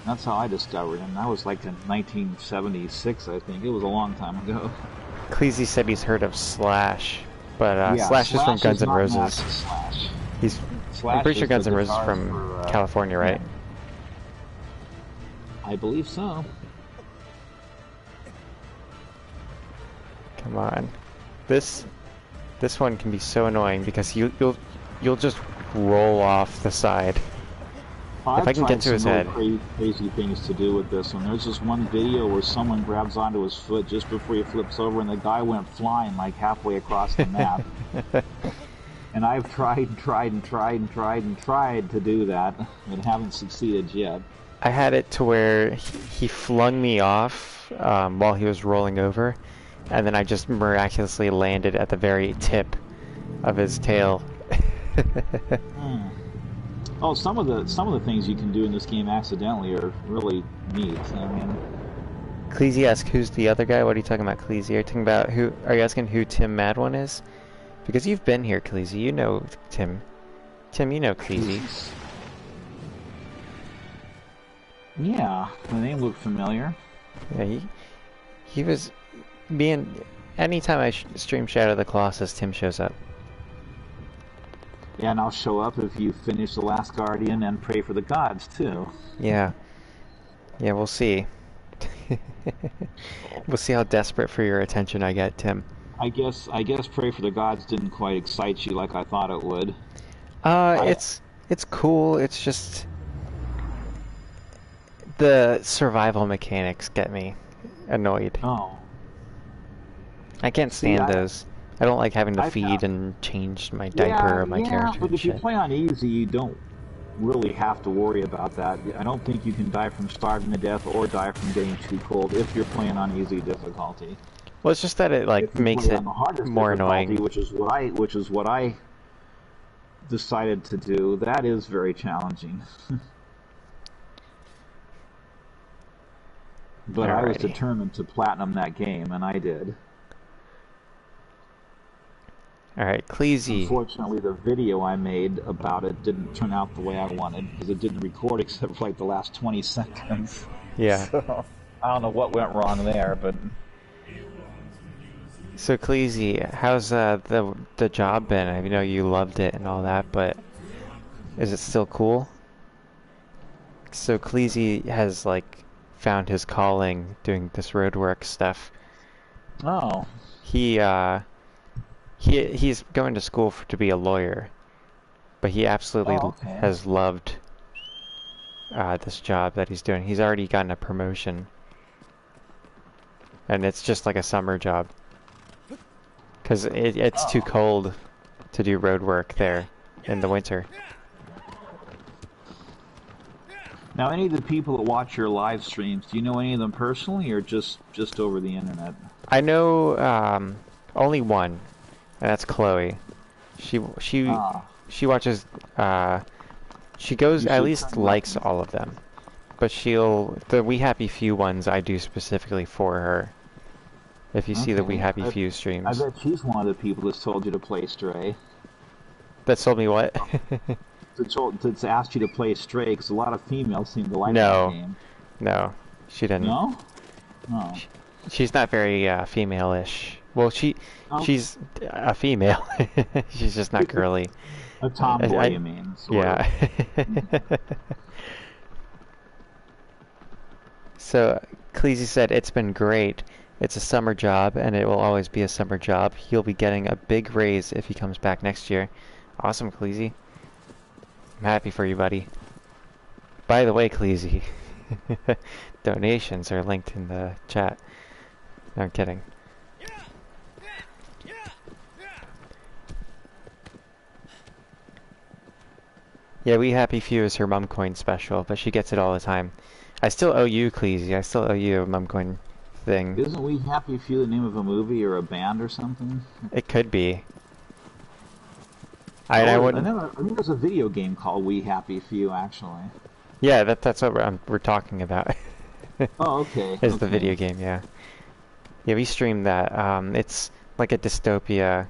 that's how I discovered him. That was like in 1976, I think. It was a long time ago. Cleasy said he's heard of Slash, but yeah, Slash is from Guns N' Roses. Slash. I'm pretty sure Guns N' Roses is from California, right? Yeah. I believe so. Come on, this one can be so annoying because you'll just roll off the side. If I can get to his head. Crazy things to do with this one. There's this one video where someone grabs onto his foot just before he flips over, and the guy went flying like halfway across the map. And I've tried to do that, and haven't succeeded yet. I had it to where he flung me off while he was rolling over, and then I just miraculously landed at the very tip of his tail. Hmm. Oh, some of the things you can do in this game accidentally are really neat. I mean, Cleese asks, who's the other guy? What are you talking about, Cleese? Are you talking about who? Are you asking who Tim Madone is? Because you've been here, Cleese. You know Tim. Tim, you know Cleese. Yeah, the name looked familiar. Yeah, he was being. Anytime I stream Shadow of the Colossus, Tim shows up. Yeah, and I'll show up if you finish The Last Guardian and pray for the gods, too. Yeah. Yeah, we'll see. We'll see how desperate for your attention I get, Tim. I guess pray for the gods didn't quite excite you like I thought it would. It's cool. It's just the survival mechanics get me annoyed. Oh. I can't stand those. I don't like having to feed and change my diaper or my character. But if you play on easy, you don't really have to worry about that. I don't think you can die from starving to death or die from getting too cold if you're playing on easy difficulty. Well, it's just that it like makes it more annoying. Which is what I decided to do. That is very challenging. But I was determined to platinum that game, and I did. Alright, Cleese. Unfortunately, the video I made about it didn't turn out the way I wanted, because it didn't record except for like the last 20 seconds. Yeah. So, I don't know what went wrong there, but... So, Cleese, how's the job been? I know you loved it and all that, but is it still cool? So, Cleese has, like, found his calling doing this roadwork stuff. Oh. He's going to school to be a lawyer, but he absolutely has loved this job that he's doing. He's already gotten a promotion, and it's just like a summer job, because it's too cold to do road work there in the winter. Now, any of the people that watch your live streams, do you know any of them personally, or just over the internet? I know only one. And that's Chloe. She watches. She goes at least likes all of them, but the We Happy Few ones I do specifically for her. If you see the We Happy Few streams, I bet she's one of the people that's told you to play Stray. That told me what? That's asked you to play Stray, because a lot of females seem to like that game. No, she didn't. No. No. She's not very female-ish. Well, she's a female. She's just not girly. A tomboy, you mean? Yeah. So, Cleese said, it's been great. It's a summer job, and it will always be a summer job. He'll be getting a big raise if he comes back next year. Awesome, Cleese. I'm happy for you, buddy. By the way, Cleese, donations are linked in the chat. No, I'm kidding. Yeah, We Happy Few is her mum coin special, but she gets it all the time. I still owe you, Cleese. I still owe you a mum coin thing. Isn't We Happy Few the name of a movie or a band or something? It could be. I think there's a video game called We Happy Few, actually. Yeah, that's what we're talking about. Oh, okay. Is the video game, yeah. Yeah, we streamed that. It's like a dystopia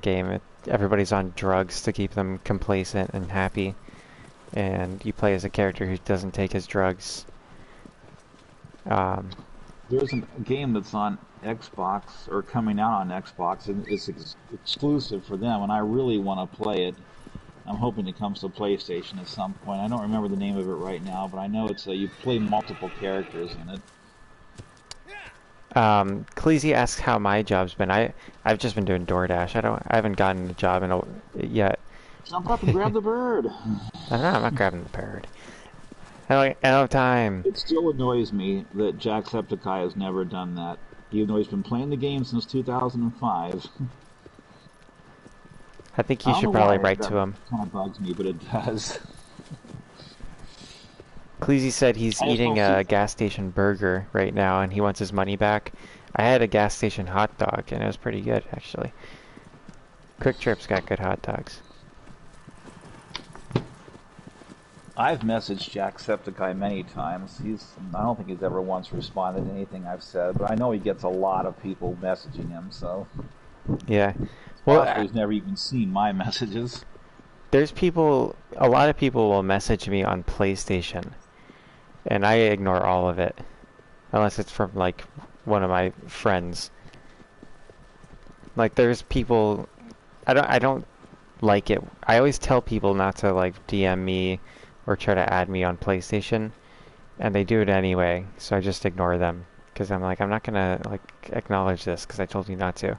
game. Everybody's on drugs to keep them complacent and happy. And you play as a character who doesn't take his drugs. There's a game that's on Xbox, or coming out on Xbox, and it's exclusive for them, and I really want to play it. I'm hoping it comes to PlayStation at some point. I don't remember the name of it right now, but I know it's you play multiple characters in it. Cleese asks how my job's been. I've just been doing DoorDash. I haven't gotten a job yet. Jump up and grab the bird. I'm not grabbing the bird. I don't have time. It still annoys me that Jacksepticeye has never done that, even though he's been playing the game since 2005. I think you should probably write to him. It kind of bugs me, but it does. Cleese said he's eating a gas station burger right now and he wants his money back. I had a gas station hot dog, and it was pretty good, actually. Quick Trip's got good hot dogs. I've messaged Jacksepticeye many times. I don't think he's ever once responded to anything I've said, but I know he gets a lot of people messaging him, so... Yeah. Well, he's never even seen my messages. There's people, a lot of people will message me on PlayStation, and I ignore all of it. Unless it's from, like, one of my friends. Like, there's people... I don't like it. I always tell people not to, like, DM me or try to add me on PlayStation, and they do it anyway, so I just ignore them. Because I'm like, I'm not gonna, like, acknowledge this, because I told you not to.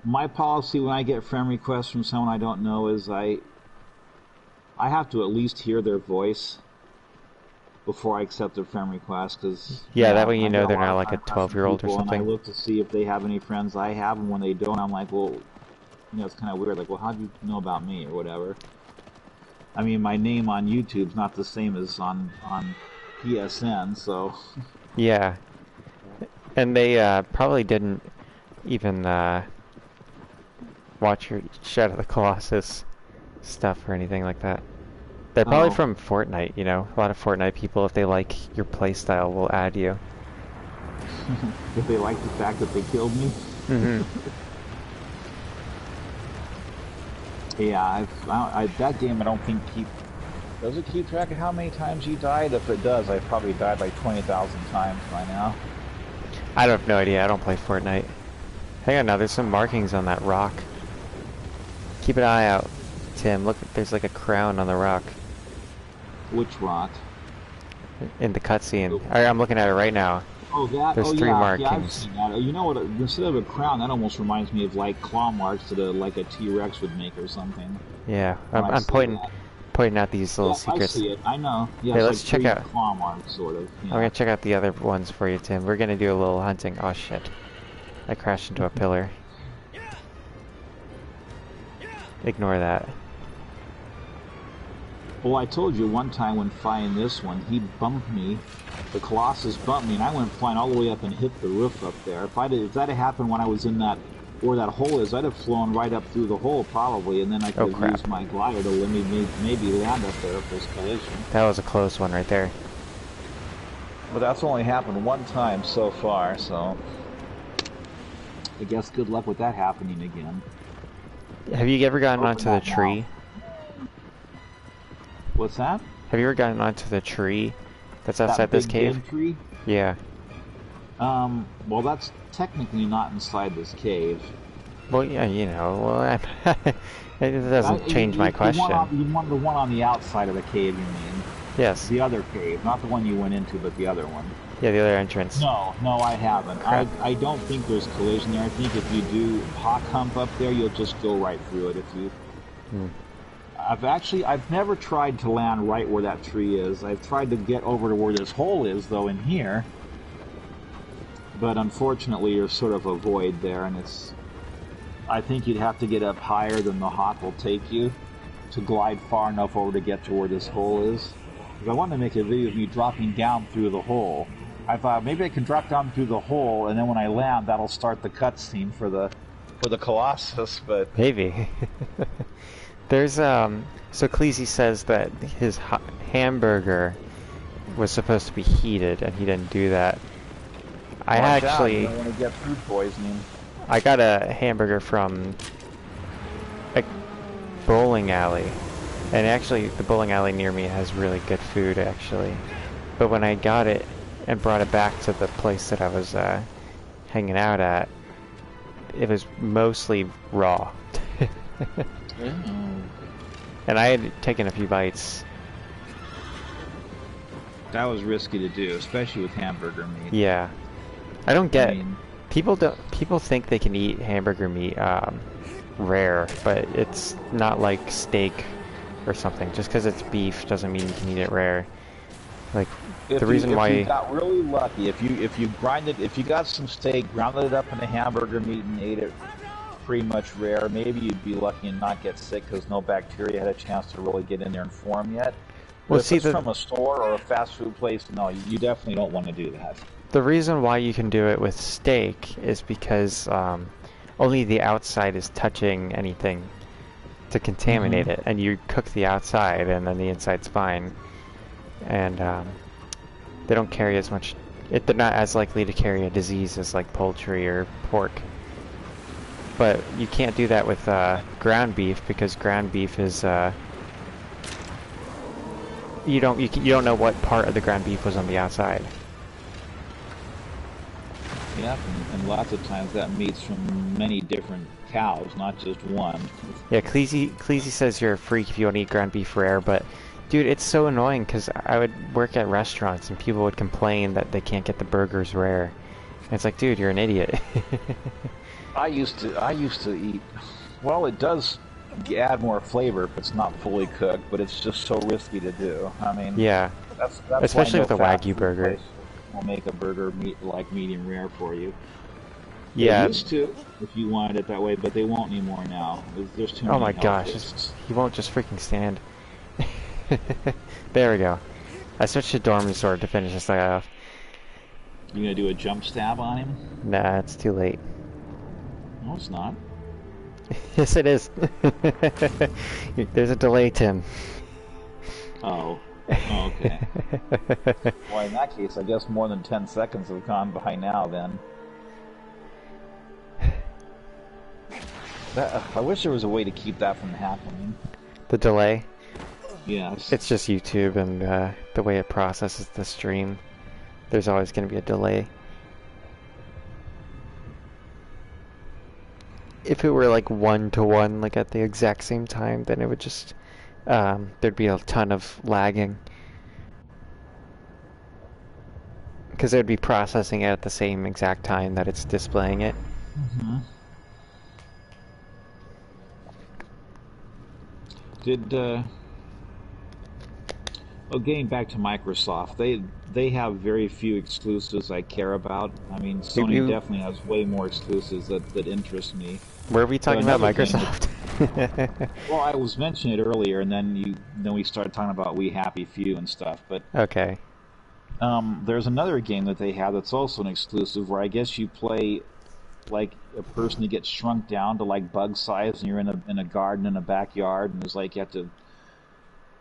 My policy when I get friend requests from someone I don't know is I have to at least hear their voice before I accept their friend request, because yeah, that way you know they're not like a 12-year-old or something. And I look to see if they have any friends I have, and when they don't, I'm like, well, you know, it's kind of weird. Like, well, how do you know about me or whatever? I mean, my name on YouTube's not the same as on PSN, so. Yeah, and they probably didn't even watch your Shadow of the Colossus stuff or anything like that. They're probably from Fortnite, you know. A lot of Fortnite people, if they like your playstyle, will add you. If they like the fact that they killed me? Mm-hmm. Yeah, that game I don't think does it keep track of how many times you died? If it does, I've probably died like 20,000 times by now. I have no idea. I don't play Fortnite. Hang on now, there's some markings on that rock. Keep an eye out, Tim. Look, there's like a crown on the rock. Which rock? In the cutscene. I'm looking at it right now. Oh, that? There's three markings. Yeah, I've seen that. You know what? Instead of a crown, that almost reminds me of like claw marks that like a T-Rex would make or something. Yeah, I'm pointing out these little secrets. I see it. I know. Yeah, hey, it's let's like check out. Claw marks, sort of. Yeah. I'm gonna check out the other ones for you, Tim. We're gonna do a little hunting. Oh shit! I crashed into a pillar. Ignore that. Well, I told you one time when flying this one, he bumped me. The Colossus bumped me, and I went flying all the way up and hit the roof up there. If that had happened when I was in where that hole is, I'd have flown right up through the hole probably, and then I could have used my glider to maybe land up there if there's collision. That was a close one right there. But that's only happened one time so far, so I guess good luck with that happening again. Have you ever gotten onto the tree? What's that? Have you ever gotten onto the tree that's outside this cave? Big tree? Yeah. Well, that's technically not inside this cave. Well, yeah, you know, well, it doesn't change my question. You want the one on the outside of the cave, you mean? Yes. The other cave, not the one you went into, but the other one. Yeah, the other entrance. No, I haven't. I don't think there's collision there. I think if you do hawk hump up there, you'll just go right through it if you... I've never tried to land right where that tree is. I've tried to get over to where this hole is, though, in here. But unfortunately, there's sort of a void there, and I think you'd have to get up higher than the hawk will take you to glide far enough over to get to where this hole is. Because I wanted to make a video of me dropping down through the hole. I thought maybe I can drop down through the hole, and then when I land, that'll start the cutscene for the Colossus. But maybe. There's so Cleese says that his hamburger was supposed to be heated, and he didn't do that. I actually don't want to get food poisoning. I got a hamburger from a bowling alley, and actually the bowling alley near me has really good food actually. But when I got it and brought it back to the place that I was hanging out at, it was mostly raw. And I had taken a few bites. That was risky to do, especially with hamburger meat. Yeah. I don't get people think they can eat hamburger meat rare, but it's not like steak or something. Just because it's beef doesn't mean you can eat it rare. Like the reason why you got really lucky, if you got some steak, grounded it up into hamburger meat and ate it pretty much rare, maybe you'd be lucky and not get sick because no bacteria had a chance to really get in there and form yet. Well, if it's from a store or a fast food place, no, you definitely don't want to do that. The reason why you can do it with steak is because only the outside is touching anything to contaminate it, and you cook the outside, and then the inside's fine. And they don't carry as much. They're not as likely to carry a disease as like poultry or pork. But you can't do that with ground beef because ground beef is you don't know what part of the ground beef was on the outside. Yeah, and lots of times that meat's from many different cows, not just one. Yeah, Cleasy says you're a freak if you don't eat ground beef rare, but dude, it's so annoying because I would work at restaurants and people would complain that they can't get the burgers rare. And it's like, dude, you're an idiot. I used to eat. Well, it does add more flavor if it's not fully cooked, but it's just so risky to do. I mean, yeah, that's especially why with a Wagyu burger. Will make a burger like medium rare for you. Yeah. They used to, if you wanted it that way, but they won't anymore now. There's too many. Oh my gosh, he won't just freaking stand. There we go. I switched to Dorman Sword to finish this guy off. You gonna do a jump stab on him? Nah, it's too late. No, it's not. Yes, it is. There's a delay, Tim. Oh. Oh, okay. Well, in that case, I guess more than 10 seconds have gone by now, then. I wish there was a way to keep that from happening. The delay? Yes. It's just YouTube and the way it processes the stream. There's always going to be a delay. If it were like 1-to-1, like at the exact same time, then it would just... there'd be a ton of lagging. Because it would be processing it at the same exact time that it's displaying it. Mm-hmm. Well, getting back to Microsoft, they have very few exclusives I care about. I mean, Sony definitely has way more exclusives that interest me. Were we talking about Microsoft? Well, I was mentioning it earlier, and then we started talking about We Happy Few and stuff. But okay. There's another game that they have that's also an exclusive, where I guess you play like a person who gets shrunk down to like bug size, and you're in a garden in a backyard, and there's like you have to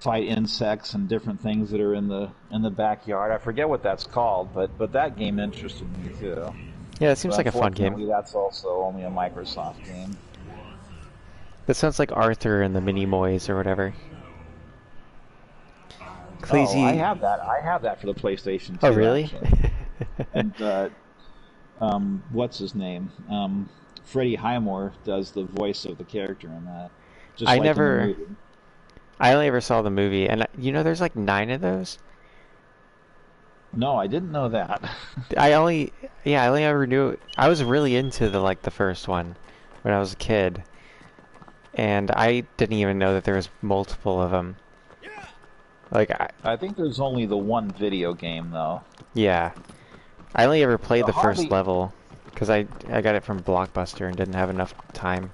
fight insects and different things that are in the backyard. I forget what that's called, but that game interested me too. Yeah, it seems like a fun game. Unfortunately, that's also only a Microsoft game. That sounds like Arthur and the Mini-Moys or whatever. Cleasy... Oh, I have that. I have that for the PlayStation 2. Oh, really? And what's his name? Freddie Highmore does the voice of the character in that. Just like in the movie. I only ever saw the movie, and you know, there's like 9 of those. No, I didn't know that. I only ever knew. I was really into the first one when I was a kid, and I didn't even know that there was multiple of them. Like I think there's only the one video game though. Yeah, I only ever played the first level because I got it from Blockbuster and didn't have enough time.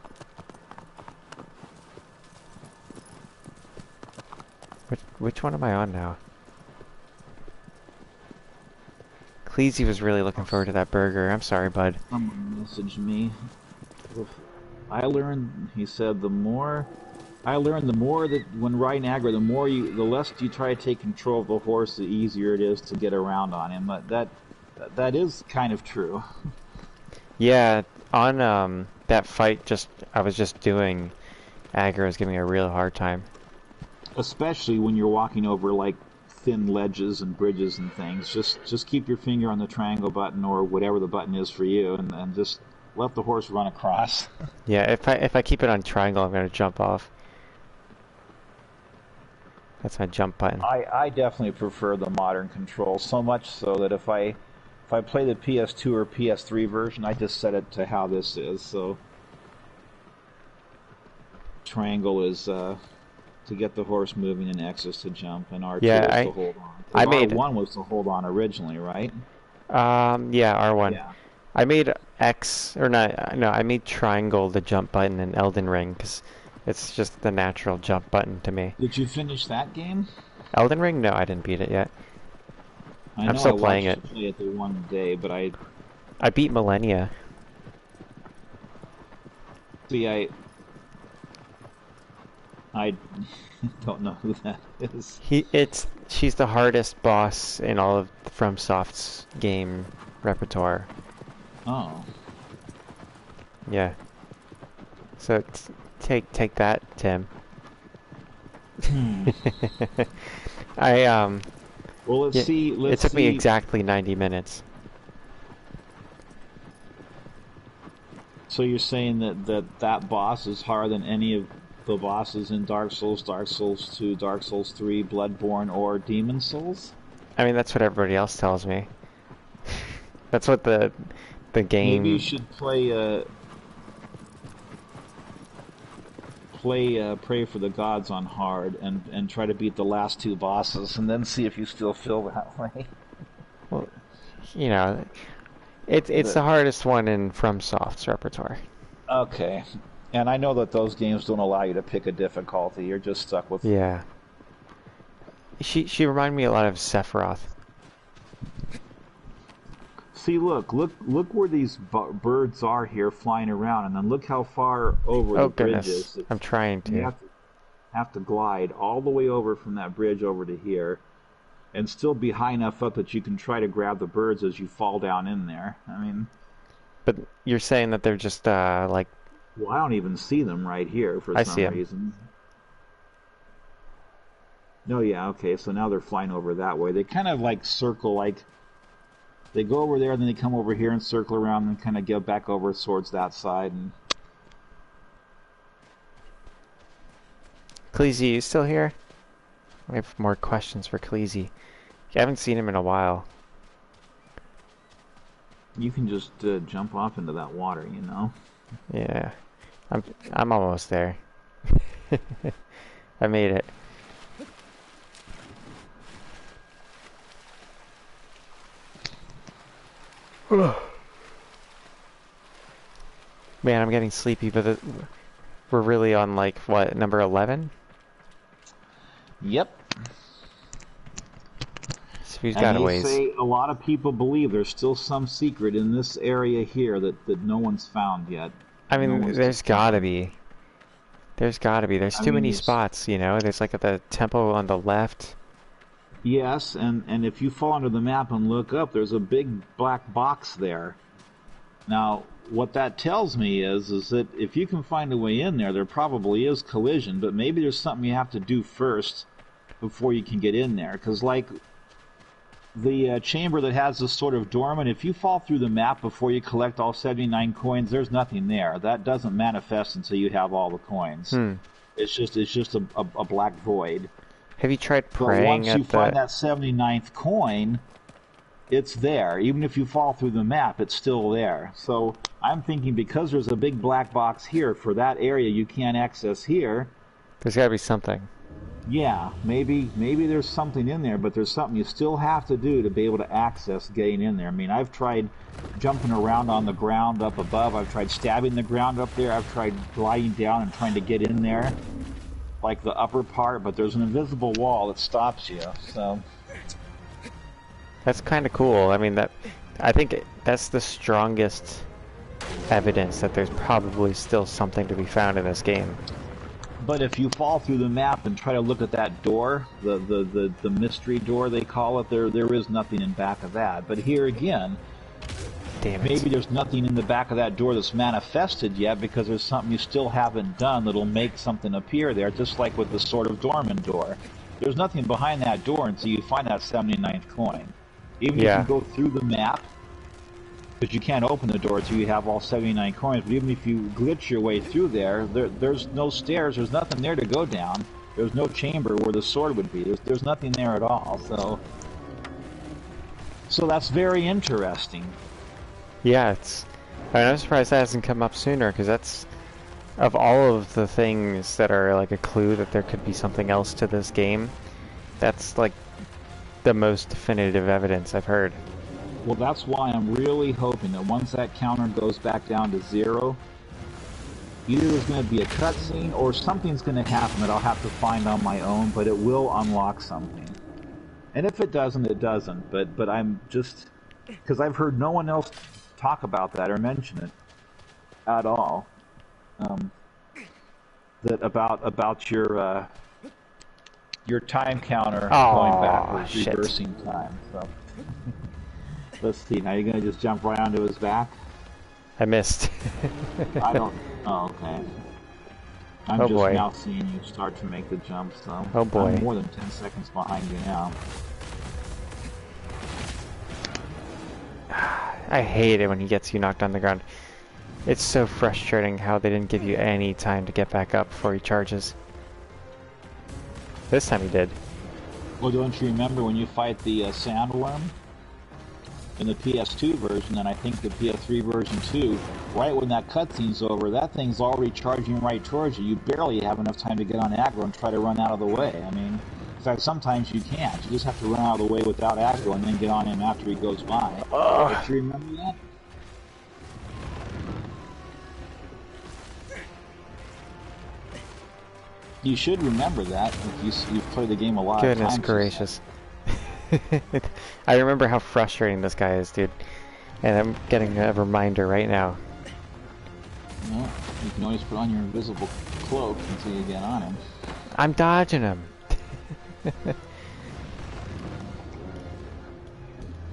Which one am I on now? Cleasy was really looking forward to that burger. I'm sorry, bud. Someone messaged me. He said, the more that when riding aggro, the less you try to take control of the horse, the easier it is to get around on him. That is kind of true. Yeah, on that fight I was just doing, aggro was giving me a real hard time. Especially when you're walking over like thin ledges and bridges and things. Just keep your finger on the triangle button or whatever the button is for you, and just let the horse run across. Yeah, if I keep it on triangle, I'm gonna jump off. That's my jump button. I definitely prefer the modern control, so much so that if I play the PS2 or PS3 version, I just set it to how this is. So triangle is to get the horse moving, and X is to jump, and R2 is to hold on. R1 was to hold on originally, right? Yeah, R1. Yeah. I made X, or not, no, I made triangle the jump button in Elden Ring, because it's just the natural jump button to me. Did you finish that game? Elden Ring? No, I didn't beat it yet. I I'm know I still playing watched it. you play it the one day, but I beat Millennia. see, I don't know who that is. She's the hardest boss in all of FromSoft's game repertoire. Oh. Yeah. So take that, Tim. I Well, let's see. it took me exactly 90 minutes. So you're saying that boss is harder than any of the bosses in Dark Souls 2, Dark Souls 3, Bloodborne, or Demon Souls? I mean, that's what everybody else tells me. That's what the game. Maybe you should play Pray for the Gods on hard and try to beat the last two bosses, and then see if you still feel that way. Well, you know, it's the hardest one in FromSoft's repertoire. Okay. And I know that those games don't allow you to pick a difficulty. You're just stuck with... Yeah. She reminded me a lot of Sephiroth. See, look where these birds are here flying around, and then look how far over the bridge is. I'm trying to. You have to glide all the way over from that bridge over to here, and still be high enough up that you can try to grab the birds as you fall down in there. I mean... But you're saying that they're just, like... Well, I don't even see them right here for some reason. Oh, yeah, okay, so now they're flying over that way. They kind of, like, circle, like... They go over there, and then they come over here and circle around and kind of get back over towards that side. And Cleasy, you still here? I have more questions for Cleasy. I haven't seen him in a while. you can just jump off into that water, you know? Yeah. I'm almost there. I made it. Man, I'm getting sleepy, but we're really on, like, what, number 11? Yep. So we've got a ways. Say a lot of people believe there's still some secret in this area here that no one's found yet. I mean, there's gotta be. There's gotta be. There's too many spots, you know? There's, like, the temple on the left. Yes, and if you fall under the map and look up, there's a big black box there. Now, what that tells me is that if you can find a way in there, there probably is collision, but maybe there's something you have to do first before you can get in there. Because, like, the chamber that has this sort of dormant, if you fall through the map before you collect all 79 coins, there's nothing there. That doesn't manifest until you have all the coins. It's just a black void. Have you tried praying but once you find that 79th coin, it's there. Even if you fall through the map, it's still there. So I'm thinking because there's a big black box here for that area you can't access here. There's got to be something. Yeah, maybe there's something in there, but there's something you still have to do to be able to access getting in there. I mean, I've tried jumping around on the ground up above. I've tried stabbing the ground up there. I've tried gliding down and trying to get in there, like the upper part, but there's an invisible wall that stops you, so... That's kind of cool. I mean, I think that's the strongest evidence that there's probably still something to be found in this game. But if you fall through the map and try to look at that door, the mystery door they call it, there is nothing in back of that. But here again, maybe there's nothing in the back of that door that's manifested yet because there's something you still haven't done that'll make something appear there, just like with the Sword of Dorman door. There's nothing behind that door until you find that 79th coin. Even if you go through the map, because you can't open the door until you have all 79 coins, but even if you glitch your way through there's no stairs, there's nothing there to go down. There's no chamber where the sword would be. There's nothing there at all, so that's very interesting. Yeah, I'm surprised that hasn't come up sooner, because that's, of all of the things that are like a clue that there could be something else to this game, that's like the most definitive evidence I've heard. Well, that's why I'm really hoping that once that counter goes back down to 0, either there's going to be a cutscene or something's going to happen that I'll have to find on my own, but it will unlock something. And if it doesn't, it doesn't. But I'm just... Because I've heard no one else talk about that or mention it at all. That about your time counter going backwards, reversing time. So let's see. Now you're gonna just jump right onto his back. I missed. I don't. Oh, okay. I'm just now seeing you start to make the jump. So oh boy, I'm more than 10 seconds behind you now. I hate it when he gets you knocked on the ground. It's so frustrating how they didn't give you any time to get back up before he charges. This time he did. Well, don't you remember when you fight the sandworm in the PS2 version, and I think the PS3 version too, right when that cutscene's over, that thing's already charging right towards you. You barely have enough time to get on aggro and try to run out of the way. I mean, in fact, sometimes you can't. You just have to run out of the way without aggro and then get on him after he goes by. Don't you remember that? You should remember that if you've played the game a lot of times. Goodness gracious. I remember how frustrating this guy is, dude. And I'm getting a reminder right now. Well, you can always put on your invisible cloak until you get on him. I'm dodging him.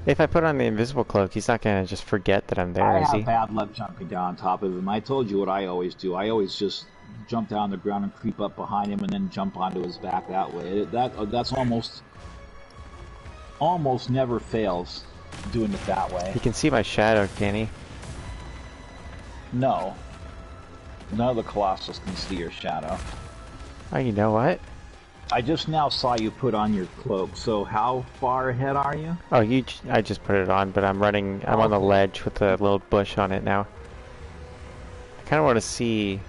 If I put on the invisible cloak, he's not gonna just forget that I'm there, is he? I have bad luck jumping down on top of him. I told you what I always do. I always just jump down on the ground and creep up behind him and then jump onto his back that way. That's almost never fails doing it that way. He can see my shadow, can he? No. None of the Colossus can see your shadow. Oh, you know what? I just now saw you put on your cloak, so how far ahead are you? Oh, I just put it on, but I'm on the ledge with a little bush on it now. I kind of want to see,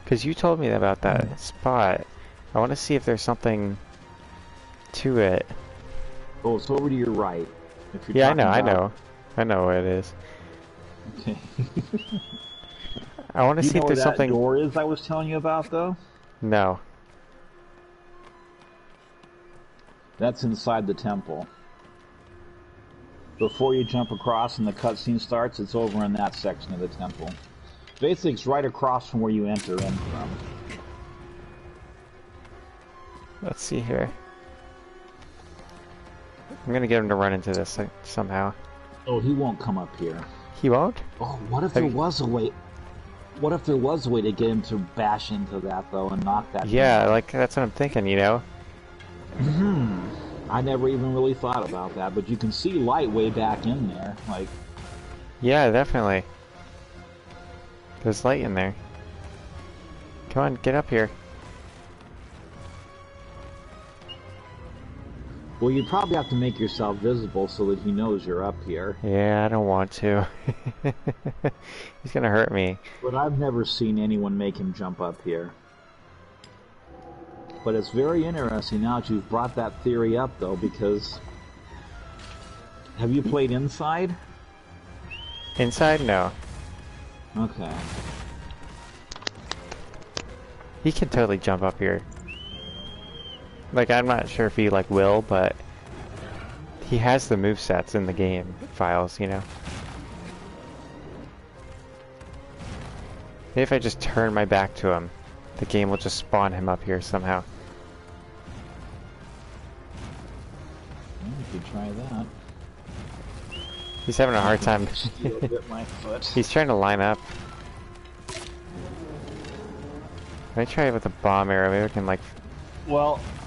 because you told me about that spot. I want to see if there's something to it. Oh, it's over to your right. If you're I know what it is. Okay. I want to see if there's something. You know where that door is I was telling you about, though? No. That's inside the temple. Before you jump across and the cutscene starts, it's over in that section of the temple. Basically, it's right across from where you enter in from. Let's see here. I'm gonna get him to run into this somehow. Oh, he won't come up here. He won't? Oh, what if there was a way? What if there was a way to get him to bash into that, though, and knock that down? Like, that's what I'm thinking, you know? I never even really thought about that, but you can see light way back in there, like... Yeah, definitely. There's light in there. Come on, get up here. Well, you probably have to make yourself visible so that he knows you're up here. Yeah, I don't want to. He's gonna hurt me. But I've never seen anyone make him jump up here. But it's very interesting now that you've brought that theory up, though, because... Have you played Inside? Inside? No. Okay. He can totally jump up here. Like, I'm not sure if he, like, will, but... He has the movesets in the game files, you know? Maybe if I just turn my back to him, the game will just spawn him up here somehow. You could try that. He's having a hard time. He's trying to line up. Let me try it with a bomb arrow. Maybe we can, like,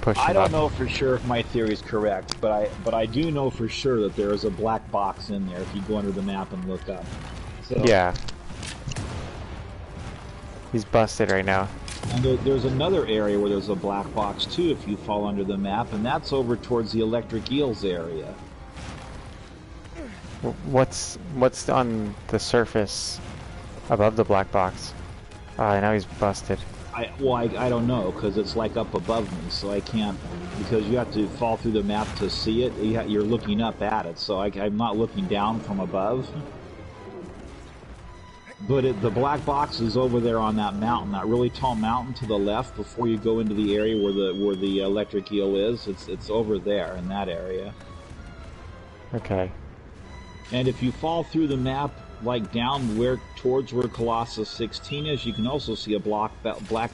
push him I don't up. know for sure if my theory is correct, but I do know for sure that there is a black box in there if you go under the map and look up. So, yeah. He's busted right now. And there's another area where there's a black box too if you fall under the map, and that's over towards the electric eels area. What's on the surface above the black box? Now he's busted. I don't know, because it's like up above me, so I can't, because you have to fall through the map to see it. You're looking up at it, so I'm not looking down from above. But the black box is over there on that mountain, that really tall mountain to the left before you go into the area where the electric eel is. It's over there in that area. Okay. And if you fall through the map, like down towards where Colossus 16 is, you can also see a black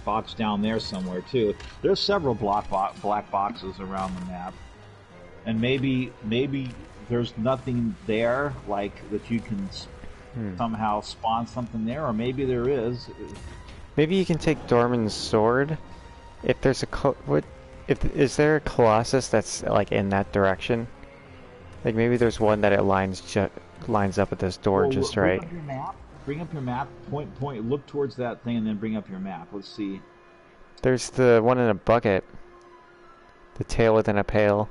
box down there somewhere too. There's several black boxes around the map, and maybe there's nothing there like that you can somehow spawn something there, or maybe there is. Maybe you can take Dorman's sword. If there's is there a Colossus that's like in that direction? Like maybe there's one that it lines up at this door just right. Bring up your map. Bring up your map. Point. Look towards that thing, and then bring up your map. Let's see. There's the one in a bucket. The tail within a pail.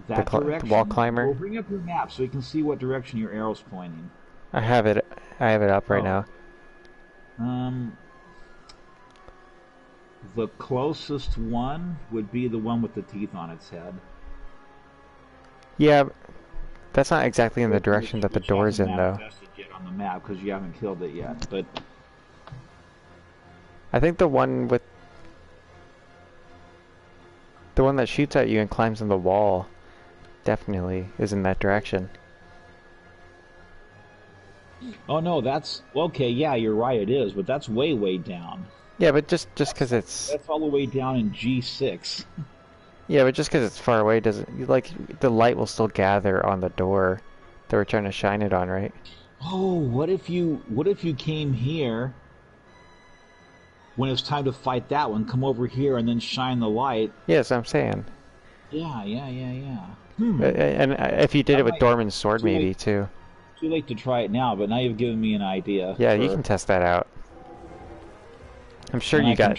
That direction. The wall climber. Well, bring up your map so you can see what direction your arrow's pointing. I have it up right now. The closest one would be the one with the teeth on its head. Yeah, that's not exactly in the direction that the door's in, though. Yet on the map because you haven't killed it yet, but I think the one that shoots at you and climbs on the wall definitely is in that direction. Oh no, that's okay. Yeah, you're right. It is, but that's way down. Yeah, but just because it's that's all the way down in G6. Yeah, but just because it's far away doesn't like the light will still gather on the door that we're trying to shine it on, right? Oh, what if you came here when it's time to fight that one? Come over here and then shine the light. Yes, I'm saying. Yeah. And if you did it with Dorman's sword, maybe too. Too late to try it now, but now you've given me an idea. Yeah, you can test that out. I'm sure you got.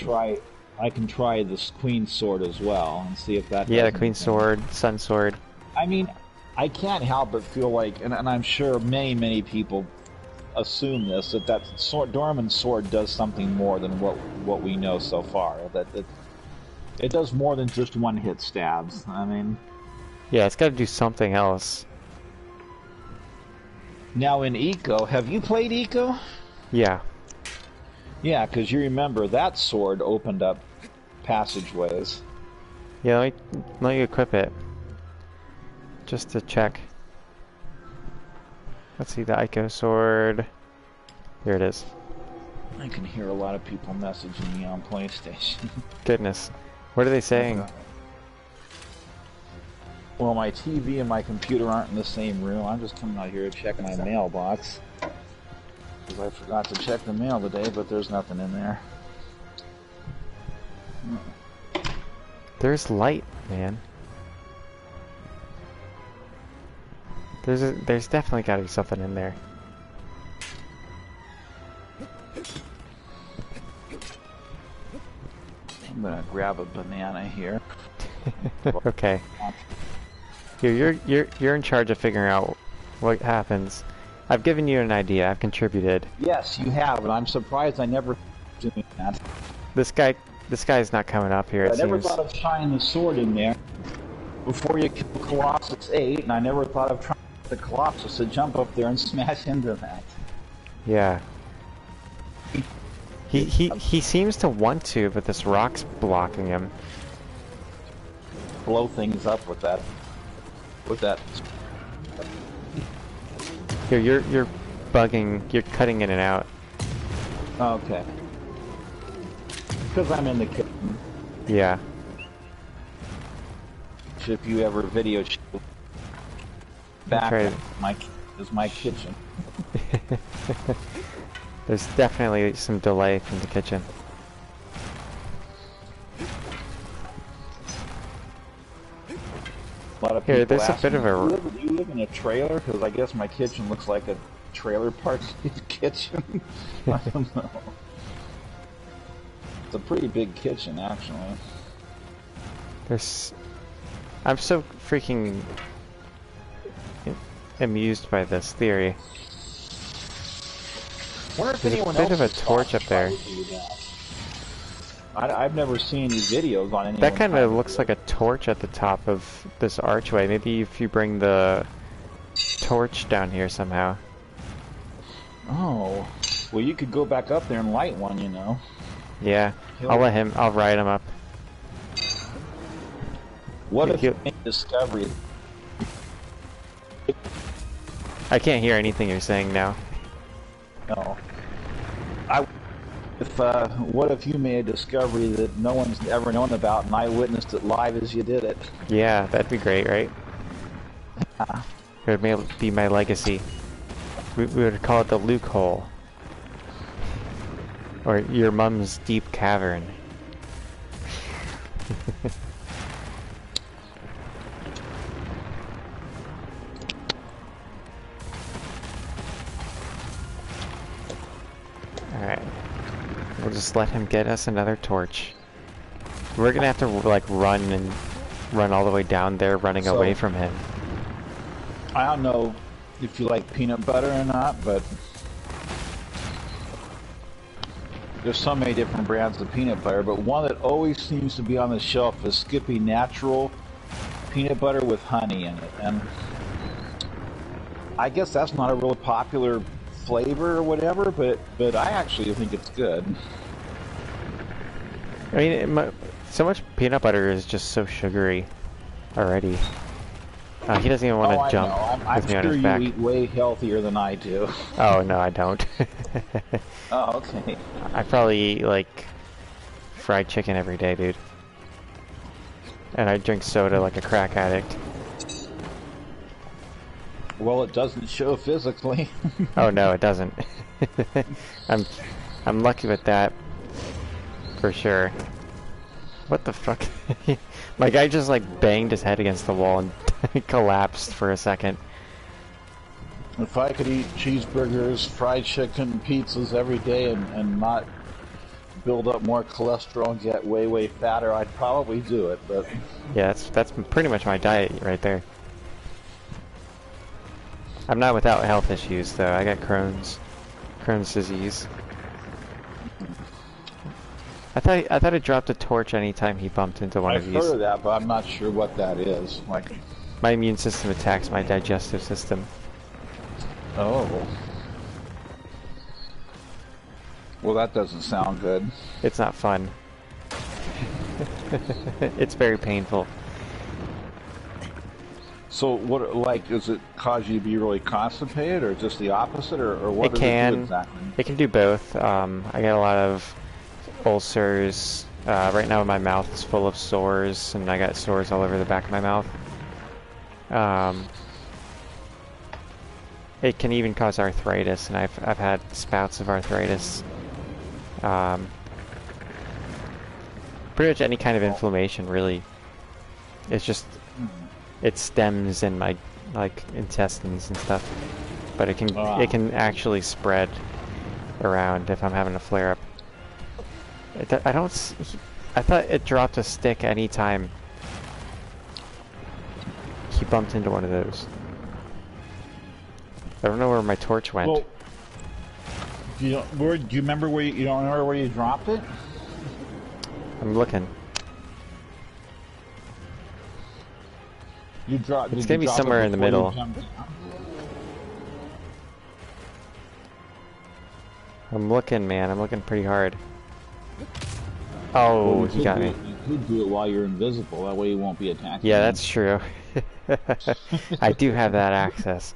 I can try this Queen's Sword as well and see if that. Yeah, the Queen's Sword, Sun Sword. I mean, I can't help but feel like, and I'm sure many people assume this, that Dorman's Sword does something more than what we know so far. That it does more than just one-hit stabs. I mean. Yeah, it's got to do something else. Now in Eco, have you played Eco? Yeah. Yeah, because you remember that sword opened up passageways. Yeah, let me equip it. Just to check. Let's see, the Ico sword. Here it is. I can hear a lot of people messaging me on PlayStation. Goodness. What are they saying? Well, my TV and my computer aren't in the same room. I'm just coming out here to check my mailbox. Because I forgot to check the mail today, but there's nothing in there. There's light, man. There's definitely got to be something in there. I'm gonna grab a banana here. Okay. Here, you're in charge of figuring out what happens. I've given you an idea. I've contributed. Yes, you have, and I'm surprised I never doing that. This guy's not coming up here. I never thought of shining the sword in there before you kill Colossus 8, and I never thought of trying the Colossus to jump up there and smash into that. Yeah. He seems to want to, but this rock's blocking him. Blow things up with that. Here, you're bugging. You're cutting in and out. Okay. Because I'm in the kitchen. Yeah. If you ever video shoot back, is my kitchen. There's definitely some delay from the kitchen. A lot of people there's a bit of a... Do you live in a trailer? Because I guess my kitchen looks like a trailer park kitchen. I don't know. It's a pretty big kitchen, actually. I'm so freaking amused by this theory. There's a bit of a torch up there. I've never seen any videos on anyone. That kind of looks like a torch at the top of this archway. Maybe if you bring the torch down here somehow. Oh, well, you could go back up there and light one, you know. Yeah, I'll ride him up. What if you make a discovery? I can't hear anything you're saying now. No. What if you made a discovery that no one's ever known about and I witnessed it live as you did it? Yeah, that'd be great, right? It would be my legacy. We would call it the Luke hole. Or your mom's deep cavern. Alright. We'll just let him get us another torch. We're gonna have to like run all the way down there, running away from him. I don't know if you like peanut butter or not, but there's so many different brands of peanut butter, but one that always seems to be on the shelf is Skippy Natural peanut butter with honey in it. And I guess that's not a really popular flavor or whatever, but I actually think it's good. I mean, so much peanut butter is just so sugary already. He doesn't even want to jump with me on his back. I'm sure you eat way healthier than I do. Oh, no, I don't. Oh, okay. I probably eat, like, fried chicken every day, dude. And I drink soda like a crack addict. Well, it doesn't show physically. Oh, no, it doesn't. I'm lucky with that. For sure. What the fuck? My guy just, like, banged his head against the wall and collapsed for a second. If I could eat cheeseburgers, fried chicken, pizzas every day and not build up more cholesterol and get way, way fatter, I'd probably do it, but... Yeah, that's pretty much my diet right there. I'm not without health issues, though. I got Crohn's disease. I thought it dropped a torch anytime he bumped into one of these. I've heard of that, but I'm not sure what that is. Like, my immune system attacks my digestive system. oh. Well, that doesn't sound good. It's not fun. It's very painful. So, what, like, does it cause you to be really constipated, or just the opposite, or what does it do exactly? It can do both. I got a lot of ulcers. Right now my mouth is full of sores, and I got sores all over the back of my mouth. It can even cause arthritis, and I've had spouts of arthritis. Pretty much any kind of inflammation, really. It's just, it stems in my, like, intestines and stuff. But it can actually spread around if I'm having a flare-up. I thought it dropped a stick anytime he bumped into one of those. I don't know where my torch went. Well, do you remember where you don't remember where you dropped it? I'm looking. It's gonna be somewhere in the middle. I'm looking, man. I'm looking pretty hard. Oh, he got me. You could do it while you're invisible. That way you won't be attacked. Yeah, that's true. I do have that access.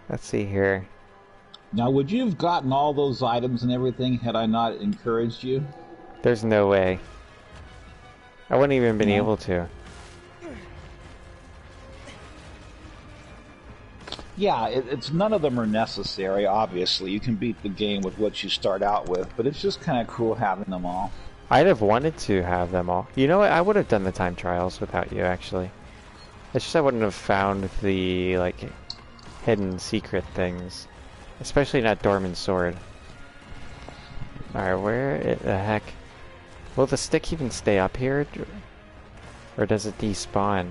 Let's see here. Now, would you have gotten all those items and everything had I not encouraged you? There's no way. I wouldn't even been able to. Yeah, it's none of them are necessary, obviously. You can beat the game with what you start out with, but it's just kind of cool having them all. I'd have wanted to have them all. You know what? I would have done the time trials without you, actually. It's just I wouldn't have found the, like, hidden secret things. Especially not Dorman's sword. Alright, where the heck... Will the stick even stay up here? Or does it despawn?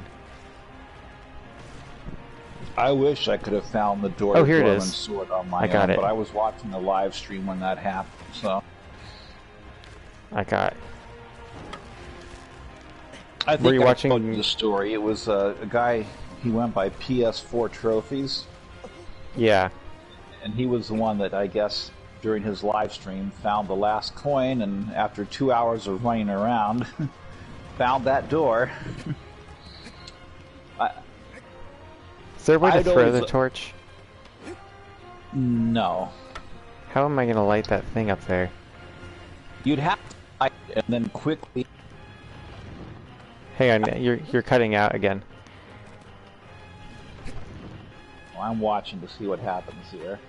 I wish I could have found the Dorman's sword on my own, but I was watching the live stream when that happened, so... I got... I think I told you the story. It was a guy, he went by PS4 Trophies. Yeah. And he was the one that, I guess, during his live stream, found the last coin, and after 2 hours of running around, found that door. Is there a way to throw the torch? No. How am I going to light that thing up there? You'd have to light it and then quickly... Hang on, you're cutting out again. Well, I'm watching to see what happens here.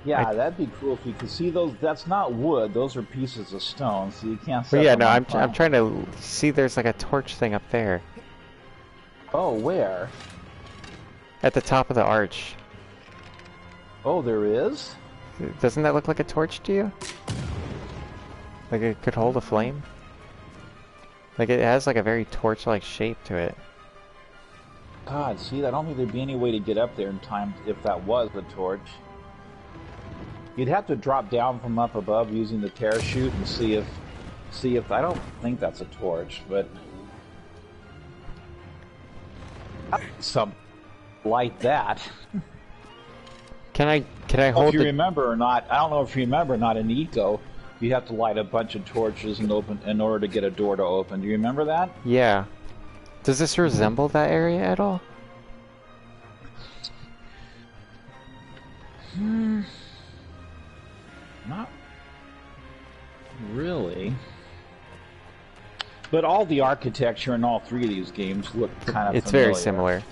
Yeah, that'd be cool if you could see those. That's not wood; those are pieces of stone, so you can't. Well, yeah, no, I'm trying to see. There's like a torch thing up there. Oh, where? At the top of the arch. Oh, there is? Doesn't that look like a torch to you? Like it could hold a flame? Like it has like a very torch-like shape to it. God, see, I don't think there'd be any way to get up there in time if that was a torch. You'd have to drop down from up above using the parachute and see if I don't think that's a torch, but some light that. Can I hold if you remember or not, I don't know if you remember or not, in Eco, you have to light a bunch of torches and open in order to get a door to open. Do you remember that? Yeah. Does this resemble that area at all? Not really. But all the architecture in all three of these games look kind of It's familiar. very similar.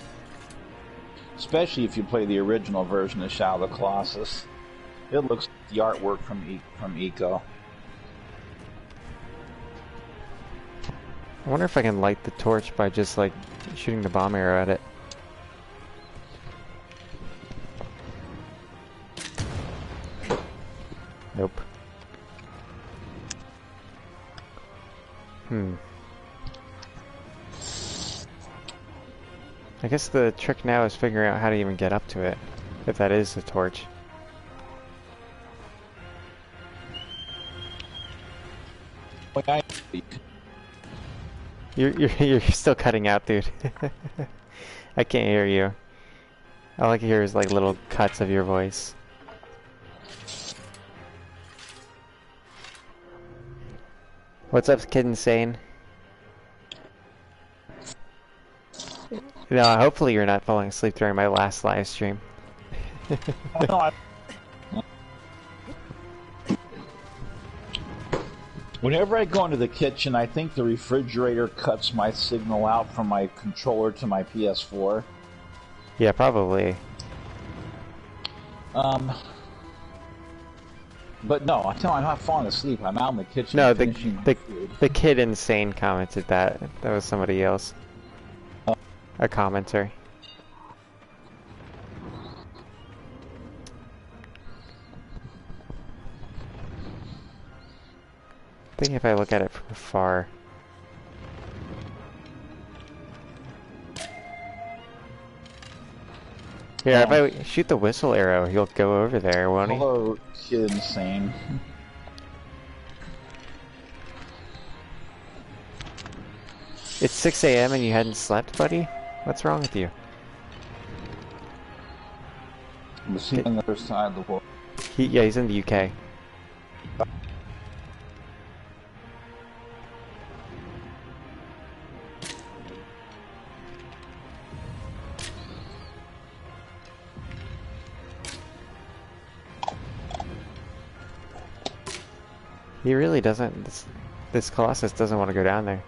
Especially if you play the original version of Shadow of the Colossus. It looks like the artwork from Eco. I wonder if I can light the torch by just like shooting the bomb arrow at it. Nope. I guess the trick now is figuring out how to even get up to it, if that is the torch. You're still cutting out, dude. I can't hear you. All I can hear is like little cuts of your voice. What's up, Kid Insane? No, hopefully you're not falling asleep during my last live stream. Whenever I go into the kitchen, I think the refrigerator cuts my signal out from my controller to my PS4. Yeah, probably. But no, I'm not falling asleep. I'm out in the kitchen. No, finishing my food. the Kid Insane commented that. That was somebody else. A commenter. I think if I look at it from afar. Here, if I shoot the whistle arrow, he'll go over there, won't he? Hello, Kid Insane. It's 6 a.m. and you hadn't slept, buddy? What's wrong with you? I'm seeing on the other side of the world. Yeah, he's in the UK. He really doesn't. This Colossus doesn't want to go down there.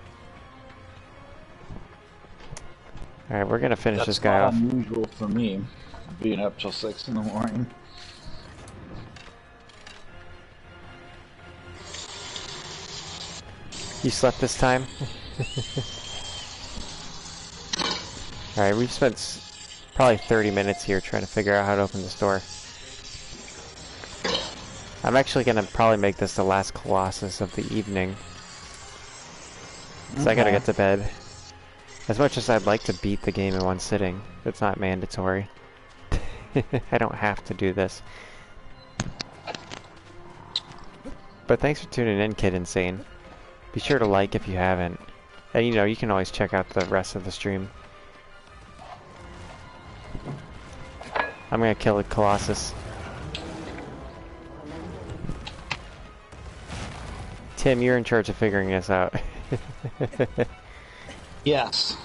Alright, we're gonna finish this guy off. That's not unusual for me, being up till 6 in the morning. You slept this time? Alright, we've spent probably 30 minutes here trying to figure out how to open this door. I'm actually gonna probably make this the last Colossus of the evening. So I gotta get to bed. As much as I'd like to beat the game in one sitting, it's not mandatory. I don't have to do this. But thanks for tuning in, Kid Insane. Be sure to like if you haven't. And you know, you can always check out the rest of the stream. I'm gonna kill a Colossus. Tim, you're in charge of figuring this out. Yes.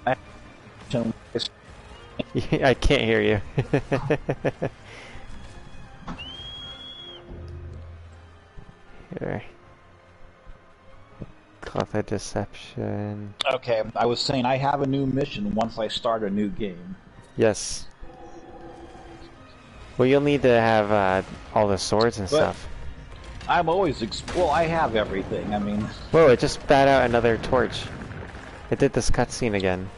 I can't hear you. Here. Cloth of Deception. Okay, I was saying I have a new mission once I start a new game. Yes. Well, you'll need to have all the swords and stuff. I'm always well, I have everything. I mean. Whoa! It just spat out another torch. It did this cutscene again.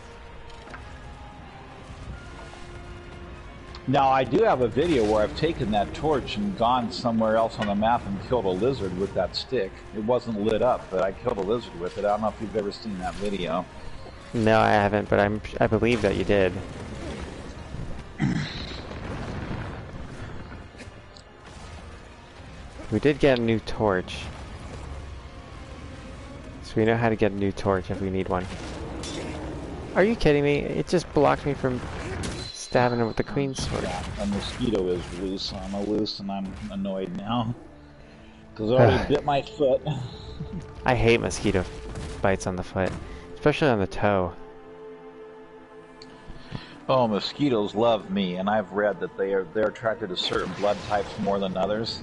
Now, I do have a video where I've taken that torch and gone somewhere else on the map and killed a lizard with that stick. It wasn't lit up, but I killed a lizard with it. I don't know if you've ever seen that video. No, I haven't, but I believe that you did. We did get a new torch. So we know how to get a new torch if we need one. Are you kidding me? It just blocked me from stabbing him with the queen's sword. Yeah, a mosquito is loose. I'm loose and I'm annoyed now. Because it already bit my foot. I hate mosquito bites on the foot. Especially on the toe. Oh, mosquitoes love me, and I've read that they're attracted to certain blood types more than others.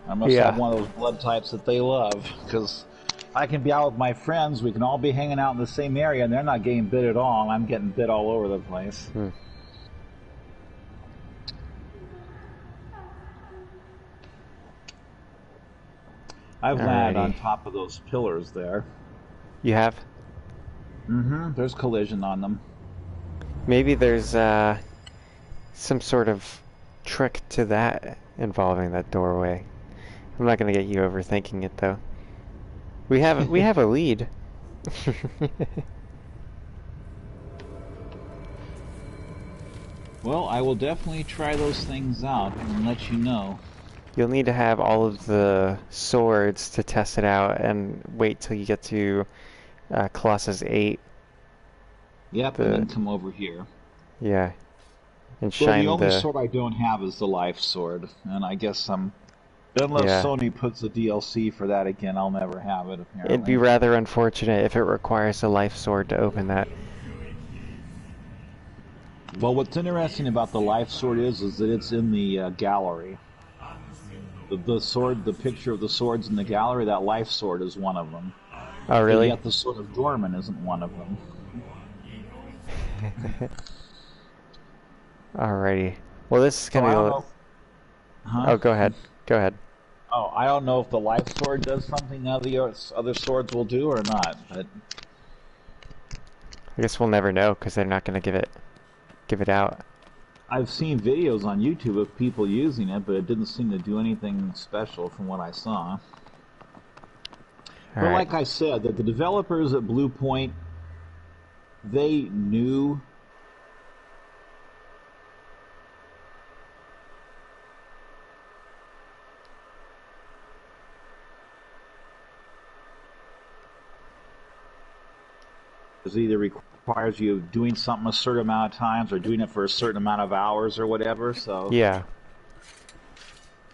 I must have one of those blood types that they love, because I can be out with my friends, we can all be hanging out in the same area, and they're not getting bit at all, and I'm getting bit all over the place. I've landed on top of those pillars there. You have? Mm-hmm. There's collision on them. Maybe there's some sort of trick to that involving that doorway. I'm not gonna get you overthinking it though. We have a lead. Well, I will definitely try those things out and let you know. You'll need to have all of the swords to test it out and wait till you get to Colossus 8. Yep, and then come over here. Yeah. And shine the only sword I don't have is the life sword, and I guess unless Sony puts a DLC for that again, I'll never have it, apparently. It'd be rather unfortunate if it requires a life sword to open that. Well, what's interesting about the life sword is that it's in the gallery. The picture of the swords in the gallery, that life sword is one of them. Oh, really? Yet the sword of Dorman isn't one of them. Alrighty. Well, this is gonna be. Oh, go ahead. Go ahead. Oh, I don't know if the life sword does something that the other swords will do or not, but I guess we'll never know because they're not gonna give it out. I've seen videos on YouTube of people using it, but it didn't seem to do anything special from what I saw. But like I said, that the developers at Blue Point, they knew it either requires you doing something a certain amount of times or doing it for a certain amount of hours or whatever, so... Yeah.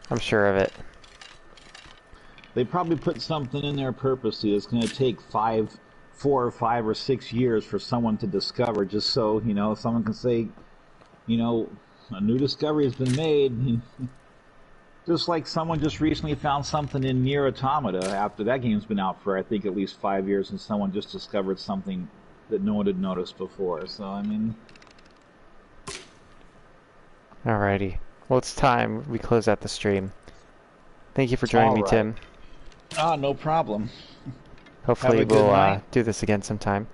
I'm sure of it. They probably put something in there purposely that's going to take 4 or 5 or 6 years for someone to discover, just so, someone can say, a new discovery has been made. Just like someone just recently found something in Nier Automata after that game's been out for, I think, at least 5 years, and someone just discovered something that no one had noticed before, so, I mean... Alrighty. Well, it's time we close out the stream. Thank you for joining me, Tim. Ah, no problem. Hopefully we'll do this again sometime.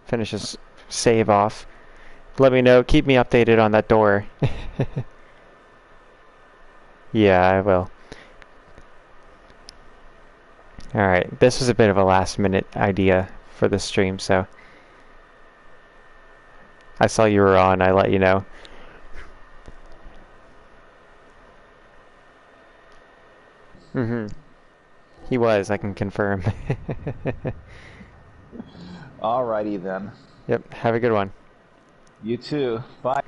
Finish this save off. Let me know. Keep me updated on that door. Yeah, I will. Alright, this was a bit of a last minute idea for the stream, so I saw you were on, I let you know. He was, I can confirm. Alrighty then. Yep, have a good one. You too. Bye.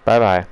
Bye-bye.